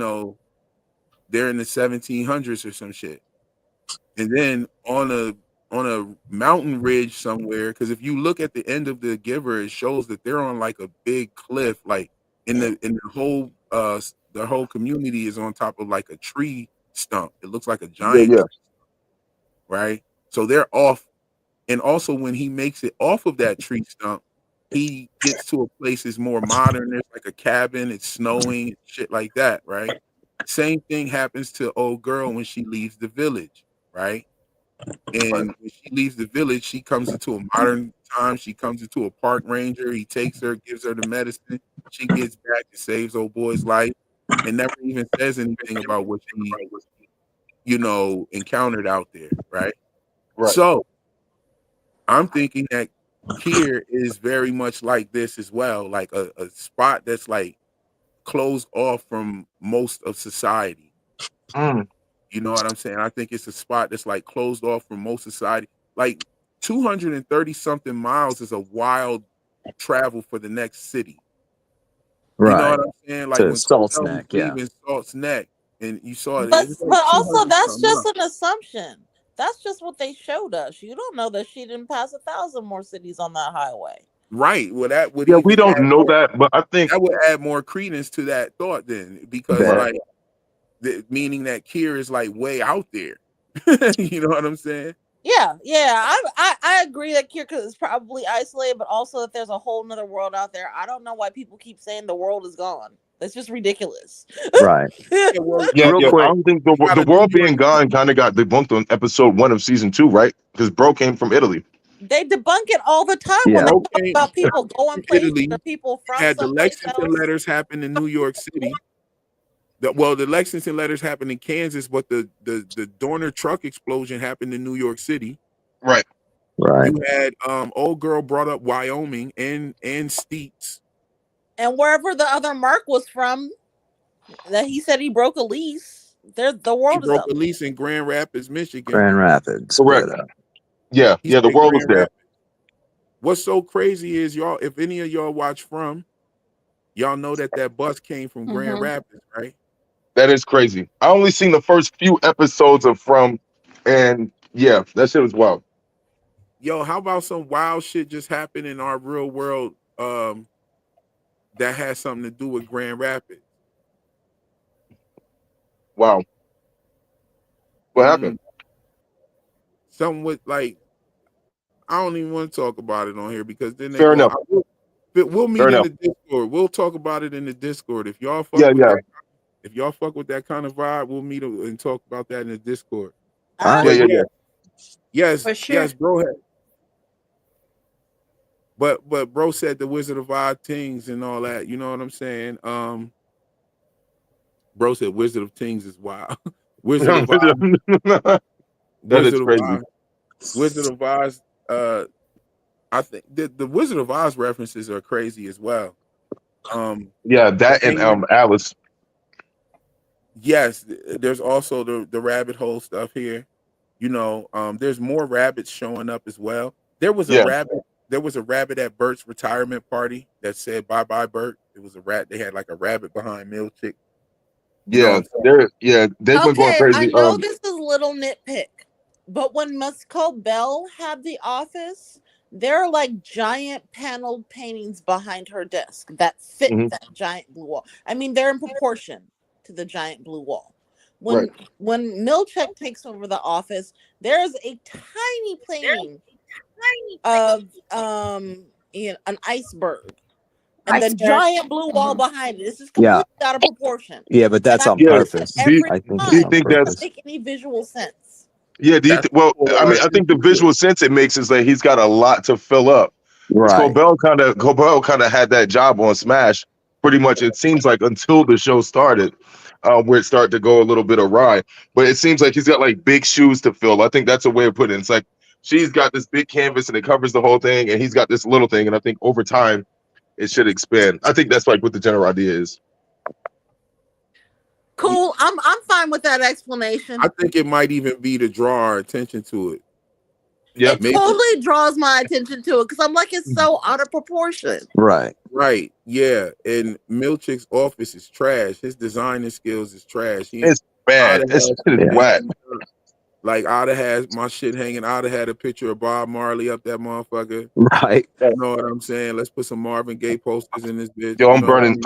in the 1700s or some shit. And then on a mountain ridge somewhere, because if you look at the end of The Giver, it shows that they're on like a big cliff, like in the whole community is on top of like a tree stump. It looks like a giant tree, right? So they're off. And also when he makes it off of that tree stump, he gets to a place that's more modern. There's like a cabin, it's snowing, shit like that, right? Same thing happens to old girl when she leaves the village, right? And when she leaves the village, she comes into a modern time. She comes into a park ranger. He takes her, gives her the medicine. She gets back and saves old boy's life and never even says anything about what she, encountered out there, right? So I'm thinking that Kier is very much like this as well, like a spot that's like closed off from most of society. You know what I'm saying? I think it's a spot that's like closed off from most society. Like 230 something miles is a wild travel for the next city. Right. You know what I'm saying? Like To when Salt's Cordell was Neck, yeah. leaving Salt's Neck, and you saw it. But, It was like but also 200 that's something just miles. an assumption. That's just what they showed us. You don't know that she didn't pass 1,000 more cities on that highway. Right. Well, that would we don't know that, but I think that would add more credence to that thought then, because meaning that Kier is like way out there. You know what I'm saying? Yeah. I agree that Kier is probably isolated, but also that there's a whole nother world out there. I don't know why people keep saying the world is gone. That's just ridiculous. Right. Real quick. I don't think the world being gone kind of got debunked on episode 1 of season 2, right? Because Bro came from Italy. They debunk it all the time when they talk about people going places or people from had the someplace Lexington else. letters happen in New York City. The Lexington letters happened in Kansas, but the Dorner truck explosion happened in New York City. Right. You had old girl brought up Wyoming and Steets. And wherever the other Mark was from, that he said he broke a lease. The world He is broke up. a lease in Grand Rapids, Michigan. Grand Rapids. Correct. Yeah, the world was there. What's so crazy is y'all, if any of y'all watch From, y'all know that bus came from Grand Rapids, right? That is crazy. I only seen the first few episodes of From, and yeah, that shit was wild. Yo, how about some wild shit just happened in our real world that has something to do with Grand Rapids? Wow. What happened? Something with like, I don't even want to talk about it on here because then Fair enough. We'll meet in the Discord. We'll talk about it in the Discord. If y'all fuck if y'all fuck with that kind of vibe, we'll meet and talk about that in the Discord. Yes, For sure. yes, bro. But bro said the Wizard of Oz things and all that. You know what I'm saying? Bro said Wizard of Things is wild. Wizard of Oz. Wizard of Oz. Wizard of Oz. I think the Wizard of Oz references are crazy as well. That and Alice. Yes, there's also the rabbit hole stuff here. There's more rabbits showing up as well. There was a rabbit. there was a rabbit at Burt's retirement party that said "Bye bye Burt." It was a rat. They had like a rabbit behind Milchick. You know what I'm saying? They've been going Okay, I crazy. know this is a little nitpick, but when Musco Bell had the office, there are like giant paneled paintings behind her desk that fit that giant blue wall. I mean, they're in proportion to the giant blue wall. When Milchick takes over the office, there's a tiny painting of an iceberg. And the giant blue wall behind it. This is completely out of proportion. Yeah, but that's on purpose. I think do you think that's that's make any visual sense? Yeah, well, I mean, I think the visual sense it makes is that he's got a lot to fill up. Right. Cobell kind of had that job on Smash, pretty much. It seems like until the show started, where it started to go a little bit awry. But it seems like he's got like big shoes to fill. I think that's a way of putting it. It's like she's got this big canvas and it covers the whole thing, and he's got this little thing. And I think over time, it should expand. I think that's like what the general idea is. Cool. I'm fine with that explanation. I think it might even be to draw our attention to it. Yeah, it totally draws my attention to it because I'm like, it's so out of proportion. Right. Right. Yeah. And Milchick's office is trash. His designing skills is trash. It's bad. It's whack. Like I'd have had my shit hanging. I'd have had a picture of Bob Marley up that motherfucker. Right. You know what I'm saying? Let's put some Marvin Gaye posters in this bitch. Yo, I'm burning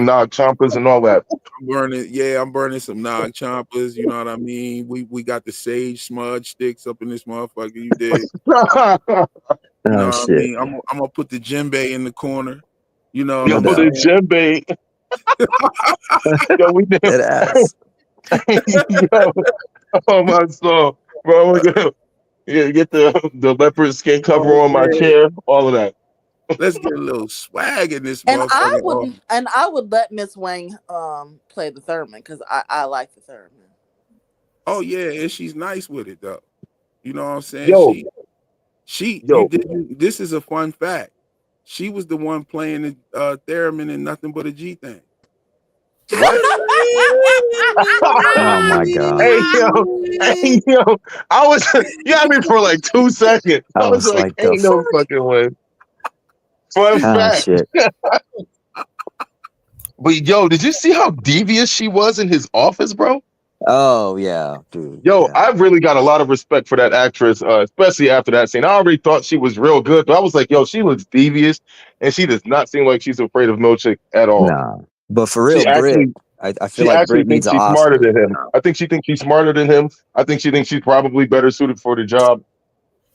Nog Chompers and all that. I'm burning some Nog Chompers. You know what I mean? We got the sage smudge sticks up in this motherfucker. You dig? You know what I mean? I'm gonna put the djembe in the corner. You know, yo, the djembe. Yo, we did ass. Yo, oh my soul, bro! Get the leopard skin cover on my chair. All of that. Let's get a little swag in this. And I would let Miss Wang play the theremin because I like the theremin. Oh yeah, and she's nice with it though. You know what I'm saying? Yo, this is a fun fact. She was the one playing the theremin in Nothing But a G Thing. Oh my god! Hey yo! I was you had me for like 2 seconds. I was like, ain't no fucking way. Fun fact. Shit. But yo, did you see how devious she was in his office, bro? Oh yeah, dude. Yo, I really got a lot of respect for that actress, especially after that scene. I already thought she was real good, but I was like, yo, she looks devious, and she does not seem like she's afraid of Milchick at all. Nah. But for real, Britt, I feel like Britt needs an Oscar. Smarter than him. I think she thinks she's smarter than him. I think she thinks she's probably better suited for the job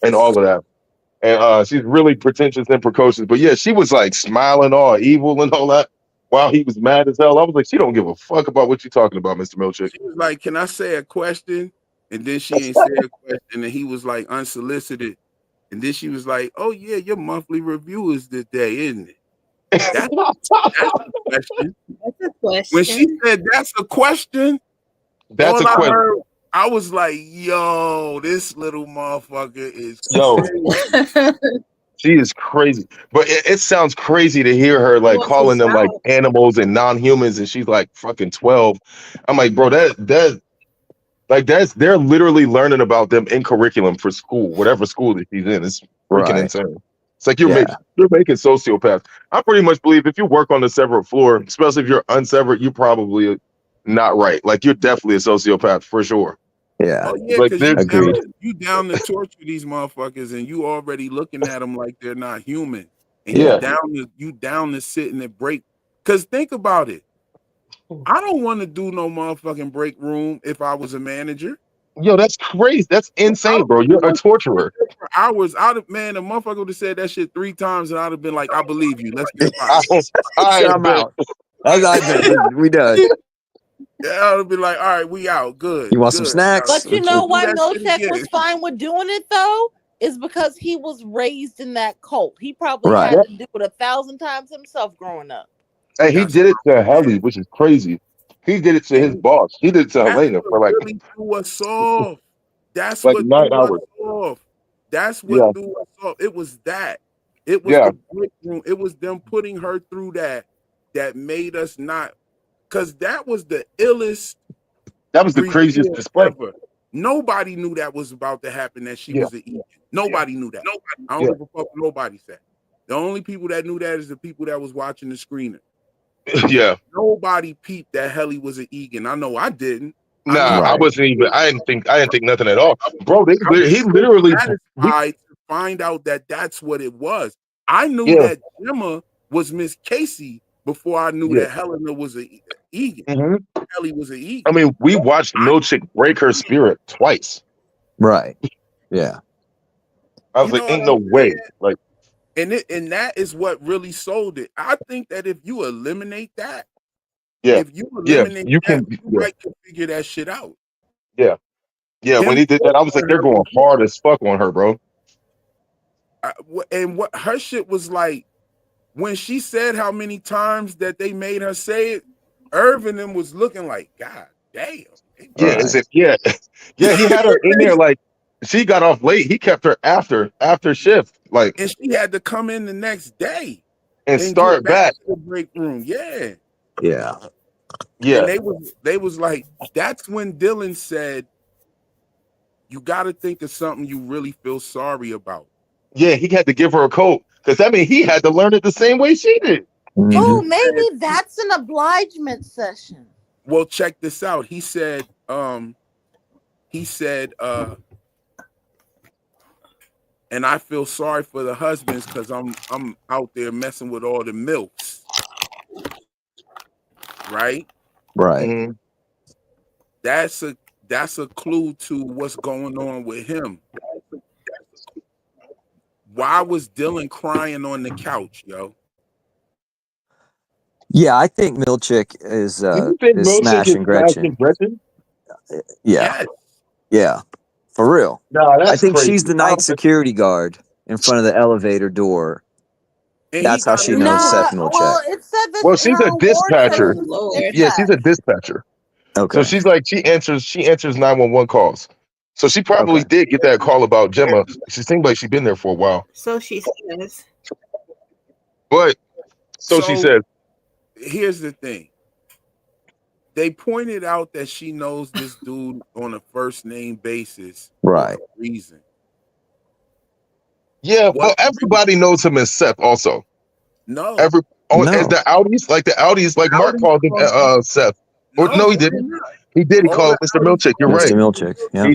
and all of that. And she's really pretentious and precocious. But yeah, she was like smiling all evil and all that while he was mad as hell. I was like, she don't give a fuck about what you're talking about, Mr. Milchick. She was like, can I say a question? And then she ain't say a question. And he was like unsolicited. And then she was like, oh yeah, your monthly review is this day, isn't it? That's a question. That's a question. When she said that's a question, that's a question. I was like, yo, this little motherfucker is crazy. She is crazy. But it sounds crazy to hear her like calling them like animals and non-humans, and she's like fucking 12. I'm like, bro, they're literally learning about them in curriculum for school, whatever school that she's in. It's freaking insane. It's like you're making sociopaths. I pretty much believe if you work on the severed floor, especially if you're unsevered, you're probably not right. Like you're definitely a sociopath for sure. Yeah. Oh, yeah, like, you down to torture these motherfuckers, and you already looking at them like they're not human. And you down to sit in the break. Because think about it. I don't want to do no motherfucking break room if I was a manager. Yo, that's crazy. That's insane, bro. You're a torturer. For hours, a motherfucker would have said that shit 3 times, and I'd have been like, I believe you. Let's get I'm out. We done. Yeah, I would be like, all right, we out. Good. You want some snacks? But you know why Milchick was fine with doing it though? Is because he was raised in that cult. He probably had to do it 1,000 times himself growing up. Hey, he did it to Helly, which is crazy. He did it to his boss. He did it to Helena for like really threw us off. That's like what 9 hours. Off. That's what threw us off. It was that. It was the break room. It was them putting her through that made us not, because that was the illest. That was the craziest display. Ever. Nobody knew that was about to happen, that she was an Egan. Nobody knew that. I don't give a fuck what nobody said. The only people that knew that is the people that was watching the screener. Yeah. Nobody peeped that Helly was an Egan. I know I didn't. Nah, I wasn't even. I didn't think nothing at all, bro. He literally satisfied to find out that that's what it was. I knew that Gemma was Miss Casey before I knew that Helena was an Egan. Helly was an Egan. I mean, we watched Milchick break her spirit twice. Right. Yeah. I was like, ain't no way. Like, and that is what really sold it. I think that if you eliminate that, if you might figure that shit out. Yeah. When he did that, I was like, they're going hard as fuck on her, bro. And what her shit was like, when she said how many times that they made her say it, Irvin them was looking like, God damn. Yeah, he had her in there like she got off late. He kept her after shift, like, and she had to come in the next day and start back to the break room. Yeah. And they was like, that's when Dylan said, you got to think of something you really feel sorry about. Yeah, he had to give her a coat because I mean he had to learn it the same way she did. Oh, maybe that's an obligement session. Well, check this out. He said, and I feel sorry for the husbands because I'm out there messing with all the milks. Right? Right. That's a clue to what's going on with him. Why was Dylan crying on the couch, yo? Yeah, I think Milchick is smashing Gretchen. Yeah. Yeah. For real. No, I think she's the night security guard in front of the elevator door. And that's how she knows Seth Milchick. Well, she's a dispatcher. Yeah, she's a dispatcher. Okay. So she's like she answers 911 calls. So she probably did get that call about Gemma. She seemed like she'd been there for a while. So she says. But so she says. Here's the thing. They pointed out that she knows this dude on a first name basis. Right. For a reason. Yeah, well, everybody knows him as Seth also. No. As the Audis, like Mark called him Seth. No, he didn't. He did. He called him Mr. Milchick. You're right. Mr. Milchick. Yeah. He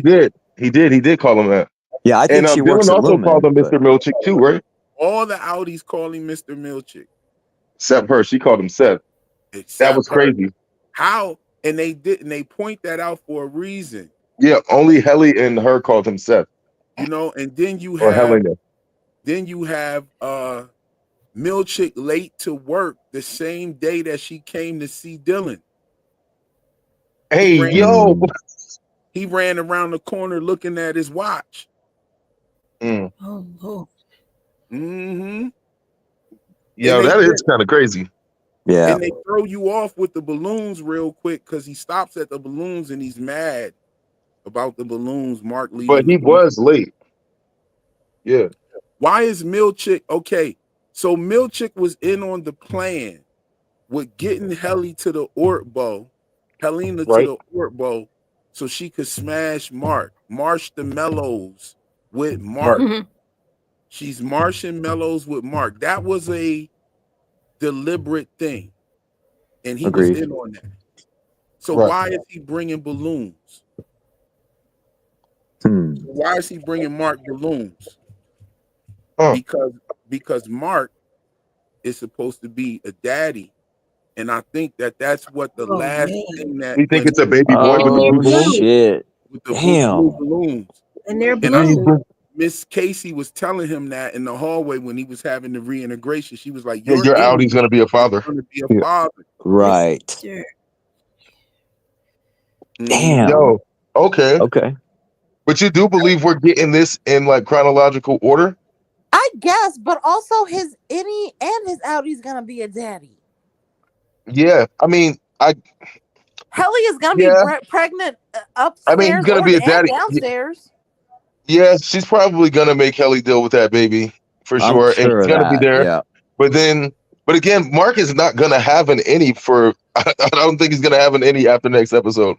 did. He did call him that. Yeah, I think she works Dylan at also Lumon, called him Mr. Milchick too, right? All the Audis call him Mr. Milchick. Except her. She called him Seth. That was crazy. How? And they didn't. They point that out for a reason. Yeah, only Helly and her called him Seth. You know, and then you or have Helena. Then you have Milchick late to work the same day that she came to see Dylan. Hey, he ran around the corner looking at his watch. Oh. Mm-hmm. Yeah, that is kind of crazy. Yeah. And they throw you off with the balloons real quick because he stops at the balloons and he's mad about the balloons. Mark leaving. But he was late. Yeah. Why is Milchick okay? So Milchick was in on the plan with getting Helena to the Ortbo, to the Ortbo, so she could smash Marsh the Mellows with Mark. She's marshing Mellows with Mark. That was a deliberate thing, and he was in on that. So why is he bringing balloons? Why is he bringing Mark balloons? Because Mark is supposed to be a daddy, and I think that's what the last thing that you think it's a baby boy with the blue balloons? Shit. With the blue balloons. And they're blue. Miss Casey was telling him that in the hallway when he was having the reintegration. She was like, your Audi's going to be a father. Going to be a father. Right. Sure. Damn. Yo, okay. But you do believe we're getting this in like chronological order? I guess, but also his Innie and his Audi's gonna be a daddy. Yeah, I mean, Helly is gonna be pregnant upstairs. I mean, he's gonna be a daddy downstairs. Yeah, she's probably gonna make Helly deal with that baby for sure, and he's gonna be there. Yeah. But again, Mark is not gonna have an Innie I don't think he's gonna have an Innie after next episode.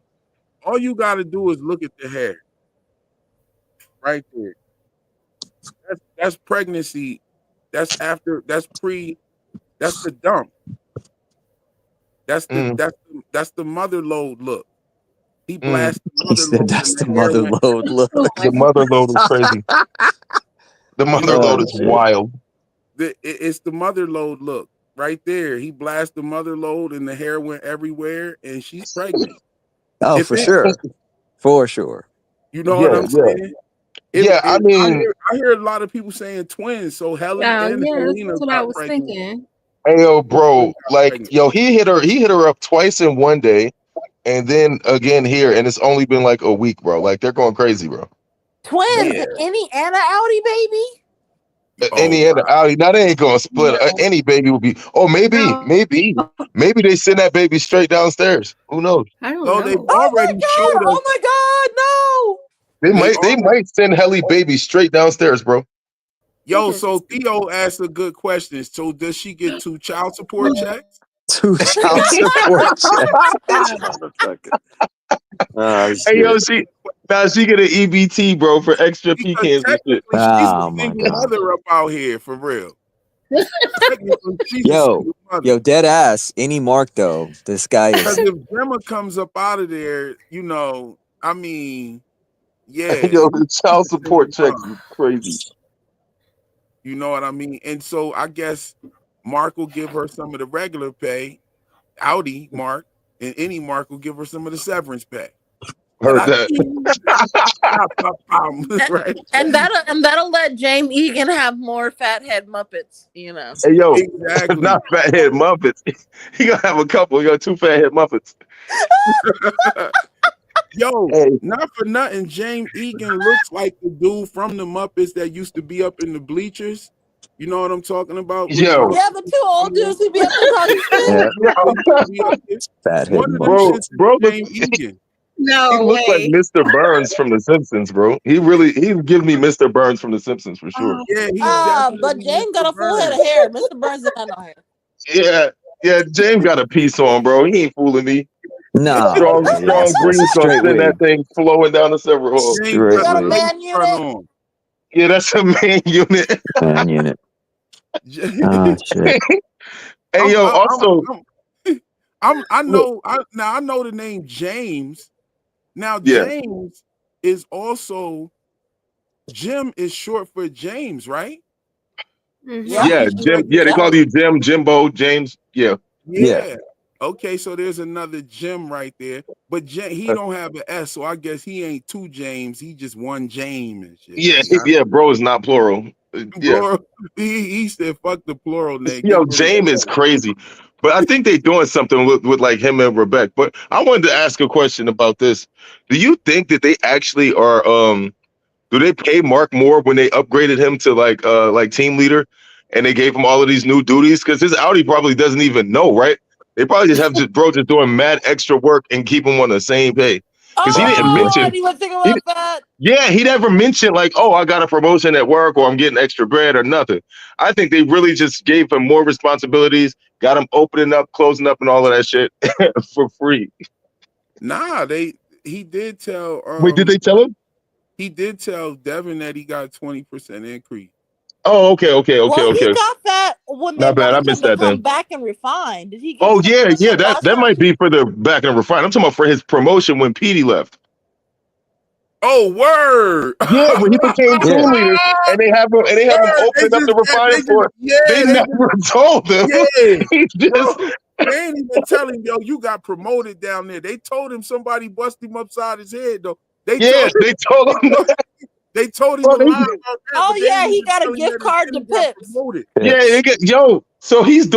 All you gotta do is look at the hair. right there. That's pregnancy. That's after. That's pre. That's the dump. That's the mother load look. He blasted the He mother said load that's and the the hair mother went load look. The mother load is crazy. The mother load is shit. wild. It's the mother load look right there. He blasted the mother load and the hair went everywhere, and she's pregnant. Oh, If for it- sure. For sure. You know what I'm saying? I mean, I hear a lot of people saying twins. So Helen and Helena that's what I got was pregnant. thinking. hey, yo, bro, like, yo, he hit her up twice in one day, and then again here, and it's only been like a week, bro. Like, they're going crazy, bro. Twins, Yeah. Innie and a Audi baby. Any and Audi, now they ain't gonna split. Any baby will be. Oh, maybe they send that baby straight downstairs. Who knows? I don't No, know. they've already showed us. Oh my God, no! They might send Helly baby straight downstairs, bro. Yo, so Theo asked a good question. So does she get 2 child support checks? 2 child support checks. Hey, yo, she get an EBT, bro, for extra pecans and shit. She's Oh a my single God. mother up out here, for real. Technically, she's a Yo, single mother. yo, dead ass. Any mark though. This guy Because is. if Gemma comes up out of there, you know, I mean, yeah. Yo, the child support checks is crazy. You know what I mean? And so I guess Mark will give her some of the regular pay, Audi Mark, and any Mark will give her some of the severance pay. Heard that. Right? And that'll let James Egan have more fathead Muppets, you know. Hey, yo, Exactly. not fathead Muppets. He gonna have a couple. He got 2 fathead Muppets. Yo, not for nothing, James Egan looks like the dude from the Muppets that used to be up in the bleachers. You know what I'm talking about? Yo. Yeah, the 2 old dudes who be up there talking shit. Fathead One of them Muppet. shits is Bro, James Egan. No he looks like way. Mr. Burns from The Simpsons, bro. He gives me Mr. Burns from The Simpsons for sure. Yeah, he's But James got a full head of hair. Mr. Burns didn't have no hair. Yeah, James got a piece on, bro. He ain't fooling me. No. Strong breeze gonna send that thing flowing down the several hole. You got a man unit? Yeah, that's a main unit. Man unit. Oh shit. Hey, yo, also, I know the name James. Now James is also Jim is short for James, right? Yeah, Jim. Yeah, they call you Jim, Jimbo, James. Yeah. Okay, so there's another Jim right there, but he don't have an S, so I guess he ain't 2 James. He just 1 James and shit. Yeah, bro is not plural. Yeah, Bro, he said fuck the plural name. yo, James is crazy, but I think they doing something with like him and Rebecca. But I wanted to ask a question about this. Do you think that they actually are? Do they pay Mark more when they upgraded him to like team leader, and they gave him all of these new duties? Because his Audi probably doesn't even know, right? They probably just have bro just doing mad extra work and keep him on the same pay. Because he didn't mention. I didn't even think about that. Yeah, he never mentioned like, oh, I got a promotion at work or I'm getting extra bread or nothing. I think they really just gave him more responsibilities, got him opening up, closing up, and all of that shit for free. Nah, he did tell. Wait, did they tell him? He did tell Devin that he got 20% increase. Oh, okay. Well, he got that when they Not bad. I wanted him missed to that come then. back and refine. Did he get Oh yeah. That might be for the back and refine. I'm talking about for his promotion when Petey left. Oh, word! Yeah, when he became team leader, and they have him opening up the refining for. They never told him. Yeah, He just. Bro, they ain't even tell him, yo, you got promoted down there. They told him somebody busted him upside his head, though. They told him. They told him. Oh yeah, he got a gift card to Pips. Yeah, so he's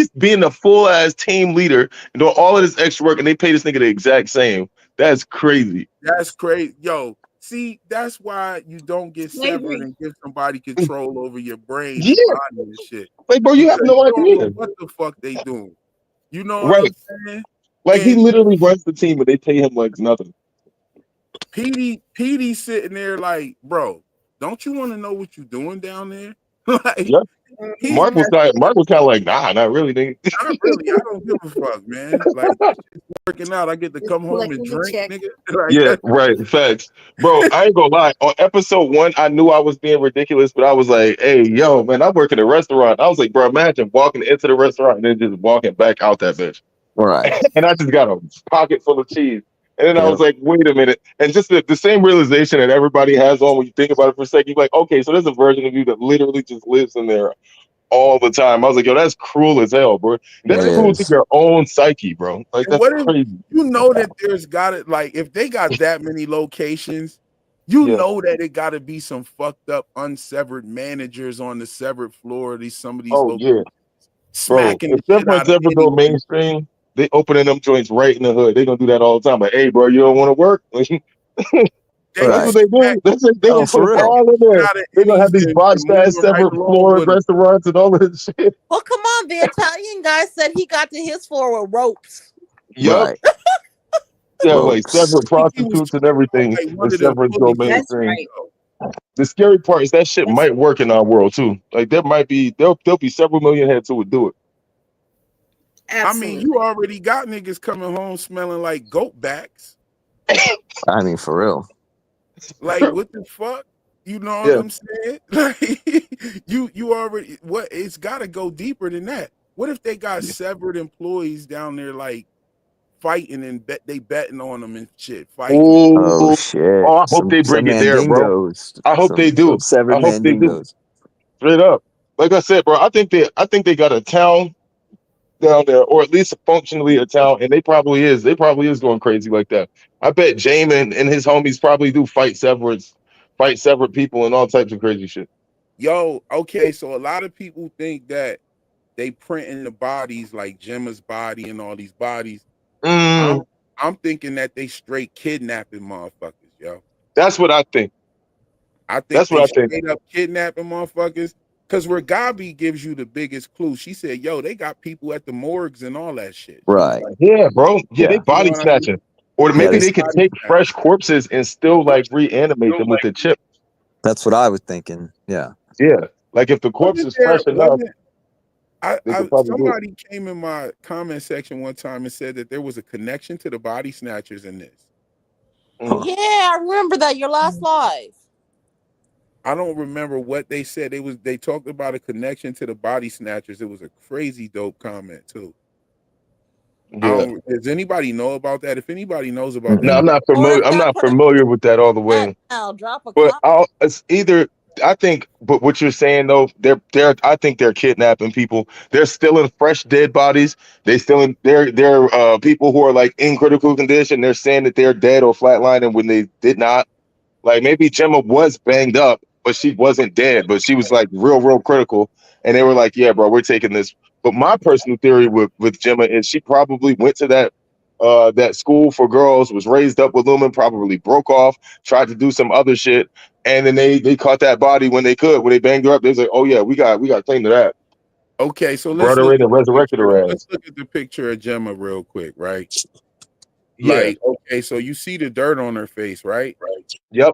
being a full ass team leader and doing all of this extra work, and they pay this nigga the exact same. That's crazy. That's crazy. Yo, see, that's why you don't get severed and give somebody control over your brain and body and shit. Like, bro, you have no idea what the fuck they doing. You know right. what I'm saying? Like, he literally runs the team, but they pay him like nothing. Petey sitting there like, bro, don't you want to know what you're doing down there? Like, He's Mark was kind of like, nah, not really, nigga. not really. I don't give a fuck, man. Like, that shit's working out. I get to come home and drink, nigga. Like, Yeah, right. Facts. Bro, I ain't gonna lie. On episode 1, I knew I was being ridiculous, but I was like, hey, yo, man, I work in a restaurant. I was like, bro, imagine walking into the restaurant and then just walking back out that bitch. Right. And I just got a pocket full of cheese. And then I Yeah. was like, wait a minute. And just the same realization that everybody has on when you think about it for a second, you're like, okay, so there's a version of you that literally just lives in there all the time. I was like, yo, that's cruel as hell, bro. That's It cruel to is. your own psyche, bro. Like, and that's what if crazy. you know that there's got it? Like, if they got that many locations, you Yeah. know that it got to be some fucked up, unsevered managers on the severed floor of some of these Oh, locations, yeah. Bro, smacking if the shit Severance out of ever go anyone. mainstream, they opening them joints right in the hood. They gonna do that all the time. Like, hey, bro, you don't want to work? That's They Right. what they do. That's it. They Oh, gonna for put them real. all in there. out of They gonna have Innie's these and botched moving ass right severed along floor with 'em. restaurants and all of this shit. Well, come on. The Italian guy said he got to his floor with ropes. Yup. Right. Yeah, like Ropes. severed I think he was prostitutes and talking everything. about like one If of the Severance go fully That's mainstream. right. The scary part is that shit That's might work in our world too. Like there might be there'll be several million heads who would do it. I mean, absolutely. you already got niggas coming home smelling like goat backs. I mean, for real. Like, what the fuck? You know what Yeah. I'm saying? Like, you already what? It's got to go deeper than that. What if they got severed employees down there like fighting and they betting on them and shit, fighting? Oh Oh, shit. I hope Some they bring it there, bro. mandingos. I hope they do. Some severed I hope they do. mandingos. Straight up. Like I said, bro, I think they got a town down there, or at least functionally a town, and they probably is going crazy like that. I bet Jamin and his homies probably do fight severed people and all types of crazy shit. Yo, okay, so a lot of people think that they printing the bodies like Gemma's body and all these bodies. Mm, I'm thinking that they straight kidnapping motherfuckers, yo. that's what I think. I think That's what they I think. straight up kidnapping motherfuckers. Cause where Gabi gives you the biggest clue, she said, "Yo, they got people at the morgues and all that shit." She was Right. like, Yeah, bro. Yeah, they Yeah. body you know what I mean? snatching. Or Yeah, maybe they, they could take fresh corpses and still like reanimate them with the chip. that's what I was thinking. Yeah. Yeah. Like if the corpse Wasn't is there, fresh enough, wasn't they could probably do it. somebody came in my comment section one time and said that there was a connection to the body snatchers in this. Mm. Yeah, I remember that. Your last live. I don't remember what they said. They talked about a connection to the body snatchers. It was a crazy dope comment too. Yeah. Does anybody know about that? If anybody knows about No, that, I'm not Or familiar. if I'm y'all not put a familiar with that all the way. now, drop a But comment. it's either I think, but what you're saying though, I think they're kidnapping people. They're stealing fresh dead bodies. They're people who are like in critical condition. They're saying that they're dead or flatlining when they did not. Like maybe Gemma was banged up, but she wasn't dead, but she was like real critical. And they were like, yeah, bro, we're taking this. But my personal theory with Gemma is she probably went to that school for girls, was raised up with Lumon, probably broke off, tried to do some other shit, and then they caught that body when they could. When they banged her up, they was like, oh yeah, we got claim to that. okay, so Brought her in and resurrected her ass. let's look at the picture of Gemma real quick, right? Yeah. Like, okay, so you see the dirt on her face, right? Yep.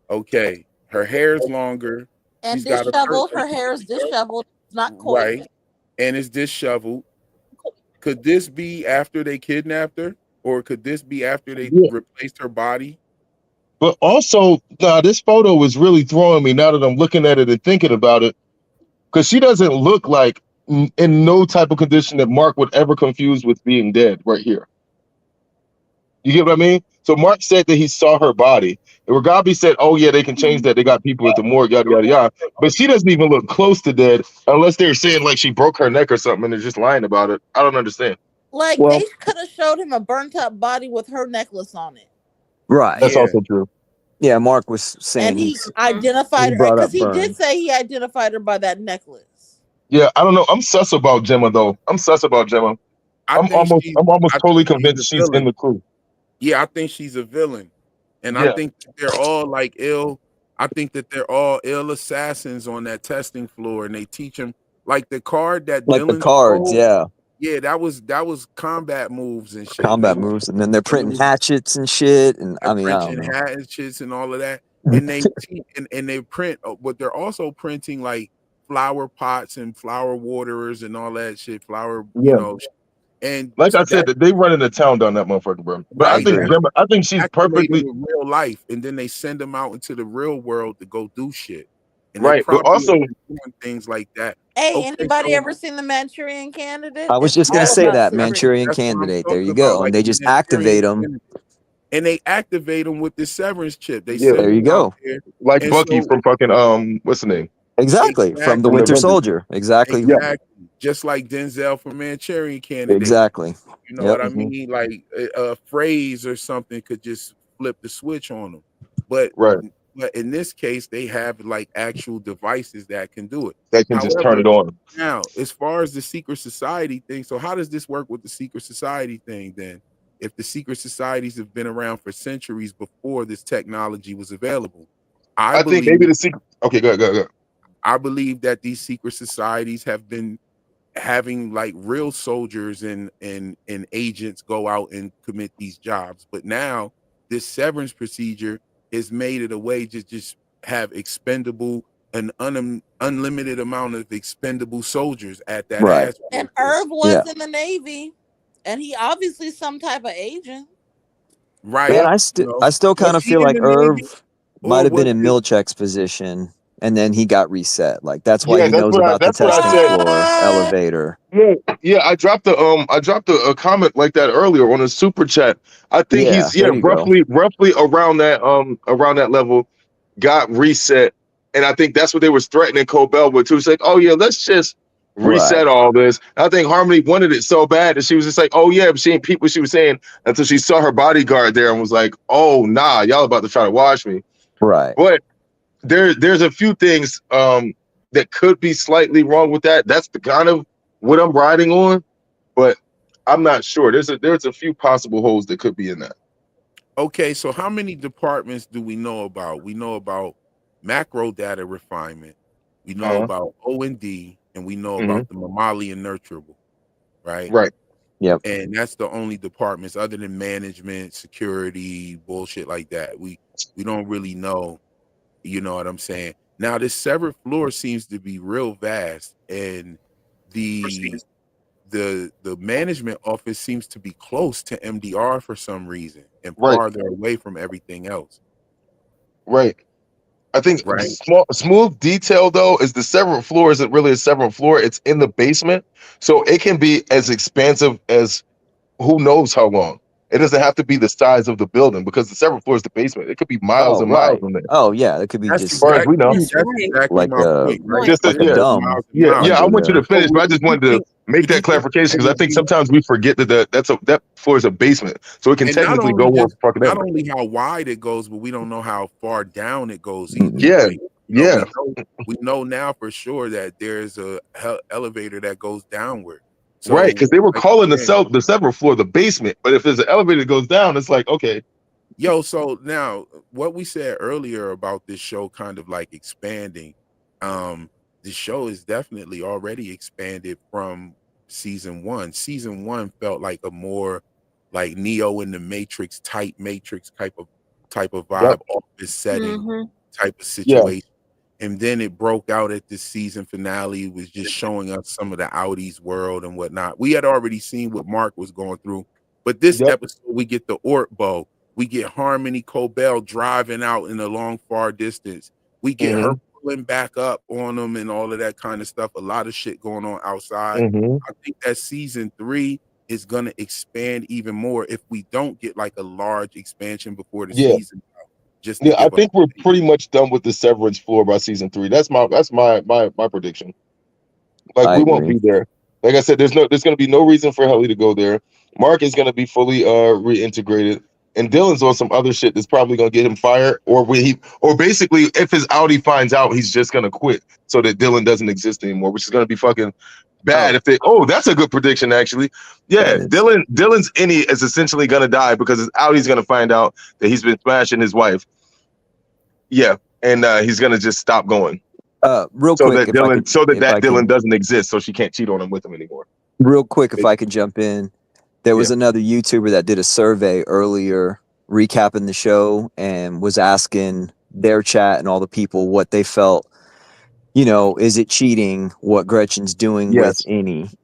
Okay, her hair's longer, And she's got a disheveled. Her hair is disheveled. It's not coiffed. right, and it's disheveled. Could this be after they kidnapped her, or could this be after they replaced her body? But also, this photo is really throwing me now that I'm looking at it and thinking about it, because she doesn't look like in no type of condition that Mark would ever confuse with being dead right here. You get what I mean? So Mark said that he saw her body. And Gabi said, oh yeah, they can change that. They got people at the morgue, yada, yada, yada. But she doesn't even look close to dead unless they're saying like she broke her neck or something and they're just lying about it. I don't understand. Like Well- they could have showed him a burnt up body with her necklace on it. Right. That's Yeah. also true. Yeah, Mark was saying And he he's identified he her brought because up he Burn. did say he identified her by that necklace. Yeah, I don't know. I'm sus about Gemma though. I'm sus about Gemma. I'm think almost I totally think convinced that a she's in villain. the crew. Yeah, I think she's a villain, and I Yeah. think that they're all like ill. I think that they're all ill assassins on that testing floor, and they teach them like the card that like the Dylan cards, stole. yeah. Yeah, that was combat moves and shit. Combat man. moves, and then they're printing hatchets and shit. And I mean, I don't Printing know. hatchets and all of that, and they and they print, but they're also printing like flower pots and flower waterers and all that shit. Yeah. And Like I said, that, they running the town down that motherfucker, bro. But right, I think she's perfectly with real life, and then they send them out into the real world to go do shit, and they right. But probably also, are doing things like that. Hey, Okay, anybody so ever seen the Manchurian Candidate? I was It's just gonna all say about that security. Manchurian that's what I'm Candidate. There talking you about. go, Like and they the just activate them. and they activate them with the severance chip. They yeah, send There you them out go. there, like and Bucky so from fucking what's the name? Exactly, from the exactly, From the Winter Avengers. Soldier. Exactly. Yeah, exactly, just like Denzel from Manchurian Candidate. Exactly. You know Yep. what I mean? Like a phrase or something could just flip the switch on them. But right. in this case, they have like actual devices that can do it. They can just turn However, it on. now as far as the secret society thing, so how does this work with the secret society thing then? If the secret societies have been around for centuries before this technology was available, I think maybe the secret. Okay, go ahead. I believe that these secret societies have been having like real soldiers and agents go out and commit these jobs, but now this severance procedure is made it a way to just have unlimited amount of expendable soldiers at that Right. ass. And Irv was Yeah. in the Navy, and he obviously some type of agent. Right. Man, You know, I still was kind of he feel in like the Navy Irv might or have been was in it? Milchek's position, and then he got reset. Like that's why Yeah, he knows about the that's what I testing said. floor elevator. Yeah. I dropped a comment like that earlier on a super chat. I think Yeah, he's there you go. roughly around that level, got reset, and I think that's what they was threatening Cobell with too. It's like, oh yeah, let's just Right. reset all this. I think Harmony wanted it so bad that she was just like, oh yeah, but she didn't peep what she was saying until she saw her bodyguard there and was like, oh nah, y'all about to try to wash me. Right. But there's a few things that could be slightly wrong with that. That's the kind of what I'm riding on, but I'm not sure. There's a few possible holes that could be in that. Okay, so how many departments do we know about? We know about macro data refinement, we know about O&D, and we know about the mammalian nurturable, right? Right. Yep. And that's the only departments other than management, security, bullshit like that. We don't really know, you know what I'm saying? Now this severed floor seems to be real vast, and the management office seems to be close to MDR for some reason and Right. farther away from everything else. Right. I think Right. smooth detail though is the several floor isn't really a several floor. It's in the basement, so it can be as expansive as who knows how long. It doesn't have to be the size of the building because the several floor is the basement. It could be miles Oh, and miles right. in there. Oh, yeah. It could be That's just As far as we know. That's That's right. exactly like my point, right? Just like a yeah, dumb Miles and yeah. miles. I under want you to there. finish, but I just wanted to make that clarification because I think sometimes we forget that that floor is a basement, so it can And not technically only go on just fucking not ever. only how wide it goes, but we don't know how far down it goes either. Yeah, Like, you know, yeah, we know now for sure that there's a elevator that goes downward. right. So Because they were like, calling the several floor the basement, but if there's an elevator that goes down, it's like okay. yo, so now what we said earlier about this show kind of like expanding, the show is definitely already expanded from season one. Season one felt like a more like Neo in the Matrix type type of vibe, office setting type of Yeah. situation. And then it broke out at the season finale. It was just showing us some of the outies world and whatnot. We had already seen what Mark was going through, but this episode we get the Ortbo. We get Harmony Cobell driving out in a long far distance. We get her pulling back up on them and all of that kind of stuff. A lot of shit going on outside. I think that season 3 is gonna expand even more if we don't get like a large expansion before the season. Just to I think we're pretty much done with the Severance floor by season 3. That's my prediction. Like I we won't agree. be there. Like I said, there's going to be no reason for Helly to go there. Mark is going to be fully reintegrated, and Dylan's on some other shit that's probably going to get him fired, or basically if his Audi finds out, he's just going to quit so that Dylan doesn't exist anymore, which is going to be fucking bad. If they that's a good prediction actually. Yeah, Dylan's Innie is essentially going to die because his Audi's going to find out that he's been smashing his wife. Yeah, and he's going to just stop going. Real So quick, that Dylan doesn't exist, so she can't cheat on him with him anymore. Real quick, if I could jump in, there was another YouTuber that did a survey earlier recapping the show and was asking their chat and all the people what they felt, is it cheating what Gretchen's doing with Yes, Innie?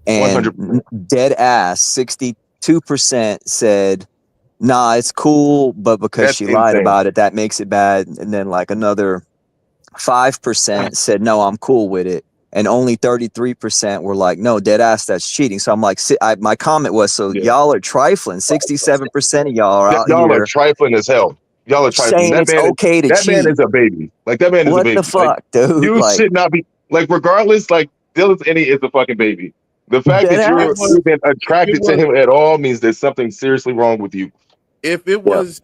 100%. And dead ass 62% said, nah, it's cool, but because That's she lied insane. about it, that makes it bad. And then like another 5% said, no, I'm cool with it. And only 33% were like, no, dead ass, that's cheating. So I'm like, my comment was, so Yeah. y'all are trifling. 67% of y'all are out Y'all are here trifling as hell. Y'all are trifling. saying it's okay to That man cheat. is a baby. Like, that man is a What baby. the fuck, dude? You Like, should not be, like, regardless, like, Dylan's Innie is a fucking baby. The fact dead that you're ass. even attracted to him at all means there's something seriously wrong with you. If it was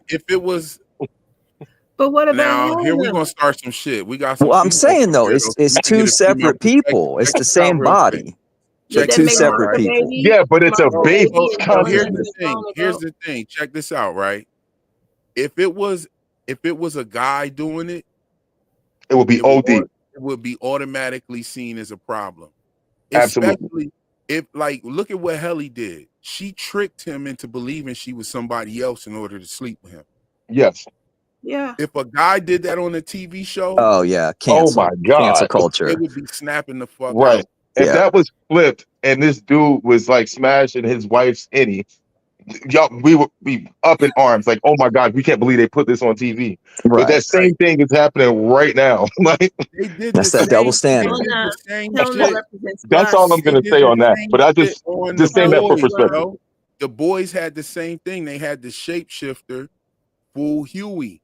But what about now here we're Helena? gonna start some shit. We got some Well, I'm females saying in though, here, it's though, so we can two get a female separate people. It's perspective. the Check this out same real quick. body. But They're Check that two this makes out, Mark separate a right? people. baby. Yeah, but it's a Mark a base baby and So Helena here's concept. the is thing. grown Here's adult. the thing. Check this out, right? If it was a guy doing it, It will be OD. it would be automatically seen as a problem. Absolutely. Especially if, like, look at what Helly did. She tricked him into believing she was somebody else in order to sleep with him. Yes. Yeah. If a guy did that on a TV show, Oh yeah, Oh cancel. my God. Cancel they culture. would be snapping the fuck Right. out. If Yeah. that was flipped and this dude was like smashing his wife's Innie, y'all, we would be up in arms, like, oh my God, we can't believe they put this on TV. But Right. that same thing is happening right now. Like, They did That's the that double same. They standard. did Helena, the same Helena shit. represents that's all I'm lust. They gonna did say the on that. same But I shit just on just the saying that for boys, perspective. bro. The boys had the same thing. They had the shapeshifter, Fool Huey.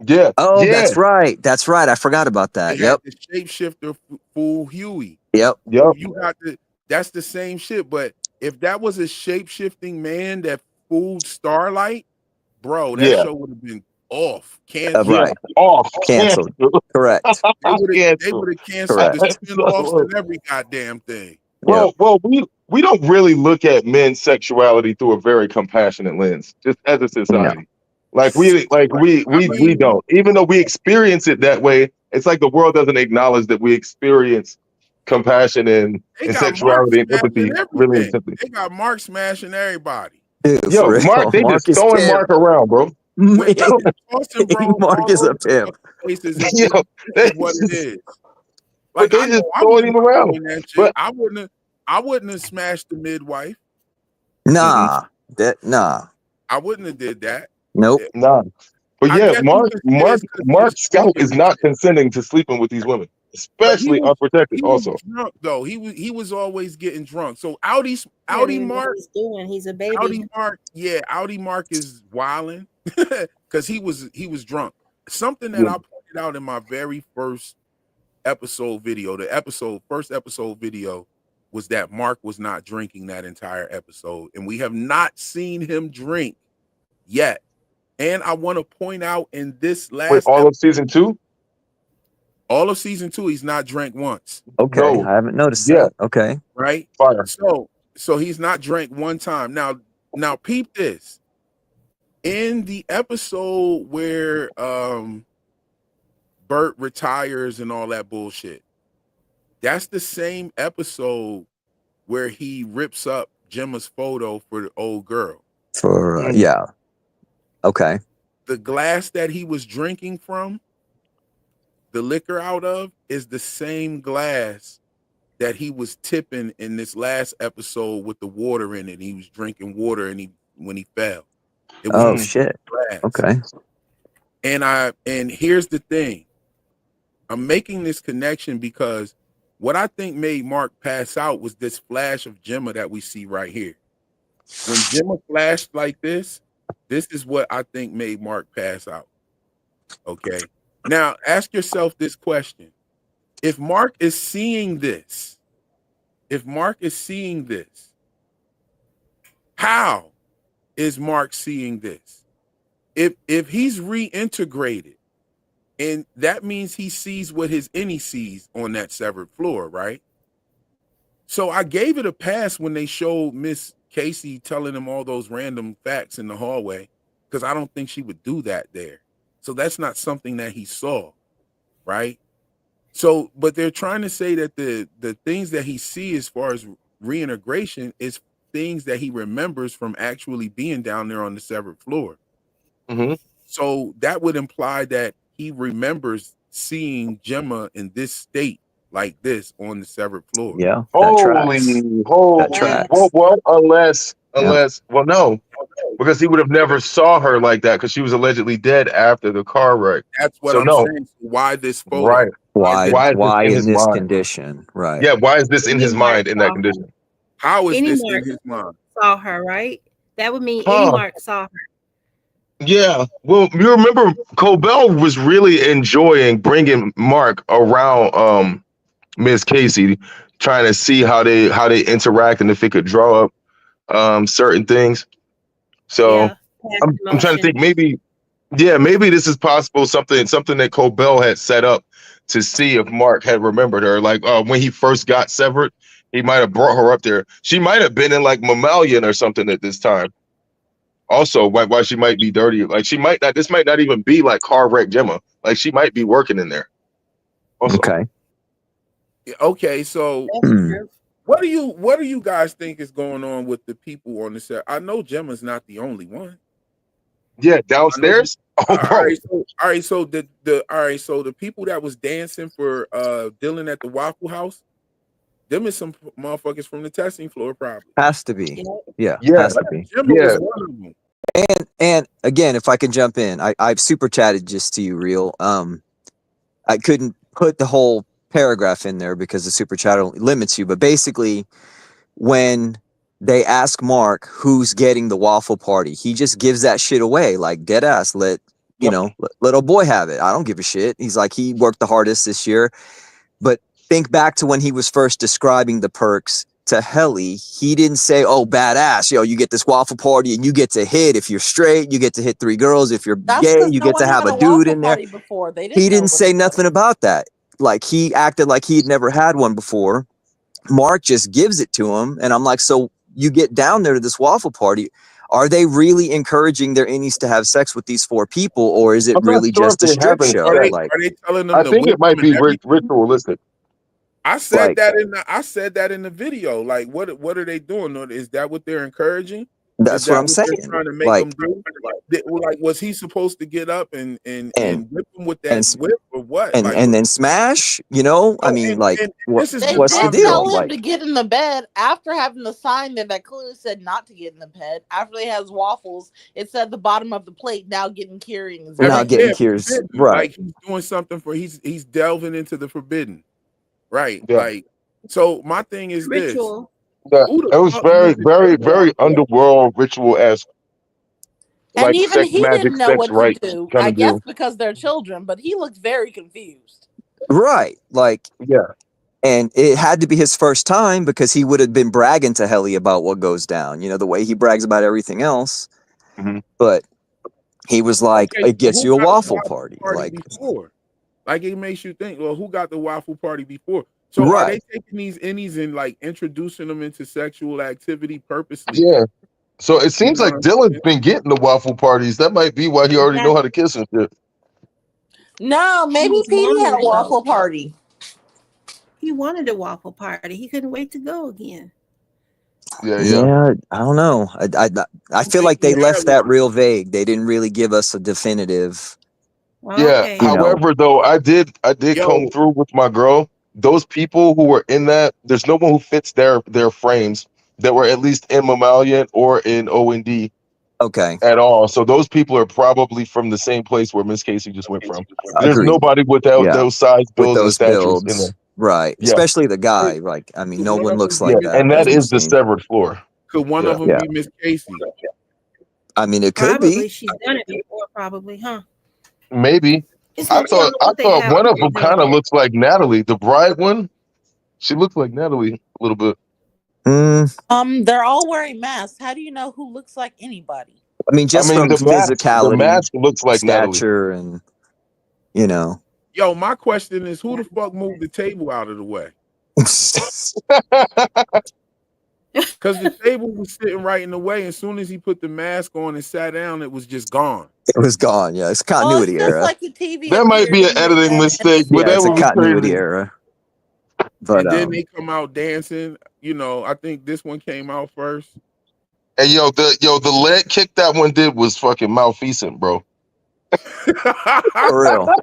Yeah. Oh, Yeah. that's right. That's right. I forgot about that. They had Yep. the shapeshifter, Fool Huey. Yep. Yep. So you got to. That's the same shit. But if that was a shapeshifting man that fooled Starlight, bro, that Yeah. show would have been off, canceled. Yeah. Right. Off. Canceled. Correct. They would have Canceled. canceled the Correct. spin-offs and every goddamn thing. Yep. Well, we don't really look at men's sexuality through a very compassionate lens, just as a society. Like we don't. Even though we experience it that way, it's like the world doesn't acknowledge that we experience compassion and They got Mark sexuality and smashing empathy really everything. intensely. They got Mark smashing everybody. Dude, Yo, for real. Mark, they Mark just is throwing pimp. Mark around, bro. When tossing, bro, Mark all is a over the pimp. fucking places, it's Yo, just they what it just, is. but Like, they I just know I throwing wouldn't him be around. doing that shit. But I wouldn't have smashed the midwife. Nah. Nah. I wouldn't have did that. Nope. nah. But I yeah, guess you could say it's 'cause he Mark was Scout drunk is and not shit. consenting to sleeping with these women, But he especially was unprotected. Also, drunk though. He was always getting drunk. So Audi What Mark, he's doing. He's a baby. Audi Mark is wilding because he was drunk. Something that yeah. I pointed out in my very first episode video, first episode video, was that Mark was not drinking that entire episode, and we have not seen him drink yet. And I want to point out in this Wait, last all of season 2? all of season 2, he's not drank once. Okay. No. I haven't noticed Yeah. that. Okay. Right? Fire. So he's not drank one time. Now peep this. In the episode where Burt retires and all that bullshit, that's the same episode where he rips up Gemma's photo for the old girl. For yeah. Okay. The glass that he was drinking from, the liquor out of, is the same glass that he was tipping in this last episode with the water in it. He was drinking water and when he fell. It was Oh the shit. glass. Okay. And here's the thing. I'm making this connection because what I think made Mark pass out was this flash of Gemma that we see right here. When Gemma flashed like this is what I think made Mark pass out. Okay. Now ask yourself this question. If Mark is seeing this, how is Mark seeing this? If he's reintegrated, and that means he sees what his Innie sees on that severed floor, right? So I gave it a pass when they showed Miss Casey telling him all those random facts in the hallway, because I don't think she would do that there. So that's not something that he saw, right? So, but they're trying to say that the things that he sees as far as reintegration is things that he remembers from actually being down there on the severed floor. Mm-hmm. So that would imply that he remembers seeing Gemma in this state like this on the severed floor. Yeah, that tracks. That tracks. Well, unless, well, no, because he would have never saw her like that because she was allegedly dead after the car wreck. That's what So I'm no. saying. Why this photo? Right. Why is in his this mind? condition? Right. Yeah, why is this in his Innie mind Mark in that saw condition? her. How is Innie this Mark in his mind? saw her, right? That would mean Huh. Innie Mark saw her. Yeah. Well, you remember Cobell was really enjoying bringing Mark around Miss Casey, trying to see how they interact and if it could draw up certain things. So Yeah. I'm trying to think maybe this is possible something that Cobell had set up to see if Mark had remembered her. Like when he first got severed, he might have brought her up there. She might have been in like Mammalian or something at this time. Also, why she might be dirty. Like she might not. This might not even be like car wreck Gemma. Like she might be working in there. Also. Okay. Okay, so Hmm. what do you guys think is going on with the people on the set? I know Gemma's not the only one. Yeah, downstairs. All right, so the people that was dancing for Dylan at the Waffle House, them is some motherfuckers from the testing floor, probably. Has to be. Yeah. Yeah. Has to be. Gemma was one of them. And again, if I can jump in, I've super chatted just to you, real. I couldn't put the whole paragraph in there because the super chat only limits you. But basically, when they ask Mark who's getting the waffle party, he just gives that shit away, like dead ass. Let old boy have it. I don't give a shit. He's like, he worked the hardest this year. But think back to when he was first describing the perks to Helly. He didn't say, "Oh, badass, you get this waffle party and you get to hit. If you're straight, you get to hit 3 girls. If you're gay, you get to have a dude in there." He didn't say nothing about that. Like he acted like he'd never had one before. Mark just gives it to him, and I'm like, so you get down there to this waffle party. Are they really encouraging their innies to have sex with these 4 people, or is it really just a strip show? Are they telling them? I think it might be ritualistic. I said that in the video. Like, what are they doing? Is that what they're encouraging? That's what I'm saying. Trying to make them do? Like, was he supposed to get up and whip him with that whip or what? And then smash? I mean, what's the deal? Tell him to get in the bed after having the sign that clearly said not to get in the bed. After he has waffles, it said the bottom of the plate. Now getting Kier's. Now getting Kier's. Right. Like he's doing something he's delving into the forbidden. Right. Yeah. Like, so my thing is ritual. It was very, very, very underworld ritual-esque. And like even sex, he magic, didn't know sex, what right, to do. I guess because they're children, but he looked very confused. Right. Like, yeah. And it had to be his first time because he would have been bragging to Helly about what goes down. The way he brags about everything else. Mm-hmm. But he was like, it gets you a waffle party. Like, before. Like, it makes you think, well, who got the waffle party before? So are they taking these innies and like introducing them into sexual activity purposely? Yeah. So it seems like Dylan's been getting the waffle parties. That might be why he already know how to kiss and shit. No, maybe Petey had a waffle party. He wanted a waffle party. He couldn't wait to go again. Yeah, I don't know. I feel like they left that real vague. They didn't really give us a definitive. Yeah. However, though, I did come through with my girl. Those people who were in that, there's no one who fits their frames that were at least in Mammalian or in O&D. Okay. At all. So those people are probably from the same place where Miss Casey just went from. There's nobody without those size builds and statures in there. Right. Yeah. Especially the guy. Like, I mean, no one looks like that. And that is the severed floor. Could one of them be Miss Casey? I mean, it could probably be. She's done it before, probably, huh? Maybe. I thought one of them kind of looks like Natalie. The bride one, she looks like Natalie a little bit. They're all wearing masks. How do you know who looks like anybody? I mean, from physicality, the mask looks like stature, Natalie. And Yo, my question is, who the fuck moved the table out of the way? Because the table was sitting right in the way. As soon as he put the mask on and sat down, it was just gone. It was gone. Yeah, it's continuity era. Like the TV that might be an editing mistake, but that it's was a continuity crazy. era. But and then they come out dancing. I think this one came out first. And the leg kick that one did was fucking malfeasant, bro. It was. It was malfeasant. For real.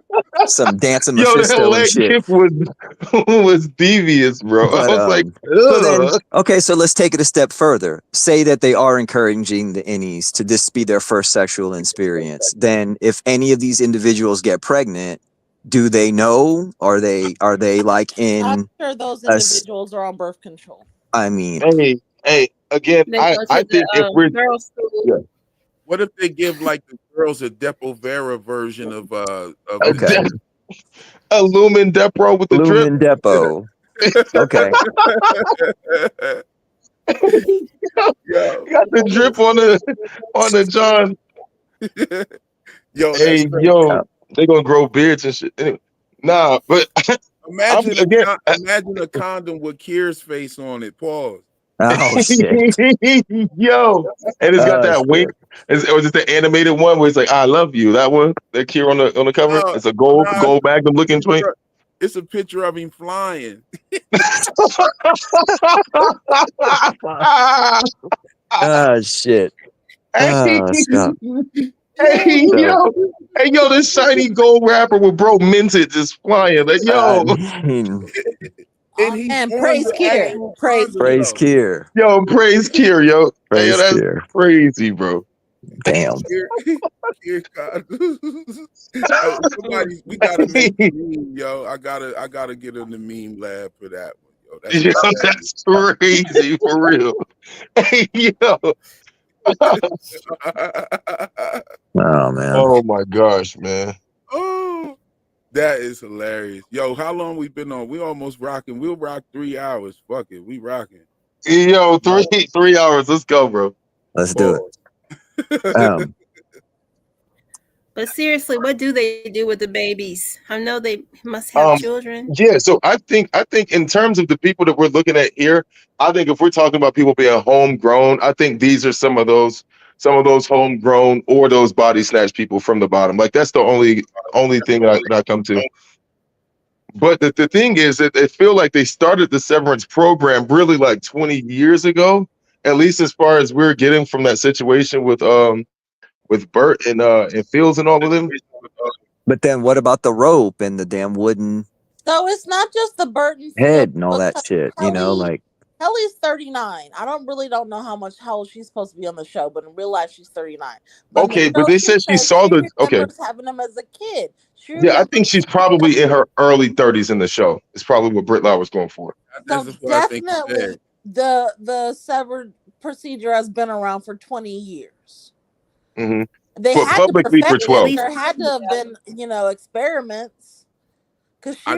Some dancing Yo, that Mephisto and leg shit. kick was devious, bro. But, I was like, so then, ugh. okay, so let's take it a step further. Say that they are encouraging the innies to this be their first sexual experience. Then, if any of these individuals get pregnant, do they know? Are they like I'm in sure those a s- individuals are on birth control. I mean, Hey, again, They go I to think if we're the girls' school. yeah, What if they give like the girls a Depo-Vera version of a, okay. a Lumen Depro with the drip. Lumen Depot. Okay. Yo, Got the drip on the John. yo, that's Hey, crazy. yo, they gonna grow beards and shit. Anyway, nah, but I'm Imagine again. imagine a condom with Kier's face on it. Pause. Oh shit. Yo, and it's got that wink. Shit. Or is it the animated one where it's like, "I love you"? That one, that Kier on the cover. No, It's a gold nah, Magnum looking joint. it's a picture of him flying. Oh shit. Oh, Scott. Hey yo, this shiny gold wrapper with bro minted just flying. Like, yo, I mean, And he's And on praise the Kier. actual Praise condom, praise though. Kier. yo, praise Kier, yo. Hey, yo, Praise that's Kier. crazy, bro. Damn. Kier condom. We gotta make a meme, yo. I gotta get in the meme lab for that one, yo. That's Yo, that's crazy for real. Hey, yo. Oh man. Oh my gosh, man. Oh, that is hilarious. Yo, how long we been on? We almost rocking. We'll rock 3 hours. Fuck it. We rocking. Yo, 3 hours. Let's go, bro. Let's do it. But seriously, what do they do with the babies? I know they must have children. Yeah, so I think in terms of the people that we're looking at here, I think if we're talking about people being homegrown, I think these are some of those homegrown or those body snatch people from the bottom. Like that's the only thing that I come to. But the thing is that they feel like they started the Severance program really like 20 years ago, at least as far as we're getting from that situation with Burt and Fields and all of them. But then what about the rope and the damn wooden So it's not just the Burton head and all that shit, you know, like Kelly's 39. I don't know how old she's supposed to be on the show, but in real life she's 39. But Okay, but they said she saw the remembers having him as a kid. Yeah, I think she's probably in her early 30s in the show. It's probably what Britt Lau was going for. So definitely the severed procedure has been around for 20 years. Mm-hmm. They but had publicly to for 12. There had to have been, experiments.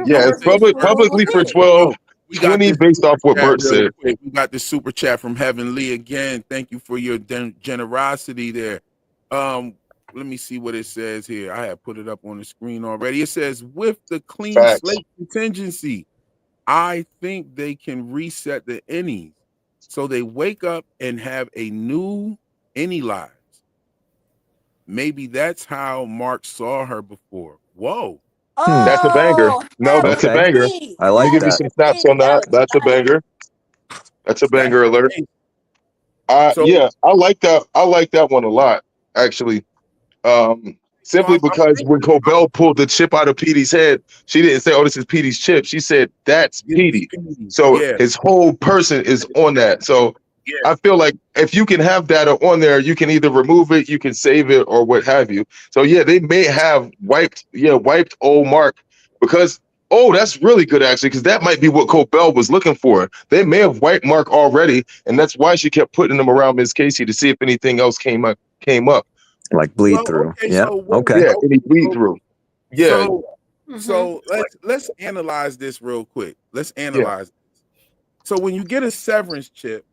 Yeah, it's publicly for 12. 20 based off what Burt said. We got the super chat from Heaven Lee again. Thank you for your generosity there. Let me see what it says here. I have put it up on the screen already. It says, with the clean slate contingency, I think they can reset the innings so they wake up and have a new Innie lives. Maybe that's how Mark saw her before. Whoa. That's a banger. No, that's a banger. I like I'll give you that. some snaps on that. That's a banger. That's a banger alert. Yeah, I like that. I like that one a lot, actually. Simply because when Cobell pulled the chip out of Petey's head, she didn't say, "Oh, this is Petey's chip." She said, "That's Petey." So his whole person is on that. So I feel like if you can have data on there, you can either remove it, you can save it, or what have you. So yeah, they may have wiped old Mark because that's really good actually, because that might be what Cobell was looking for. They may have wiped Mark already, and that's why she kept putting them around Miss Casey to see if anything else came up. Like bleed through. Okay, yeah. so Okay. Yeah, any bleed through. Yeah. So let's analyze this real quick. Let's analyze this. So when you get a severance chip,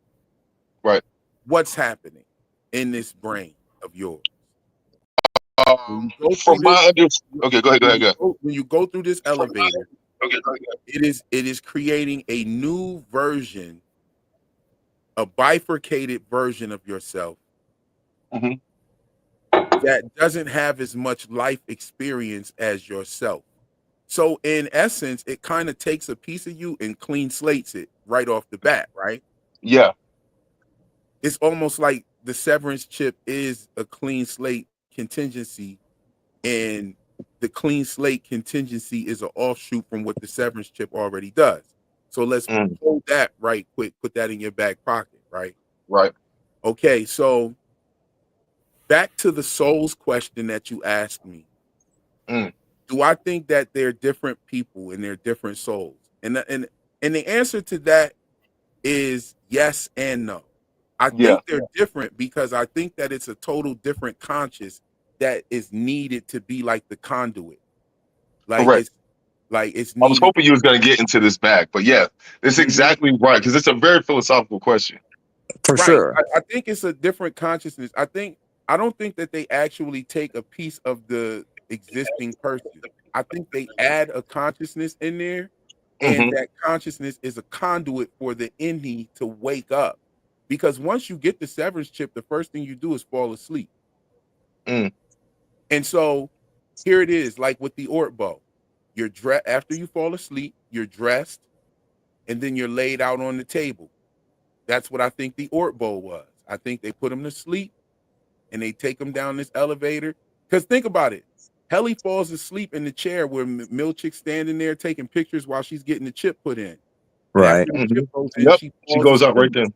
right, what's happening in this brain of yours? From my understanding, okay, go ahead. When you go through this elevator, it is creating a new version, a bifurcated version of yourself. Mm-hmm. That doesn't have as much life experience as yourself. So in essence, it kind of takes a piece of you and clean slates it right off the bat, right? Yeah. It's almost like the severance chip is a clean slate contingency and the clean slate contingency is an offshoot from what the severance chip already does. So let's hold that right quick, put that in your back pocket, right? Right. Okay, so back to the souls question that you asked me. Do I think that they're different people and they're different souls? And the answer to that is yes and no. I think they're different because I think that it's a total different conscious that is needed to be like the conduit. Like Correct. it's I was needed. hoping you was going to get into this back, but yeah, it's exactly right, because it's a very philosophical question. For sure. I think it's a different consciousness. I don't think that they actually take a piece of the existing person. I think they add a consciousness in there, and that consciousness is a conduit for the Innie to wake up. Because once you get the severance chip, the first thing you do is fall asleep. And so here it is, like with the Ort bow. You're after you fall asleep, you're dressed, and then you're laid out on the table. That's what I think the Ort bow was. I think they put him to sleep, and they take him down this elevator. Because think about it. Helly falls asleep in the chair where Milchick's standing there taking pictures while she's getting the chip put in. Right. After the chip goes in, she goes out right then.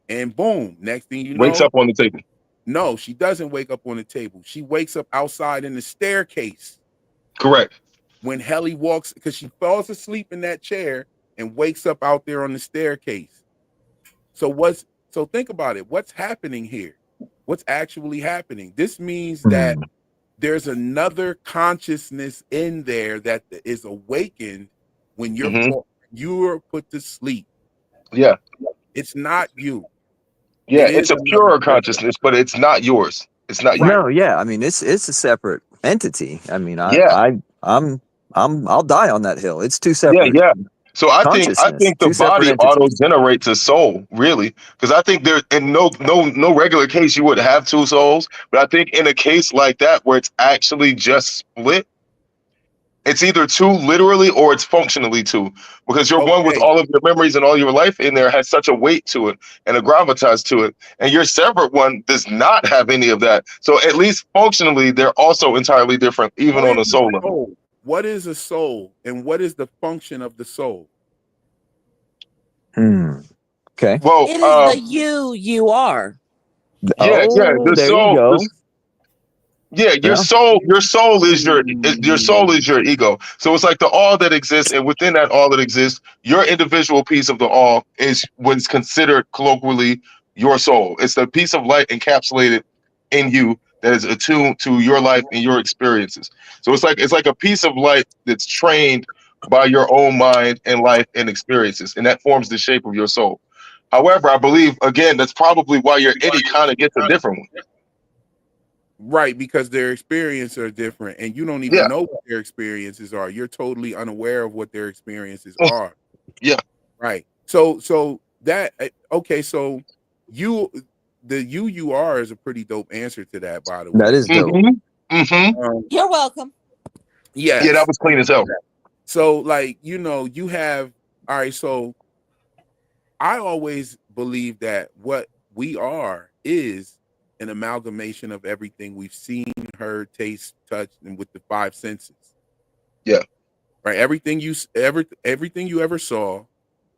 And boom, next thing you know, wakes up on the table. No, she doesn't wake up on the table. She wakes up outside in the staircase. Correct. When Helly walks, because she falls asleep in that chair and wakes up out there on the staircase. So think about it. What's happening here? What's actually happening? This means that there's another consciousness in there that is awakened when you're put to sleep. Yeah. It's not you. Yeah, it's a purer consciousness, but it's not yours. It's not you. No, yeah. I mean, it's a separate entity. I mean, I'll die on that hill. It's two separate. Yeah. So I think the body auto generates a soul, really, because I think there in no regular case you would have two souls, but I think in a case like that where it's actually just split, it's either two literally or it's functionally two, because your one with all of your memories and all your life in there has such a weight to it and a gravitas to it, and your separate one does not have any of that. So at least functionally, they're also entirely different, even on a soul level. What is a soul, and what is the function of the soul? Okay. Well, it is the you are. Yeah, the soul. Your soul is your ego. So it's like the all that exists, and within that all that exists, your individual piece of the all is what's considered colloquially your soul. It's the piece of light encapsulated in you that is attuned to your life and your experiences. So it's like a piece of light that's trained by your own mind and life and experiences, and that forms the shape of your soul. However, I believe, again, that's probably why your Innie kind of gets a different one. Right, because their experiences are different, and you don't even know what their experiences are. You're totally unaware of what their experiences are. Yeah. Right. So that so you are is a pretty dope answer to that, by the way. That is dope. You're welcome. Yeah. Yeah, that was clean as hell. So you have so I always believe that what we are is an amalgamation of everything we've seen, heard, taste, touched, and with the five senses. Yeah. Right. Everything you ever saw,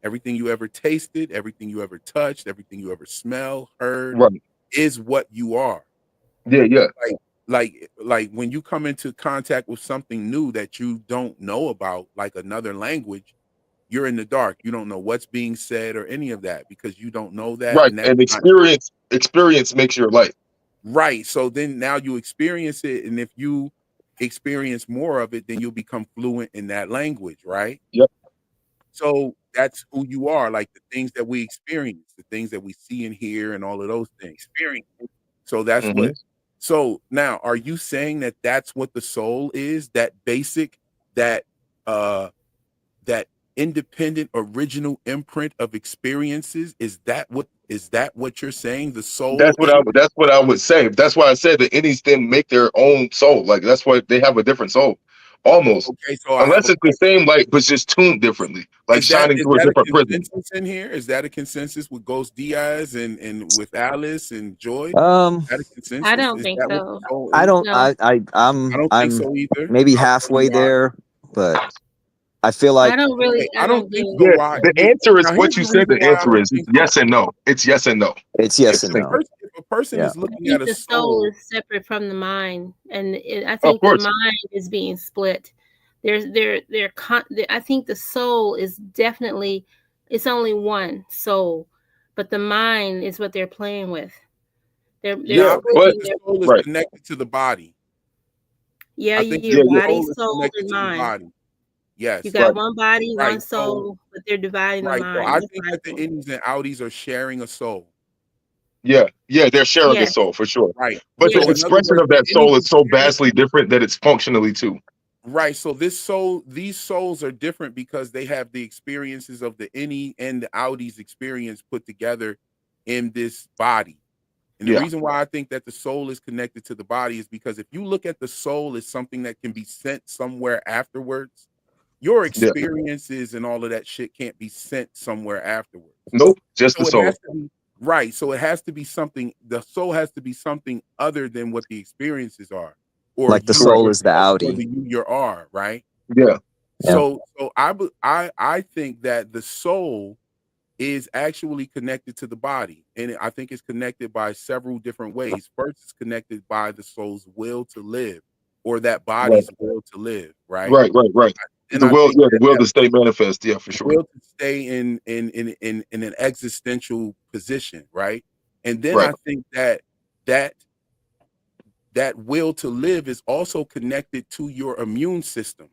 everything you ever tasted, everything you ever touched, everything you ever smelled, heard, is what you are. Yeah. Like when you come into contact with something new that you don't know about, like another language, you're in the dark. You don't know what's being said or any of that because you don't know that. Right. And experience makes your life. Right. So then now you experience it. And if you experience more of it, then you'll become fluent in that language. Right. Yep. So that's who you are. Like the things that we experience, the things that we see and hear and all of those things. So that's what. So now, are you saying that that's what the soul is? That basic, that independent original imprint of experiences? Is that what you're saying? The soul? That's what I would say. That's why I said the Innies didn't make their own soul. Like that's why they have a different soul. almost. Okay, so I have Unless a it's the same light, but just tuned differently, like shining is through a that a different prism. consensus in here? Is that a consensus with Ghost Diaz and with Alice and Joy? Is that a consensus? I don't Is think that what so. the soul I is? don't. No. I don't think I'm so either. maybe I'll tell you halfway why. there, but I feel I like don't really. Okay, I I don't don't think do so. Yeah, Why? the answer is Now, what here's you the said. reason The why I answer don't is think yes so. and no. It's yes and no. it's If yes and a no. person, if a person Yeah. is I looking think at a the soul soul, is separate from the mind, and I Of think the course. mind is being split. I think the soul is definitely, it's only one soul, but the mind is what they're playing with. They're yeah, I Yeah, believe but splitting the their. soul is right. connected to the body. Yeah, I think your that Yeah, the yeah, body, soul is soul, connected and to the mind. body. You Yes, got right, one body, one right. So, soul, but they're dividing the right. So mind. I That's think what I that the think. innies and outies are sharing a soul. yeah, yeah. They're sharing a Yes, soul for sure. Right. But the So yes. in other expression words, of the that innies soul is are so sharing. vastly different that it's functionally too. Right. So these souls are different because they have the experiences of the innie and the outies experience put together in this body. And the Yeah, reason why I think that the soul is connected to the body is because if you look at the soul as something that can be sent somewhere afterwards, your yeah. experiences and all of that shit can't be sent somewhere afterwards. Nope, just the So it soul. has to be right. So it has to be something, the soul has to be something other than what the experiences are, or like the you Correct. soul or is the or outie. the you your are, right? Yeah, Yeah. So I think that the soul is actually connected to the body, and I think it's connected by several different ways. First, it's connected by the soul's will to live, or that right, body's will to live, right? right. And The I will, think yeah, the that will that to stay manifest. Yeah, for sure. will to stay in an existential position, right? And then Right, I think that that will to live is also connected to your immune system,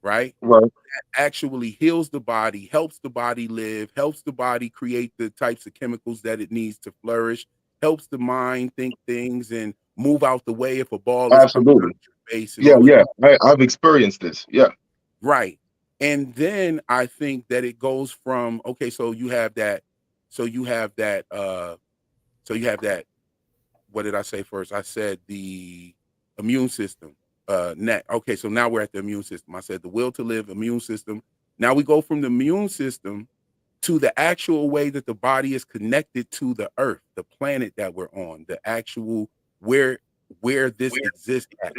right? right. Actually heals the body, helps the body live, helps the body create the types of chemicals that it needs to flourish, helps the mind think things and move out the way if a ball is coming out Absolutely. of your face and Yeah, all of yeah. these. I've experienced this. Yeah, Right. And then I think that it goes from okay, so you have that, so you have that, so you have that. What did I say first? I said the immune system. Okay, so now we're at the immune system. I said the will to live, immune system. Now we go from the immune system to the actual way that the body is connected to the earth, the planet that we're on, the actual where where this exists at,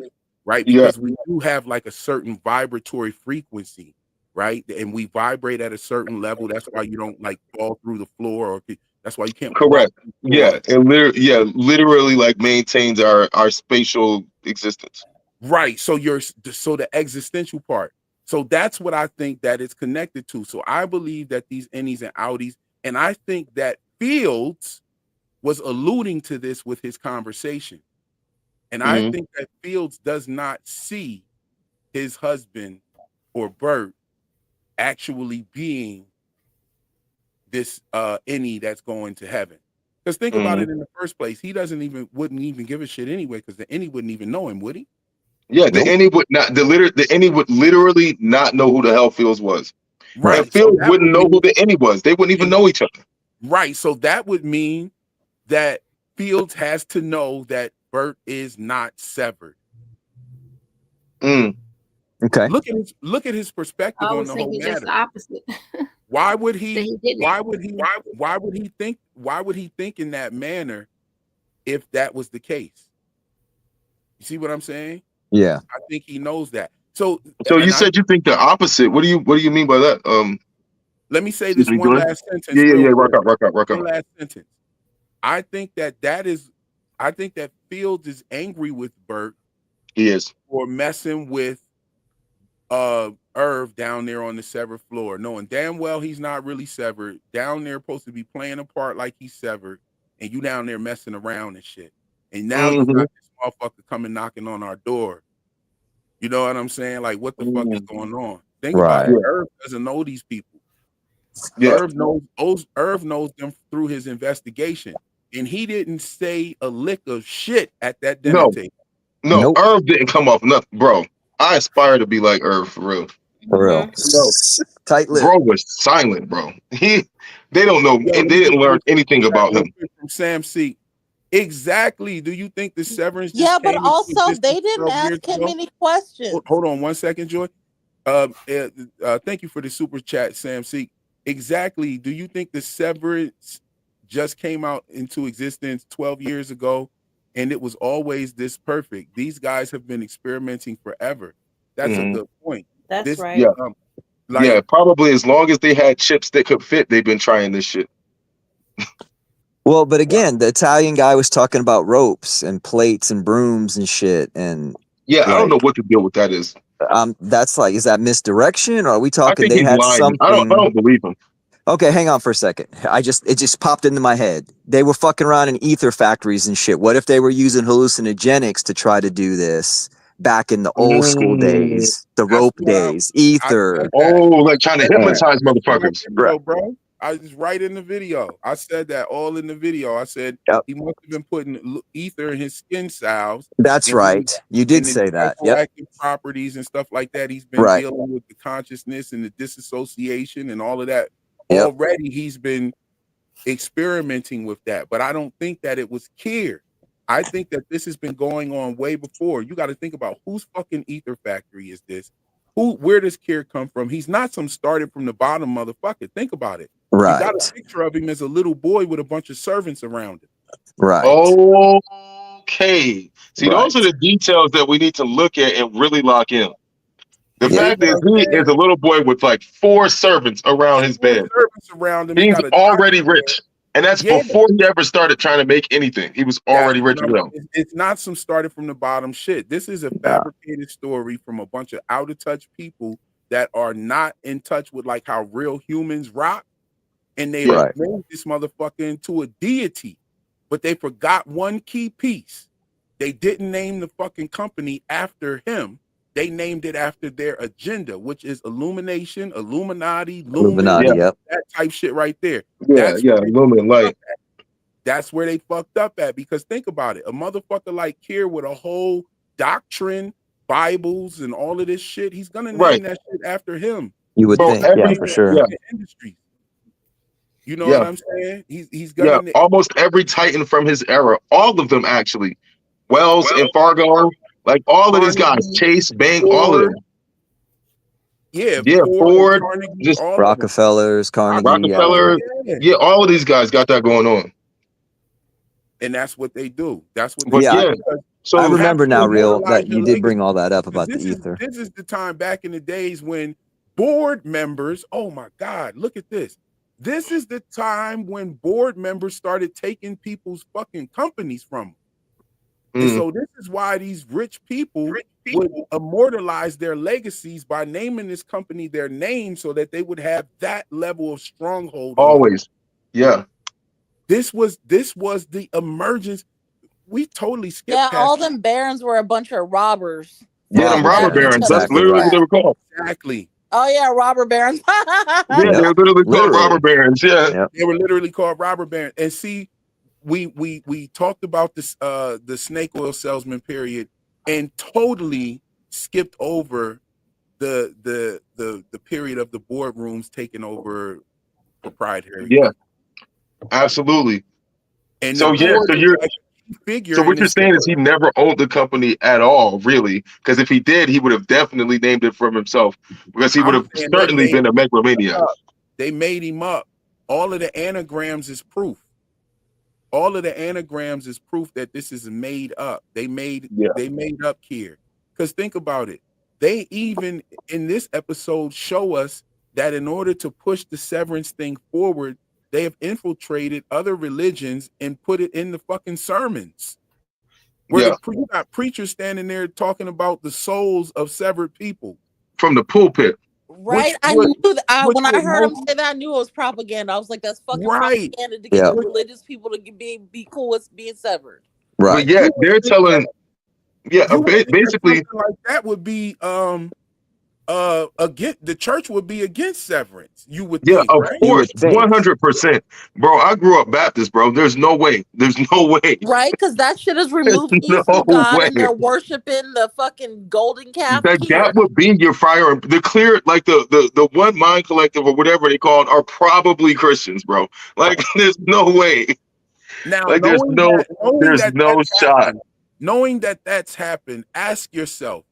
right? yeah. Because we do have like a certain vibratory frequency, right? And we vibrate at a certain level. That's why you don't like fall through the floor, or that's why you can't walk Correct. through the Yeah, floor. and literally like maintains our spatial existence. Right. So so the existential part. So that's what I think that it's connected to. So I believe that these innies and outies, and I think that Fields was alluding to this with his conversation. And I Hmm. think that Fields does not see his husband or Burt actually being this innie that's going to heaven. Because think about Hmm. it in the first place, he wouldn't even give a shit anyway, because the innie wouldn't even know him, would he? Yeah, Nope. the Innie would literally not know who the hell Fields was, Right. and Right. So Fields that wouldn't would know who mean the Innie was. They wouldn't even and know each other. right. So that would mean that Fields has to know that Burt is not severed. Mm. Okay. Look at his perspective I on was the whole thinking just the matter. opposite. Why would That he he didn't. why would he think in that manner if that was the case? You see what I'm saying? Yeah. I think he knows that. So So you and I said you think the opposite. What do you mean by that? let me say Excuse this me. one Go ahead. last Yeah, sentence yeah, real yeah. Rock quick. out, rock out, rock One out. last sentence. I think I think that Fields is angry with Burt He is. for messing with Irv down there on the severed floor, knowing damn well he's not really severed. Down there supposed to be playing a part like he's severed, and you down there messing around and shit. And now you Hmm. got this motherfucker coming knocking on our door. You know what I'm saying? Like, what the fuck is going on? Think about Right. it. Yeah, Irv doesn't know these people. yeah. Irv knows them through his investigation. And he didn't say a lick of shit at that dinner No, table. no. Nope. Irv didn't come off nothing, bro. I aspire to be like Irv for real. For real. No, Tight lip. bro was silent, bro. They don't know, Yo, and let me they get didn't learn anything real about him. quick from Sam C. Exactly. Do you think the Severance just Yeah, but came into also existence they didn't 12 years ask him ago? any questions. Hold on 1 second, Joy. Thank you for the super chat, Sam Seek. Exactly. Do you think the Severance just came out into existence 12 years ago and it was always this perfect? These guys have been experimenting forever. That's a good point. That's right. Yeah, Like, probably as long as they had chips that could fit, they've been trying this shit. Well, but again, the Italian guy was talking about ropes and plates and brooms and shit, and Yeah, I don't know like, what the deal with that is. that's like, is that misdirection, or are we I talking think they he's had lying. something? I don't believe him. Okay, hang on for a second. It just popped into my head. They were fucking around in ether factories and shit. What if they were using hallucinogenics to try to do this back in the old school days, the that's rope what days, I ether? said that. Oh, like trying to hypnotize My motherfuckers. video, bro. I was right in the video. I said that all in the video. I said Yep. he must have been putting ether in his skin salves. That's and right. You did and the say that. Yep. psychoactive properties and stuff like that. He's been Right. dealing with the consciousness and the disassociation and all of that. Yep. Already he's been experimenting with that. But I don't think that it was Kier. I think that this has been going on way before. You got to think about whose fucking ether factory is this? Where does Kier come from? He's not some started from the bottom motherfucker. Think about it. Right. You got a picture of him as a little boy with a bunch of servants around him. Right. Okay. See, those are the details that we need to look at and really lock in. The fact is, he is a little boy with like 4 servants around his bed. Servants around him. He's already rich. And that's before he ever started trying to make anything. He was already rich as well. It's not some started from the bottom shit. This is a fabricated story from a bunch of out of touch people that are not in touch with like how real humans rock. And they made this motherfucker into a deity. But they forgot one key piece. They didn't name the fucking company after him. They named it after their agenda, which is illumination, Illuminati, Illuminati, yep. That type shit right there. Yeah, Lumen light. That's where they fucked up at. Because think about it, a motherfucker like Kier with a whole doctrine, Bibles, and all of this shit, he's gonna name that shit after him. You would think, yeah, for sure. Industry. You know what I'm saying? He's gonna almost every Titan from his era, all of them actually. Wells and Fargo. Like all of these guys, Chase, Bank, all of them. Yeah, Ford, just Rockefellers, Carnegie. Rockefeller. Yeah, all of these guys got that going on. And that's what they do. That's what they do. So I remember now, Real, that you did bring all that up about the ether. This is the time back in the days when board members, oh my God, look at this. This is the time when board members started taking people's fucking companies from them. And so this is why these rich people would immortalize their legacies by naming this company their name so that they would have that level of stronghold. Always. Yeah. This was the emergence. We totally skipped past all them barons were a bunch of robbers. Yeah, them robber barons. That's literally what they were called. Exactly. Oh yeah, robber barons. Yeah, they were literally called robber barons. Yeah. They were literally called robber barons. And see, we talked about this the snake oil salesman period and totally skipped over the period of the boardrooms taking over proprietary. Yeah, absolutely. And so what you're saying is he never owned the company at all, really? Because if he did, he would have definitely named it from himself, because he would have certainly been a megalomaniac. They made him up. All of the anagrams is proof. All of the anagrams is proof that this is made up. They made up Kier. Because think about it. They even in this episode show us that in order to push the severance thing forward, they have infiltrated other religions and put it in the fucking sermons. Where you got preachers standing there talking about the souls of severed people from the pulpit. Right, I knew that. When I heard him say that, I knew it was propaganda. I was like, "That's fucking propaganda to get the religious people to be cool with being severed." Right. But yeah, they're telling. Yeah, basically, like that would be against the church would be against severance. You would think, of right? course, 100%, bro. I grew up Baptist, bro. There's no way, right? Because that shit is removed from God, and they're worshiping the fucking golden calf. That would be your fire. The clear, like the one mind collective or whatever they call it, are probably Christians, bro. Like, there's no way. Now, Like there's no shot. knowing that that's happened, ask yourself,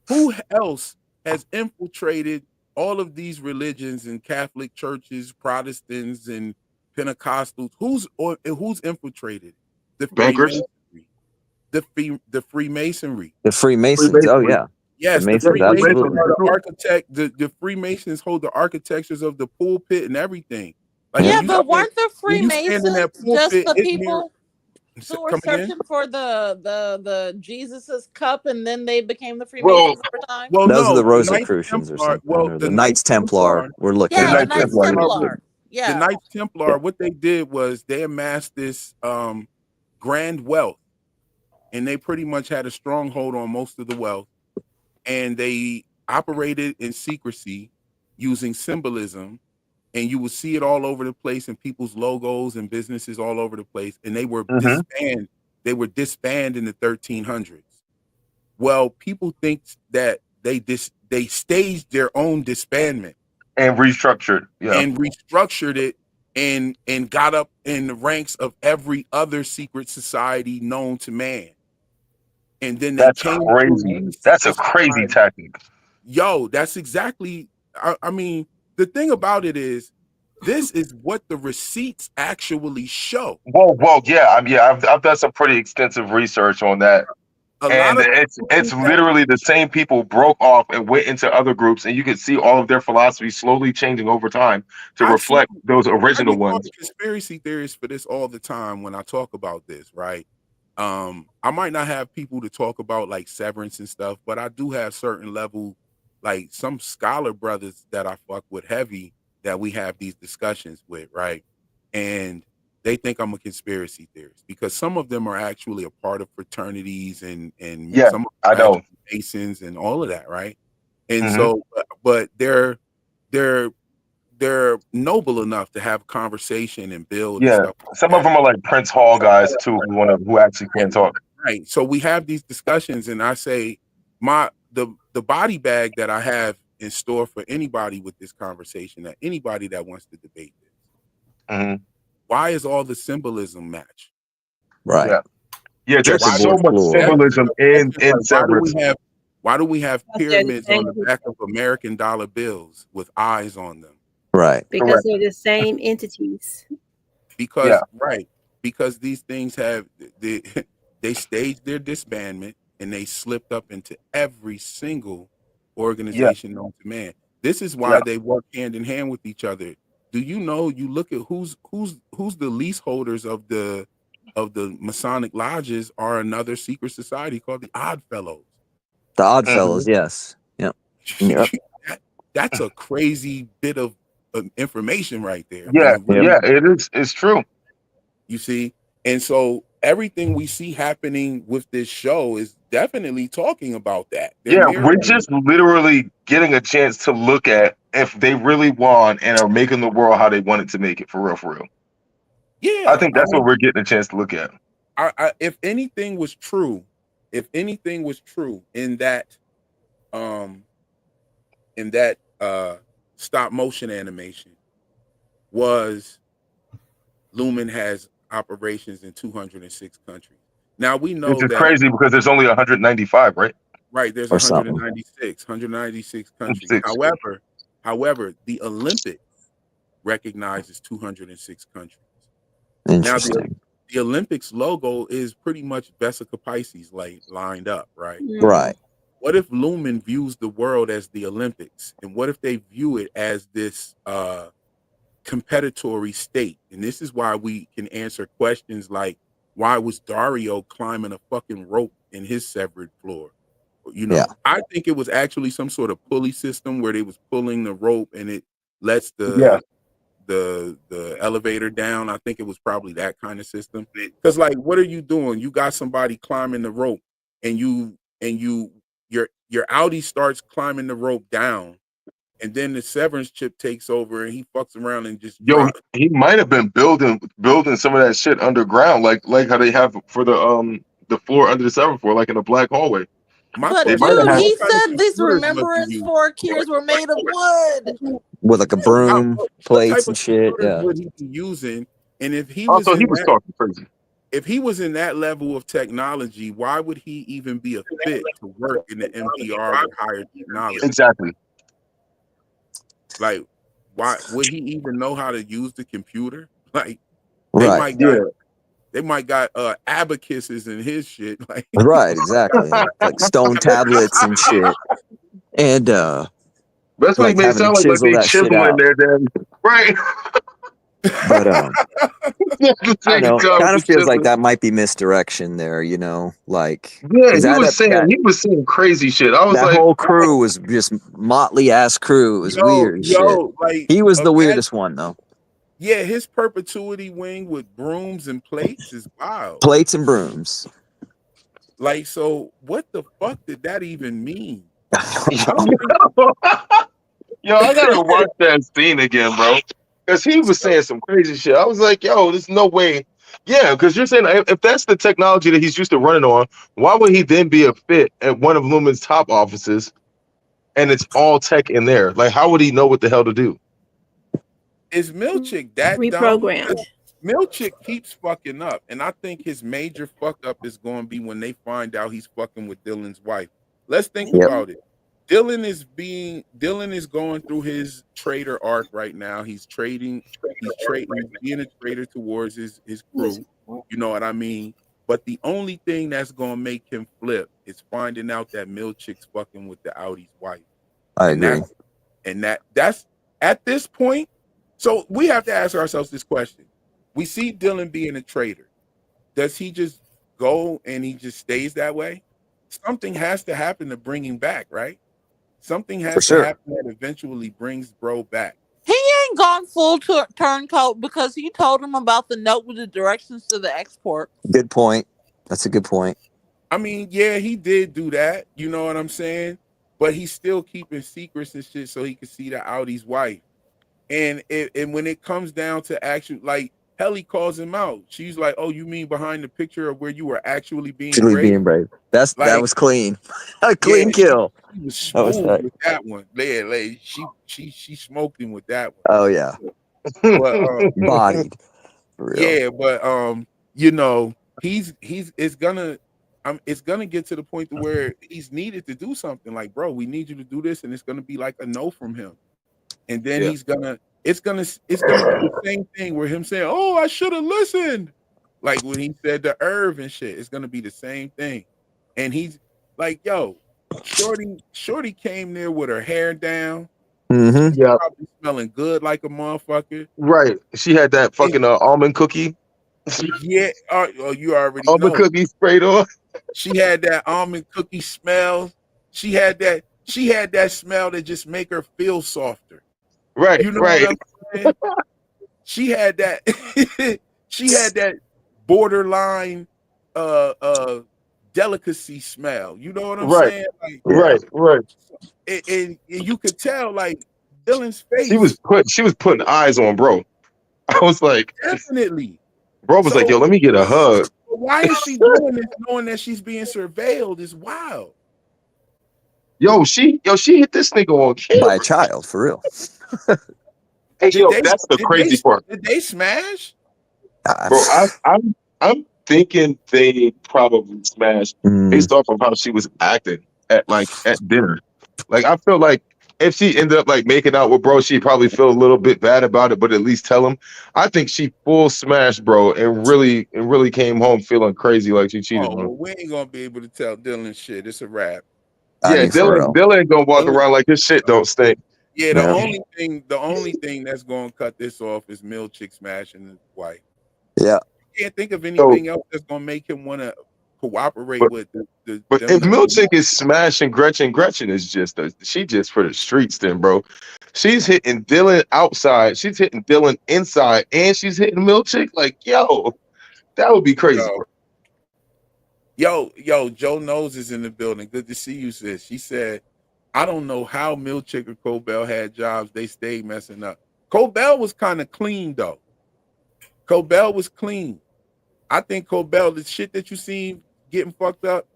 who else has infiltrated all of these religions and Catholic churches, Protestants and Pentecostals? Who's infiltrated? The Bankers? Freemasonry. The Freemasonry. The Freemasons. Oh yeah. Yes, the Masons, Freemasons absolutely. are the architect. The Freemasons hold the architectures of the pulpit and everything. Like Yeah, when you but stand- weren't the when you stand in Freemasons that just pulpit, the it people who were Come again? searching for the Jesus's cup, and then they became the Well, Freemasons over time? Well, Those are no, the the Rosicrucians or Templar. something, Well, or the the Knights Templar. We're looking Yeah, at the Knights Templar. The Yeah. Knights Templar, what they did was they amassed this grand wealth, and they pretty much had a stronghold on most of the wealth, and they operated in secrecy using symbolism, and you will see it all over the place in people's logos and businesses all over the place, and they were disbanded. They were disbanded in the 1300s. Well, people think that they staged their own disbandment and restructured, it and got up in the ranks of every other secret society known to man. And then they that's came crazy. That's a crazy tactic. Yo, that's exactly. I mean, the thing about it is, this is what the receipts actually show. Well, yeah. I've done some pretty extensive research on that. And it's literally the same people broke off and went into other groups, and you could see all of their philosophy slowly changing over time to reflect those original ones. Conspiracy theories for this all the time when I talk about this, right? I might not have people to talk about like Severance and stuff, but I do have certain level, like some scholar brothers that I fuck with heavy that we have these discussions with, right? And they think I'm a conspiracy theorist because some of them are actually a part of fraternities and some I know Masons and all of that, right? And so, but they're noble enough to have a conversation and build. Yeah, and stuff like some that. of them are like Prince Hall guys too, who actually can talk. Right. So we have these discussions, and I say the body bag that I have in store for anybody with this conversation, that anybody that wants to debate this. Why is all the symbolism match? Right. Yeah, there's so much symbolism in Severance. Why do we have pyramids on the back of American dollar bills with eyes on them? Right. Because they're the same entities. Because these things have they staged their disbandment and they slipped up into every single organization known to man. This is why they work hand in hand with each other. Do you know? You look at who's the leaseholders of the Masonic lodges are another secret society called the Odd Fellows. The Odd Fellows, yes. Yep. That's a crazy bit of information right there. Yeah, it is. It's true. You see, and so everything we see happening with this show is definitely talking about that. We're just literally getting a chance to look at if they really won and are making the world how they wanted to make it for real. Yeah, I think that's what we're getting a chance to look at. If anything was true in that stop motion animation, was Lumon has operations in 206 countries. Now we know this is crazy because there's only 195, right? Right, there's 196 countries. However, the Olympics recognizes 206 countries. Interesting. Now the Olympics logo is pretty much Vesica Pisces lined up, right? Right. What if Lumon views the world as the Olympics, and what if they view it as this competitory state? And this is why we can answer questions like, why was Dario climbing a fucking rope in his severed floor? I think it was actually some sort of pulley system where they was pulling the rope and it lets the elevator down. I think it was probably that kind of system. Because like, what are you doing? You got somebody climbing the rope, and your Audi starts climbing the rope down, and then the Severance chip takes over and he fucks around and just he might have been building some of that shit underground, like how they have for the floor under the Severance floor, like in a black hallway. But dude, he said these remembrance 4 Kiers were made of wood with like a broom, plates and shit. Yeah, what he be using And if he was Also, he in was that, talking crazy. if he was in that level of technology, why would he even be a fit to work in the MDR with higher technology? Exactly. Like, why would he even know how to use the computer? Like, Right. they might got abacuses in his shit. Like, Right, exactly. Like stone tablets and shit. And That's what he like made it having to sound like chisel they that shit chiseling out. their damn right. But The I don't same know. time Kind with of the feels like chiseling. that might be misdirection there, you know, like Yeah, because he that was saying crazy shit. I was that like, whole crew was just motley ass crew. It was weird and shit. like, He was the imagine, weirdest one though. yeah, his perpetuity wing with brooms and plates is wild. Plates and brooms. Like, so what the fuck did that even mean? yo, I gotta watch that scene again, bro. Because he was saying some crazy shit. I was like, yo, there's no way. Yeah, because you're saying if that's the technology that he's used to running on, why would he then be a fit at one of Lumon's top offices and it's all tech in there? Like, how would he know what the hell to do? Is Milchick that dumb? Reprogrammed. Milchick keeps fucking up, and I think his major fuck up is going to be when they find out he's fucking with Dylan's wife. Let's think Yep. about it. Dylan is going through his trader arc right now. He's being a traitor towards his crew. You know what I mean? But the only thing that's going to make him flip is finding out that Milchick's fucking with the Audi's wife. I And agree. that's at this point. So we have to ask ourselves this question. We see Dylan being a traitor. Does he just go and he just stays that way? Something has to happen to bring him back, right? Something For has to sure. happen that eventually brings bro back. He ain't gone full turncoat because he told him about the note with the directions to the export. Good point. That's a good point. I mean, yeah, he did do that. You know what I'm saying? But he's still keeping secrets and shit so he can see the Audi's wife. And when it comes down to actual, like, Helly calls him out. She's like, "Oh, you mean behind the picture of where you were actually being Actually brave?" being brave. That Like, was clean. A yeah, clean kill. she was That was smooth tight. with that one. Yeah, like she smoked him with that one. Oh yeah. But Bodied. For real. yeah, but you know, it's gonna get to the point to where he's needed to do something. Like, bro, we need you to do this, and it's gonna be like a no from him. And then Yeah. it's gonna be the same thing where him saying, "Oh, I should have listened," like when he said the Irv and shit. It's gonna be the same thing. And he's like, "Yo, Shorty came there with her hair down, Mm-hmm. Yeah. probably smelling good like a motherfucker." Right. She had that fucking almond cookie. Yeah, oh, you already Almond know. cookie sprayed on. She had that almond cookie smell. She had that smell that just make her feel softer. Right. You know Right. what I'm saying? She had that she had that borderline delicacy smell. You know what I'm Right. saying? Like, Right. Right. and you could tell, like, Dylan's face. She was putting eyes on bro. I was like, Definitely. bro was like, yo, let me get a hug. Why is she doing this knowing that she's being surveilled? Is wild. Yo, she hit this nigga on camera. By a child, for real. Hey, yo, that's the crazy part. Did they smash? Bro, I'm thinking they probably smashed based off of how she was acting at dinner. Like, I feel like if she ended up like making out with bro, she'd probably feel a little bit bad about it, but at least tell him. I think she full smashed bro and really came home feeling crazy like she cheated on him. Well, we ain't gonna be able to tell Dylan shit. It's a wrap. Yeah, Dylan ain't gonna walk around like his shit don't stink. Yeah, the only thing that's gonna cut this off is Milchick smashing his wife. Yeah. I can't think of anything else that's gonna make him want to cooperate with the. But if Milchick is smashing Gretchen is just she just for the streets then, bro. She's hitting Dylan outside, she's hitting Dylan inside, and she's hitting Milchick. Like, yo, that would be crazy. Yo, Joe Nose is in the building. Good to see you, sis. She said, I don't know how Milchick or Cobell had jobs. They stayed messing up. Cobell was kind of clean, though. Cobell was clean. I think Cobell, the shit that you seen getting fucked up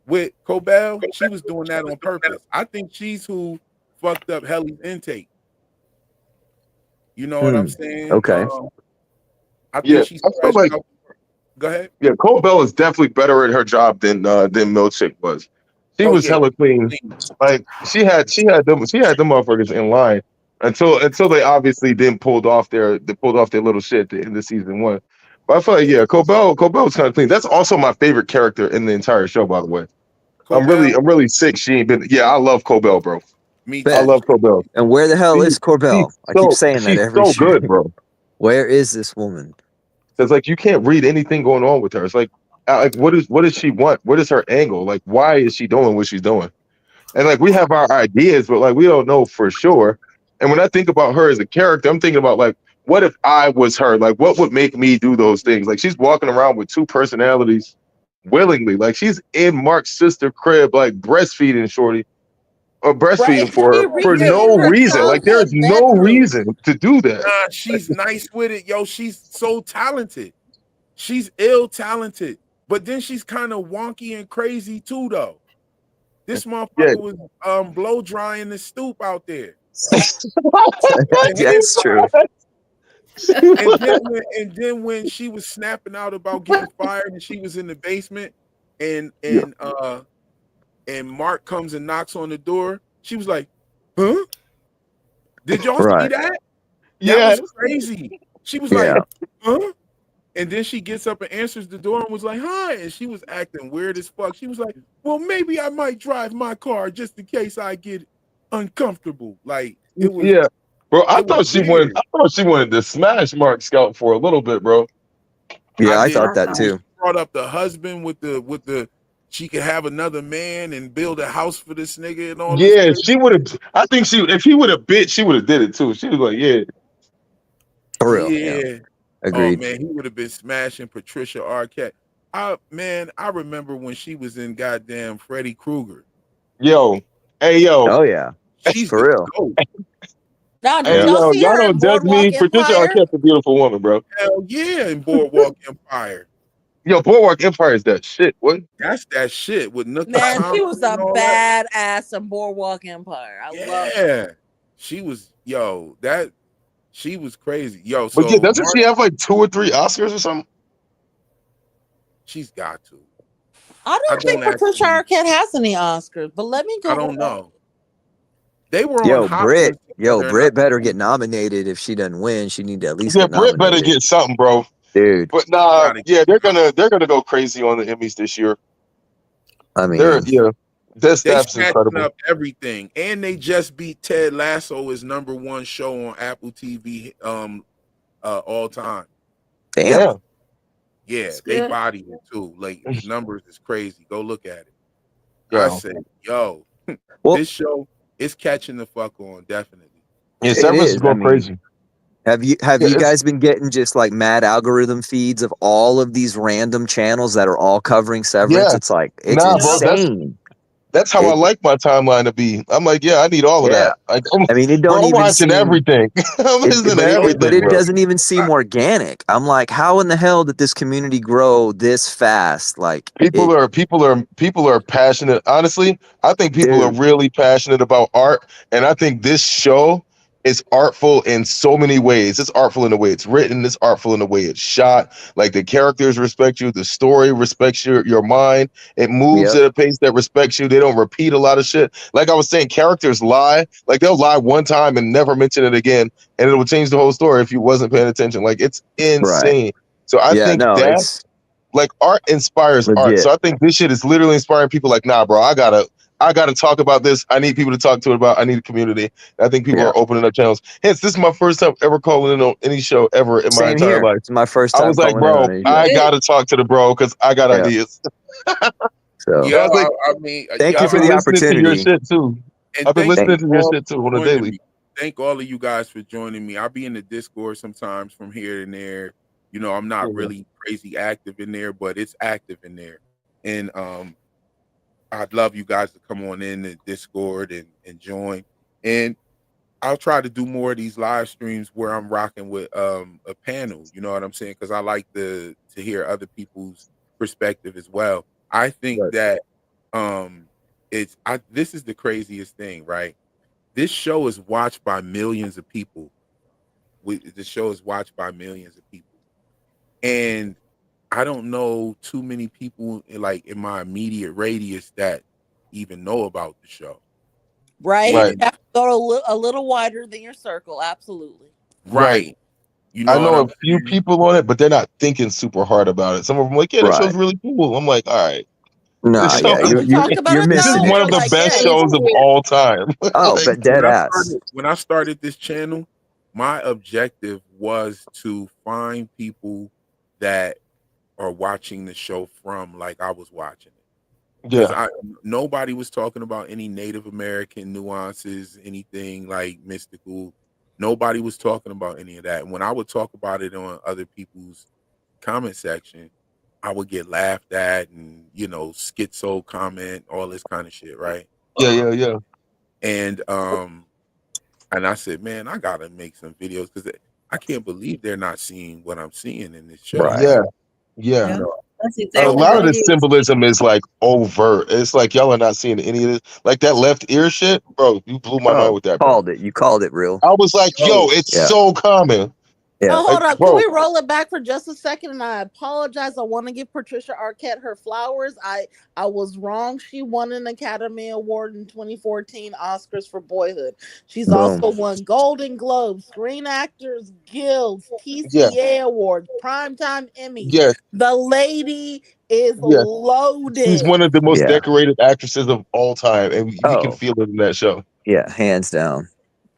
with Cobell, she was doing that on purpose. I think she's who fucked up Helly's intake. You know what I'm saying? Okay. I Yeah, think she I feel scratched like out. Go ahead. Cole Bell is definitely better at her job than Milchick was. She Oh was yeah. hella clean. Like she had them motherfuckers in line until they obviously then pulled off their little shit at the end of season one. But I feel like Cole Bell was kind of clean. That's also my favorite character in the entire show, by the way. I'm Cobell, really sick. She ain't been. Yeah, I love Cole Bell, bro. me I Bet. too. love Cole Bell. And where the hell is She's Corbell? I keep saying that she's every so good, stream. bro. Where is this woman? It's like you can't read anything going on with her. It's like what does she want? What is her angle? Like why is she doing what she's doing? And like we have our ideas, but like we don't know for sure. And when I think about her as a character, I'm thinking about like what if I was her? Like what would make me do those things? Like she's walking around with two personalities willingly. Like she's in Mark's sister crib, like breastfeeding Shorty or Right? breastfeeding for She her for recreated no her reason. Like there's childhood no bedroom. reason to do that. Nah, she's nice with it, yo. She's so talented. She's ill talented, but then she's kind of wonky and crazy too, though. This Yeah. motherfucker was blow drying the stoop out there. That's true. And then when she was snapping out about getting fired and she was in the basement and Mark comes and knocks on the door, she was like, huh? Did y'all see Right. that? That Yeah. was crazy. She was Yeah. like, huh? And then she gets up and answers the door and was like, hi. And she was acting weird as fuck. She was like, well, maybe I might drive my car just in case I get uncomfortable. Like it was Yeah. Bro, I it was thought she wanted weird. I thought she wanted to smash Mark Scout for a little bit, bro. Yeah, I did thought that too. too. She brought up the husband with the she could have another man and build a house for this nigga and all this Yeah, crazy. she would have. I think if he would have bit, she would have did it too. She was like, yeah, For real. Yeah. Yeah. Oh Agreed. man, he would have been smashing Patricia Arquette. I remember when she was in goddamn Freddy Krueger. yo, hey, yo, Oh yeah. She's For the real. GOAT. Now, hey, did Yeah. y'all yo, see y'all her in don't judge Boardwalk me. Patricia Empire? Arquette's a beautiful woman, bro. Hell yeah, in Boardwalk Empire. Yo, Boardwalk Empire is that shit. What? That's that shit with Nookie Man, she Thompson was and a all that. badass in Boardwalk Empire. I love her. Yeah. She was she was crazy. Yo, But yeah, so doesn't Mark, she have like 2 or 3 Oscars or something? she's got to. I I don't think don't Patricia actually Arquette has any Oscars, but let me I go. don't know. They were on Yo, Hot Ones together, and I Brit better get nominated. If she doesn't win, she need to at least Yeah, get Britt better nominated. get something, bro. Dude, But nah, gotta yeah, they're gonna go crazy on the Emmys this year. I Their mean, they staff's snatching incredible. up everything, and they just beat Ted Lasso as #1 show on Apple TV all time. damn. Yeah, Yeah, It's they good. bodied it too. Like the numbers is crazy. Go look at it. I yeah. said, yo, Well, this show is catching the fuck on, definitely. Yeah, it Severance is is. I going mean, crazy. have you Yeah, it's guys been getting just like mad algorithm feeds of all of these random channels that are all covering Severance? yeah. It's like it's Nah, bro, insane. that's how I It like my timeline to be. I'm like, yeah, I need all of yeah. that. Like, I mean, it bro, don't I'm even watching seem everything. I'm listening to but everything, it bro. doesn't even seem I, organic. I'm like, how in the hell did this community grow this fast? Like People it, are passionate. Honestly, I think people are dude. really passionate about art, and I think this show is artful in so many ways. It's artful in the way it's written. It's artful in the way it's shot. Like the characters respect you. The story respects your mind. It moves Yep. at a pace that respects you. They don't repeat a lot of shit. Like I was saying, characters lie. Like they'll lie one time and never mention it again, and it will change the whole story if you wasn't paying attention. Like it's Right. insane. So I Yeah. think No, that it's like art inspires art. legit. So I think this shit is literally inspiring people like, nah, bro, I gotta talk about this. I need people to talk to it about. I need a community. I think people Yeah. are opening up channels. Hence, this is my first time ever calling in on any show ever in my Same entire here. life. It's my first I time was like, calling in bro, on any I show. gotta talk to the bro because I got Yeah. ideas. So yo, I was like, I mean, thank yeah, you I've for been the listening to your opportunity. shit too. and I've been thank listening Thank to your all shit too for on the joining daily. me. Thank all of you guys for joining me. I'll be in the Discord sometimes from here and there. You know, I'm not really crazy active in there, but it's active in there. And I'd love you guys to come on in the Discord and join. And I'll try to do more of these live streams where I'm rocking with a panel. You know what I'm saying? Because I like to hear other people's perspective as well. I think Right. that this is the craziest thing, right? This show is watched by millions of people. The show is watched by millions of people. And I don't know too many people like in my immediate radius that even know about the show. Right? Right. You have to go a little wider than your circle. Absolutely. Right. You I know what know I'm a few saying? people on it, but they're not thinking super hard about it. Some of them like, yeah, that show's Right. really cool. I'm like, all right. Nah, This yeah, show, When you talk about you're it this is though, missing it. one they're of the like, best yeah, shows of all time. Oh, Like, but dead ass. When I started this channel, my objective was to find people that are watching the show from like I was watching it. Because yeah, nobody was talking about any Native American nuances, anything like mystical. Nobody was talking about any of that. And when I would talk about it on other people's comment section, I would get laughed at and schizo comment, all this kind of shit, right? yeah. And I said, man, I gotta make some videos because I can't believe they're not seeing what I'm seeing in this show. Right. Yeah, You yeah. know? That's A exactly lot what of it the is. symbolism is like overt. It's like y'all are not seeing any of this. Like that left ear shit, bro. You blew my mind Oh, with that, bro. called it. You called it real. I was like, yo, it's Yeah. so common. Yeah. Oh, Like, hold up. Can bro, we roll it back for just a second? And I apologize. I want to give Patricia Arquette her flowers. I was wrong. She won an Academy Award in 2014 Oscars for Boyhood. She's Boom. also won Golden Globes, Screen Actors Guilds, yeah, TCA Awards, Primetime Emmys. yeah, The lady is yeah. She's loaded. one of the most Yeah. decorated actresses of all time, and we can Oh, feel it in that show. yeah, hands down.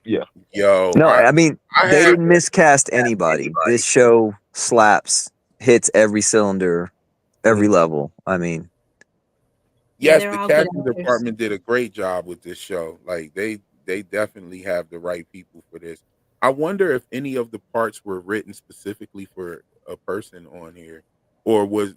Yeah, Yo, No, I mean, I they have didn't miscast anybody. This show slaps, hits every cylinder, every level. I mean, Yeah, yes, they're the all good casting actors. department did a great job with this show. Like they definitely have the right people for this. I wonder if any of the parts were written specifically for a person on here, or was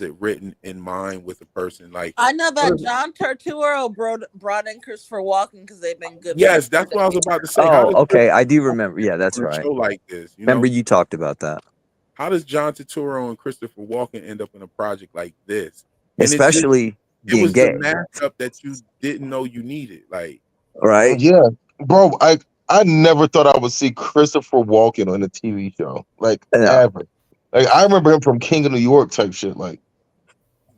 it written in mind with a person? Like, I know what that if- John Turturro brought in Christopher Walken because they've been good yes, friends. that's what I was about to say. How oh, does okay, I do Christopher remember. Walken Yeah, that's on a right. show like this? Remember you talked about that. How does John Turturro and Christopher Walken end up in a project like this? And Especially it being was the gay, mashup that you didn't know you needed. Like, right? yeah, bro. I never thought I would see Christopher Walken on a TV show, like No. ever. Like I remember him from King of New York type shit. Like,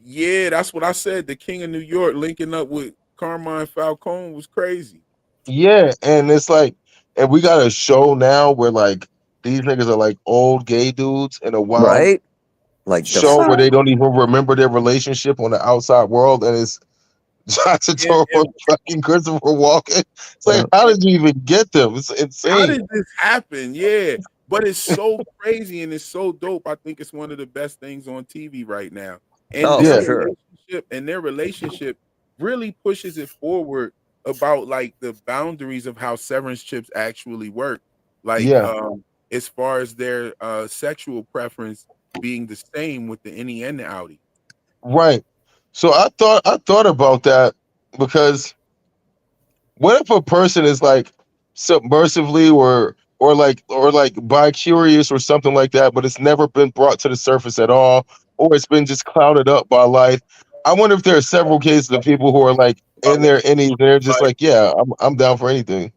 yeah, that's what I said. The King of New York linking up with Carmine Falcone was crazy. yeah, and it's like, and we got a show now where like these niggas are like old gay dudes in a wild Right? Like the show where fuck? they don't even remember their relationship on the outside world, and it's John Turturro and fucking Christopher Walken. It's like, how did you even get them? It's How insane. did this happen? Yeah, but it's so crazy and it's so dope. I think it's one of the best things on TV right now. And Oh, their for sure. relationship really pushes it forward about like the boundaries of how severance chips actually work. Like, Yeah. As far as their sexual preference being the same with the Innie and the Audi. Right. So I thought about that because what if a person is like submersively or like bi-curious or something like that, but it's never been brought to the surface at all, or it's been just clouded up by life. I wonder if there are several cases of people who are like in their innies, they're just like, yeah, I'm down for anything.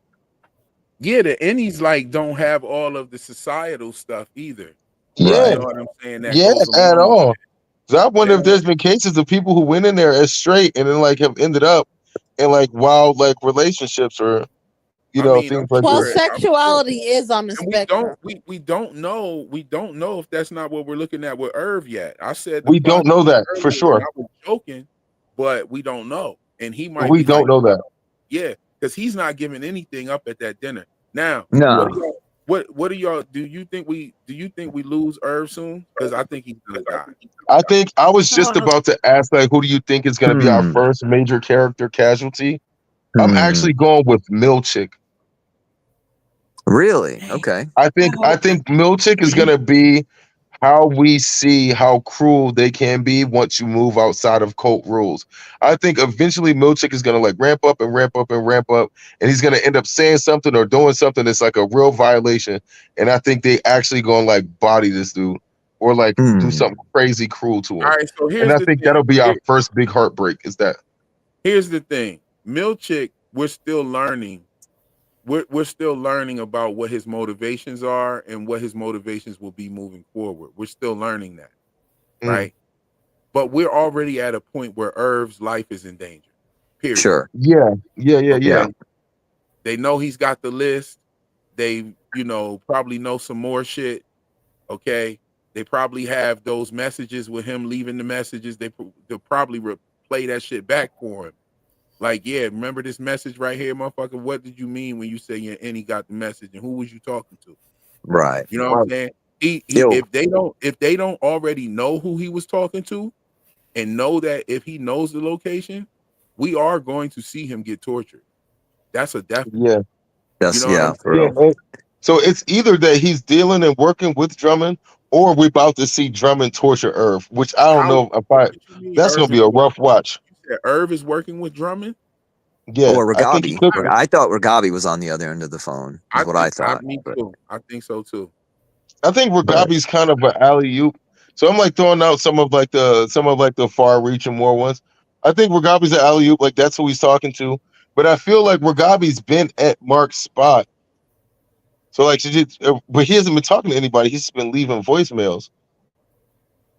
Yeah, the Innies like don't have all of the societal stuff either. Yeah. You know what I'm saying? That Yeah, goes at along with all. So I wonder if Yeah. there's been cases of people who went in there as straight and then like have ended up in like wild like relationships or things I'm like Well, this. sexuality is on the And spectrum. we don't know if that's not what we're looking at with Irv yet. I said We don't know that for earlier, sure. and I was joking, but we don't know. And he might We be don't like, know that. yeah, because he's not giving anything up at that dinner. Now, No. what do y'all do you think we lose Irv soon? Because I think he's gonna die. I think I was just about to ask, like, who do you think is going to be our first major character casualty? I'm actually going with Milchick. Really? Okay. I think Milchick is going to be how we see how cruel they can be once you move outside of cult rules. I think eventually Milchick is going to like ramp up and ramp up and ramp up, and he's going to end up saying something or doing something that's like a real violation. And I think they actually going to like body this dude or like do something crazy cruel to him. All right, so here's And I the think thing. that'll be our first big heartbreak. Is that? Here's the thing. Milchick, we're still learning we're still learning about what his motivations are and what his motivations will be moving forward. We're still learning that, right? But we're already at a point where Irv's life is in danger. Period. Sure. Yeah. Okay? They know he's got the list. They, probably know some more shit. Okay. They probably have those messages with him leaving the messages. They'll probably play that shit back for him. Like, yeah, remember this message right here, motherfucker? What did you mean when you say your Innie got the message, and who was you talking to? Right. You know what I'm saying? If they don't already know who he was talking to, and know that if he knows the location, we are going to see him get tortured. That's a definite. Yeah. Yes. You know what I'm Yeah. So it's either that he's dealing and working with Drummond, or we're about to see Drummond torture Irv, which I don't know if that's gonna be a rough watch. You said Irv is working with Drummond? Yeah, Or I think he Ragabi. could. I thought Ragabi was on the other end of the phone. Is what I thought. Me too. I think so too. I think Ragabi's kind of an alley-oop. So I'm like throwing out some of like the far-reaching more ones. I think Ragabi's an alley-oop, like that's who he's talking to. But I feel like Ragabi's been at Mark's spot. So like but he hasn't been talking to anybody. He's just been leaving voicemails.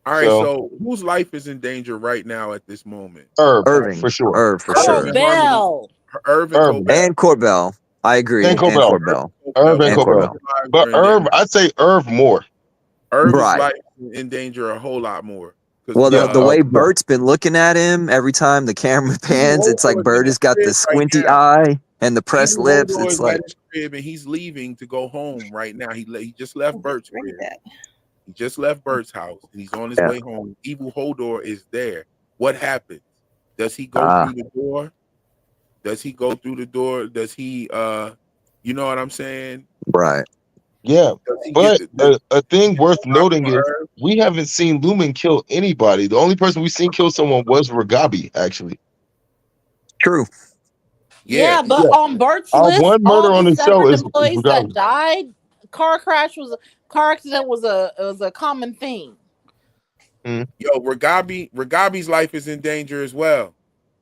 All right, so whose life is in danger right now at this moment? Irving, for sure. Irv, for sure. Corbell. And Corbell. I agree. And Corbell. Irv and Corbell. But Irv, I'd say Irv more. Irv's life is in danger a whole lot more. Well, the way Burt's been looking at him every time the camera pans, it's like Burt has got the squinty eye and the pressed lips. It's like crib and he's leaving to go home right now. He just left Burt's crib. He just left Burt's house and he's on his way home. Evil Hodor is there. What happens? Does he go through the door? Does he go through the door? Does he you know what I'm saying? Right. Yeah, but a thing worth noting is we haven't seen Lumon kill anybody. The only person we've seen kill someone was Ragabi, actually. True. Yeah, but on Burt's list, one murder on the show is employees that died. Car accident was a common theme. Yo, Ragabi's life is in danger as well.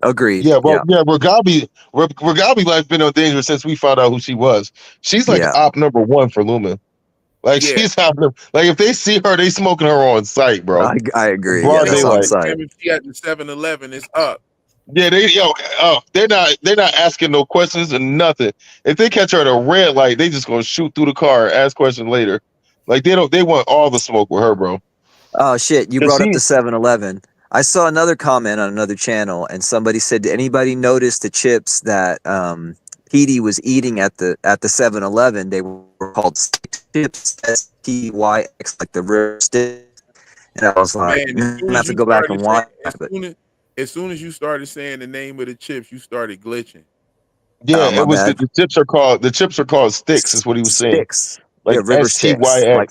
Agreed. Yeah, well, Ragabi life been in danger since we found out who she was. She's like op number one for Lumon. Like she's op like if they see her, they smoking her on sight, bro. I agree. Broad daylight. If she at the 7-Eleven, it's up. Yeah, they're not asking no questions and nothing. If they catch her at a red light, they just gonna shoot through the car and ask questions later. Like they want all the smoke with her, bro. Oh shit! You brought up the 7-Eleven. I saw another comment on another channel, and somebody said, "Did anybody notice the chips that Petey was eating at the 7-Eleven? They were called chips, STYX, like the river stick." And I was like, "I'm gonna have to go back and watch." As soon as you started saying the name of the chips, you started glitching. Yeah, it was the chips are called sticks. Is what he was saying. Sticks, like river sticks, STYX,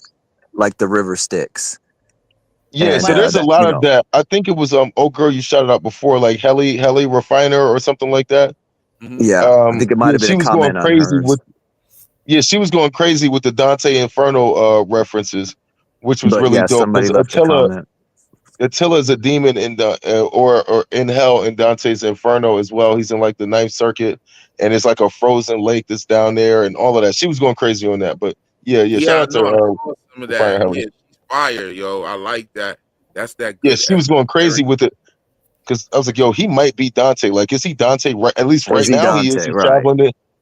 like the river sticks. Yeah, and, so there's a lot of that. I think it was oh girl, you shouted out before, like Heli Refiner or something like that. Yeah, I think it might have been a comment on hers. She was going crazy with the Dante Inferno references, which was really dope. Somebody left a comment. Attila is a demon in the or in hell in Dante's Inferno as well. He's in like the Ninth Circuit, and it's like a frozen lake that's down there and all of that. She was going crazy on that, but shout out to some of that. Yeah, fire, yo. I like that. That's that good. Yeah, she was going crazy with it. Because I was like, yo, he might be Dante. Like, is he Dante? Right, at least right now he is.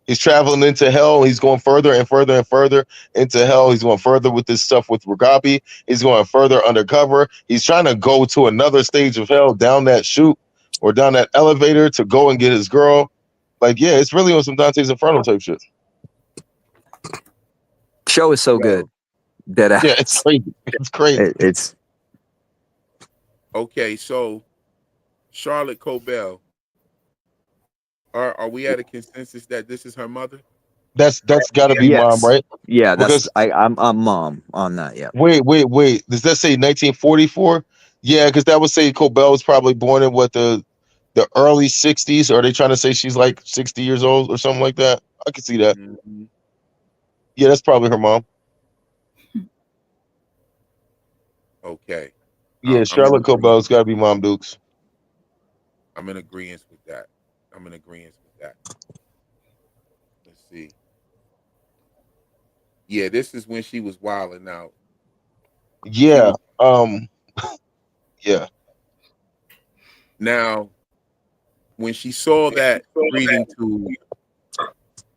He's traveling into hell. He's going further and further and further into hell. He's going further with this stuff with Ragabi. He's going further undercover. He's trying to go to another stage of hell, down that chute or down that elevator to go and get his girl. Like, yeah, it's really on some Dante's Inferno type shit. Show is so good. Dead ass. Yeah, it's crazy. It's crazy. It's okay. So, Charlotte Cobell, are we at a consensus that this is her mother? That's got to be mom, right? Yeah, I'm mom on that. Yeah. Wait. Does that say 1944? Yeah, because that would say Cobell was probably born in the early 60s. Or are they trying to say she's like 60 years old or something like that? I can see that. Mm-hmm. Yeah, that's probably her mom. Okay. Yeah, Charlotte Cobell's got to be Mom Dukes. I'm in agreement with that. Let's see. Yeah, this is when she was wilding out. She Yeah. was Yeah. now when she saw that breathing tube,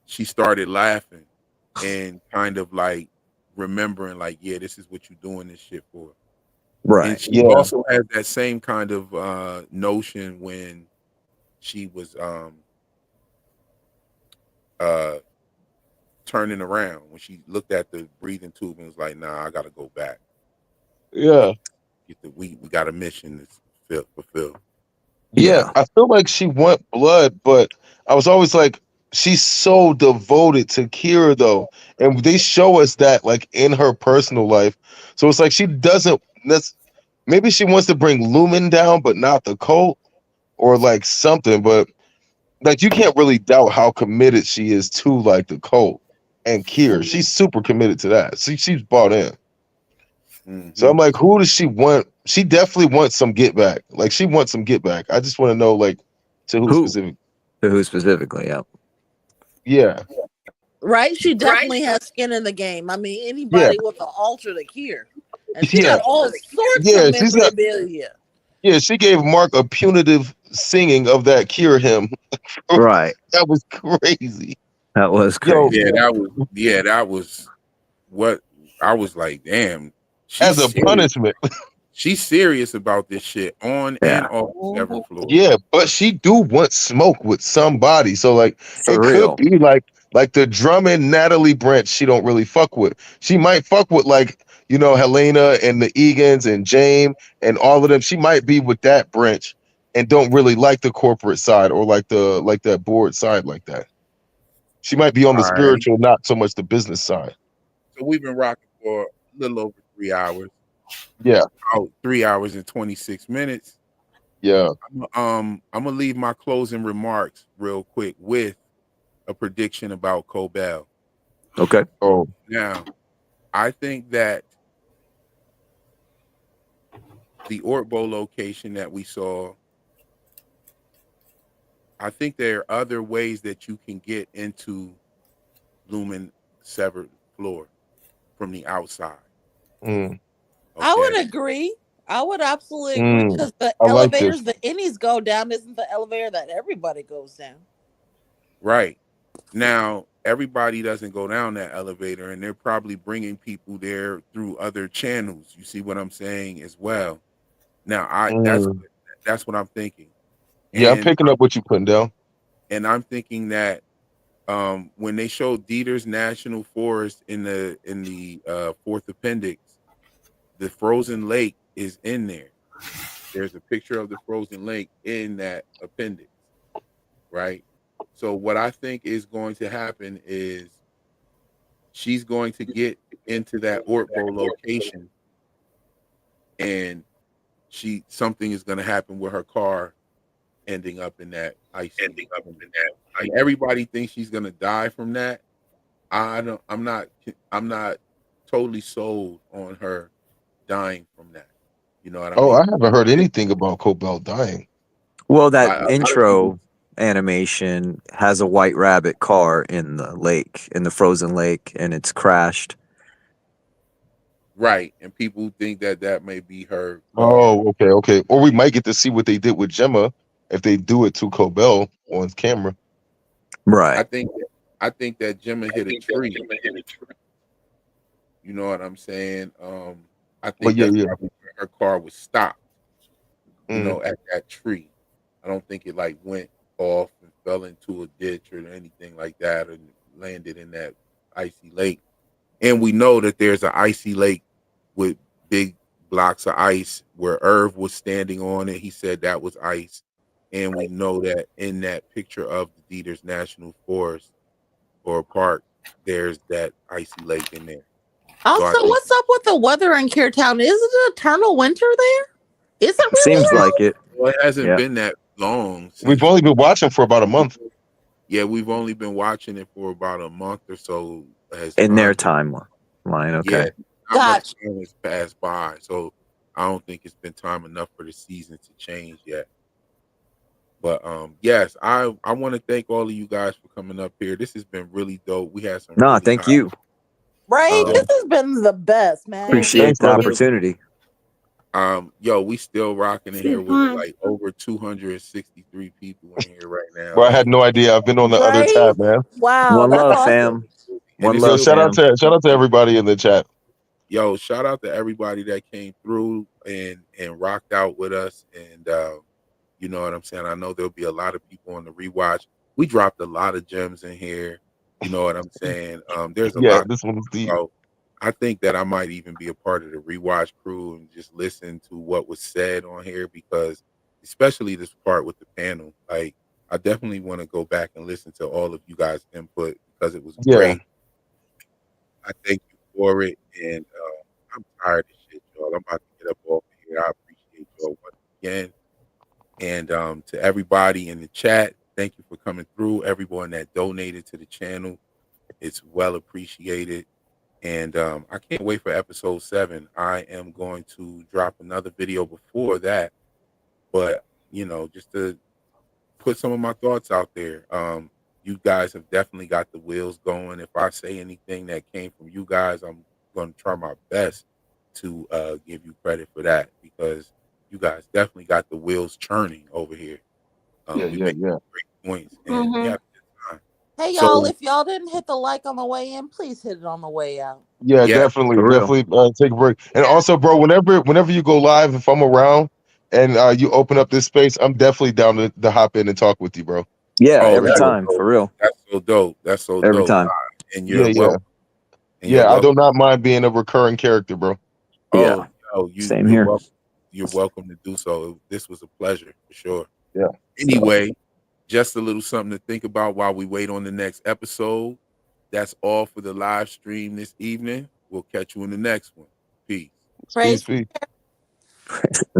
she started laughing and kind of like remembering, like, yeah, this is what you're doing this shit for. And Right. she Yeah. also has that same kind of notion when she was uh turning around, when she looked at the breathing tube and was like, nah, I gotta go back. Yeah. Get the we got a mission to fulfill. Yeah. Yeah. I feel like she want blood, but I was always like, she's so devoted to Kier though. And they show us that like in her personal life. So it's like she doesn't maybe she wants to bring Lumon down, but not the cult or like something. But like you can't really doubt how committed she is to like the cult and Kier. She's super committed to that. She's bought in. So Mm-hmm. I'm like, who does she want? She definitely wants some get back. Like she wants some get back. I just want to know like to who Who? specific. To who specifically? Yeah. Yeah. Right? She definitely has skin in the game. I mean, Yeah. anybody with an altar to Kier. And she Yeah. got all sorts Yeah. of She's got memorabilia. yeah, she gave Mark a punitive singing of that Cure hymn. Right. That was crazy. That was Yo, crazy. That was what I was like, damn, as she's a serious. punishment. She's serious about this shit on and Yeah. off the several floor. Yeah, but she do want smoke with somebody. So like For it real. could be like the drumming Natalie Brent she don't really fuck with. She might fuck with like, you know, Helena and the Egans and James and all of them. She might be with that branch and don't really like the corporate side or like that board side like that. She might be on the All right. spiritual, not so much the business side. So we've been rocking for a little over 3 hours. Yeah. About 3 hours and 26 minutes. Yeah. I'm gonna leave my closing remarks real quick with a prediction about Cobell. Okay. Oh, Now, I think that the Ortbo location that we saw, I think there are other ways that you can get into Lumon severed floor from the outside. mm, I would Okay. agree. I would absolutely agree because the I like elevators this. the Innies go down isn't the elevator that everybody goes down. Right. Now, everybody doesn't go down that elevator, and they're probably bringing people there through other channels. You see what I'm saying as well. Now, Mm. that's what I'm thinking. Yeah, I'm And picking up what you're putting down. I'm thinking that when they showed Dieter's National Forest in the fourth appendix, the frozen lake is in there. There's a picture of the frozen lake in that appendix, right? So what I think is going to happen is she's going to get into that Ortbo location, and something is going to happen with her car ending up in that ice. And everybody thinks she's going to die from that. I'm not totally sold on her dying from that. You know what I Oh, I mean? haven't heard anything about Cobell dying. Well, that Like, intro animation has a white rabbit car in the lake, in the frozen lake, and it's crashed. right, and people think that may be her car. Oh, okay. Or we might get to see what they did with Gemma if they do it to Cobell on camera. Right. I think that Gemma hit a tree. You know what I'm saying? I But think yeah, that's yeah. probably where her car was stopped. You Mm. know, at that tree. I don't think it like went off and fell into a ditch or anything like that, and landed in that icy lake. And we know that there's an icy lake with big blocks of ice where Irv was standing on it. He said that was ice. And we know that in that picture of the Dieter's National Forest or Park, there's that icy lake in there. Also, what's up with the weather in Kier Town? Is it eternal winter there? Is it really? Seems like it. Well, it hasn't Yeah. been that long. We've only been watching for about a month. Yeah, we've only been watching it for about a month or so. In their timeline. Okay. Yeah, not much time has passed by, so I don't think it's been time enough for the season to change yet. But yes, I want to thank all of you guys for coming up here. This has been really dope. We had some. No, really thank high, you. Right? Um, This has been the best, man. Appreciate Thanks, the brother. opportunity. Yo, we still rocking in It's here been with fun. like over 263 people in here right now. Bro, I had Like, no idea. I've been on the other Right? tab, man. Wow, One that's love, awesome. fam. and One it's Yo, love, still fam. shout out to everybody in the chat. yo, shout out to everybody that came through and rocked out with us. And you know what I'm saying? I know there'll be a lot of people on the rewatch. We dropped a lot of gems in here. You know what I'm saying? There's a Yeah, lot this one was deep. about. I think that I might even be a part of the rewatch crew and just listen to what was said on here, because especially this part with the panel, like I definitely want to go back and listen to all of you guys' input because it was Yeah, great. I thank you for it, and I'm tired of shit, y'all. I'm about to get up off of here. I appreciate y'all once again, and to everybody in the chat, thank you for coming through. Everyone that donated to the channel, it's well appreciated. And I can't wait for episode 7. I am going to drop another video before that, but you know, just to put some of my thoughts out there. You guys have definitely got the wheels going. If I say anything that came from you guys, I'm going to try my best to give you credit for that, because you guys definitely got the wheels churning over here. We make yeah. great points, and we Mm-hmm. have a good time. Hey, y'all, So if y'all didn't hit the like on the way in, please hit it on the way out. Yeah, yeah, definitely, For real. take a break. And also, bro, whenever you go live, if I'm around and you open up this space, I'm definitely down to hop in and talk with you, bro. Yeah, oh, every that's Yeah, time. so, For real. that's so dope. That's so Every dope. time. And yeah, you're yeah, welcome. And you're yeah. I do welcome. not mind being a recurring character, bro. Yeah. Oh, Same you're here. welcome. You're welcome to do so. This was a pleasure for sure. Yeah. Anyway, just a little something to think about while we wait on the next episode. That's all for the live stream this evening. We'll catch you in the next one. Peace. Peace, Praise peace.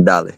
Dale.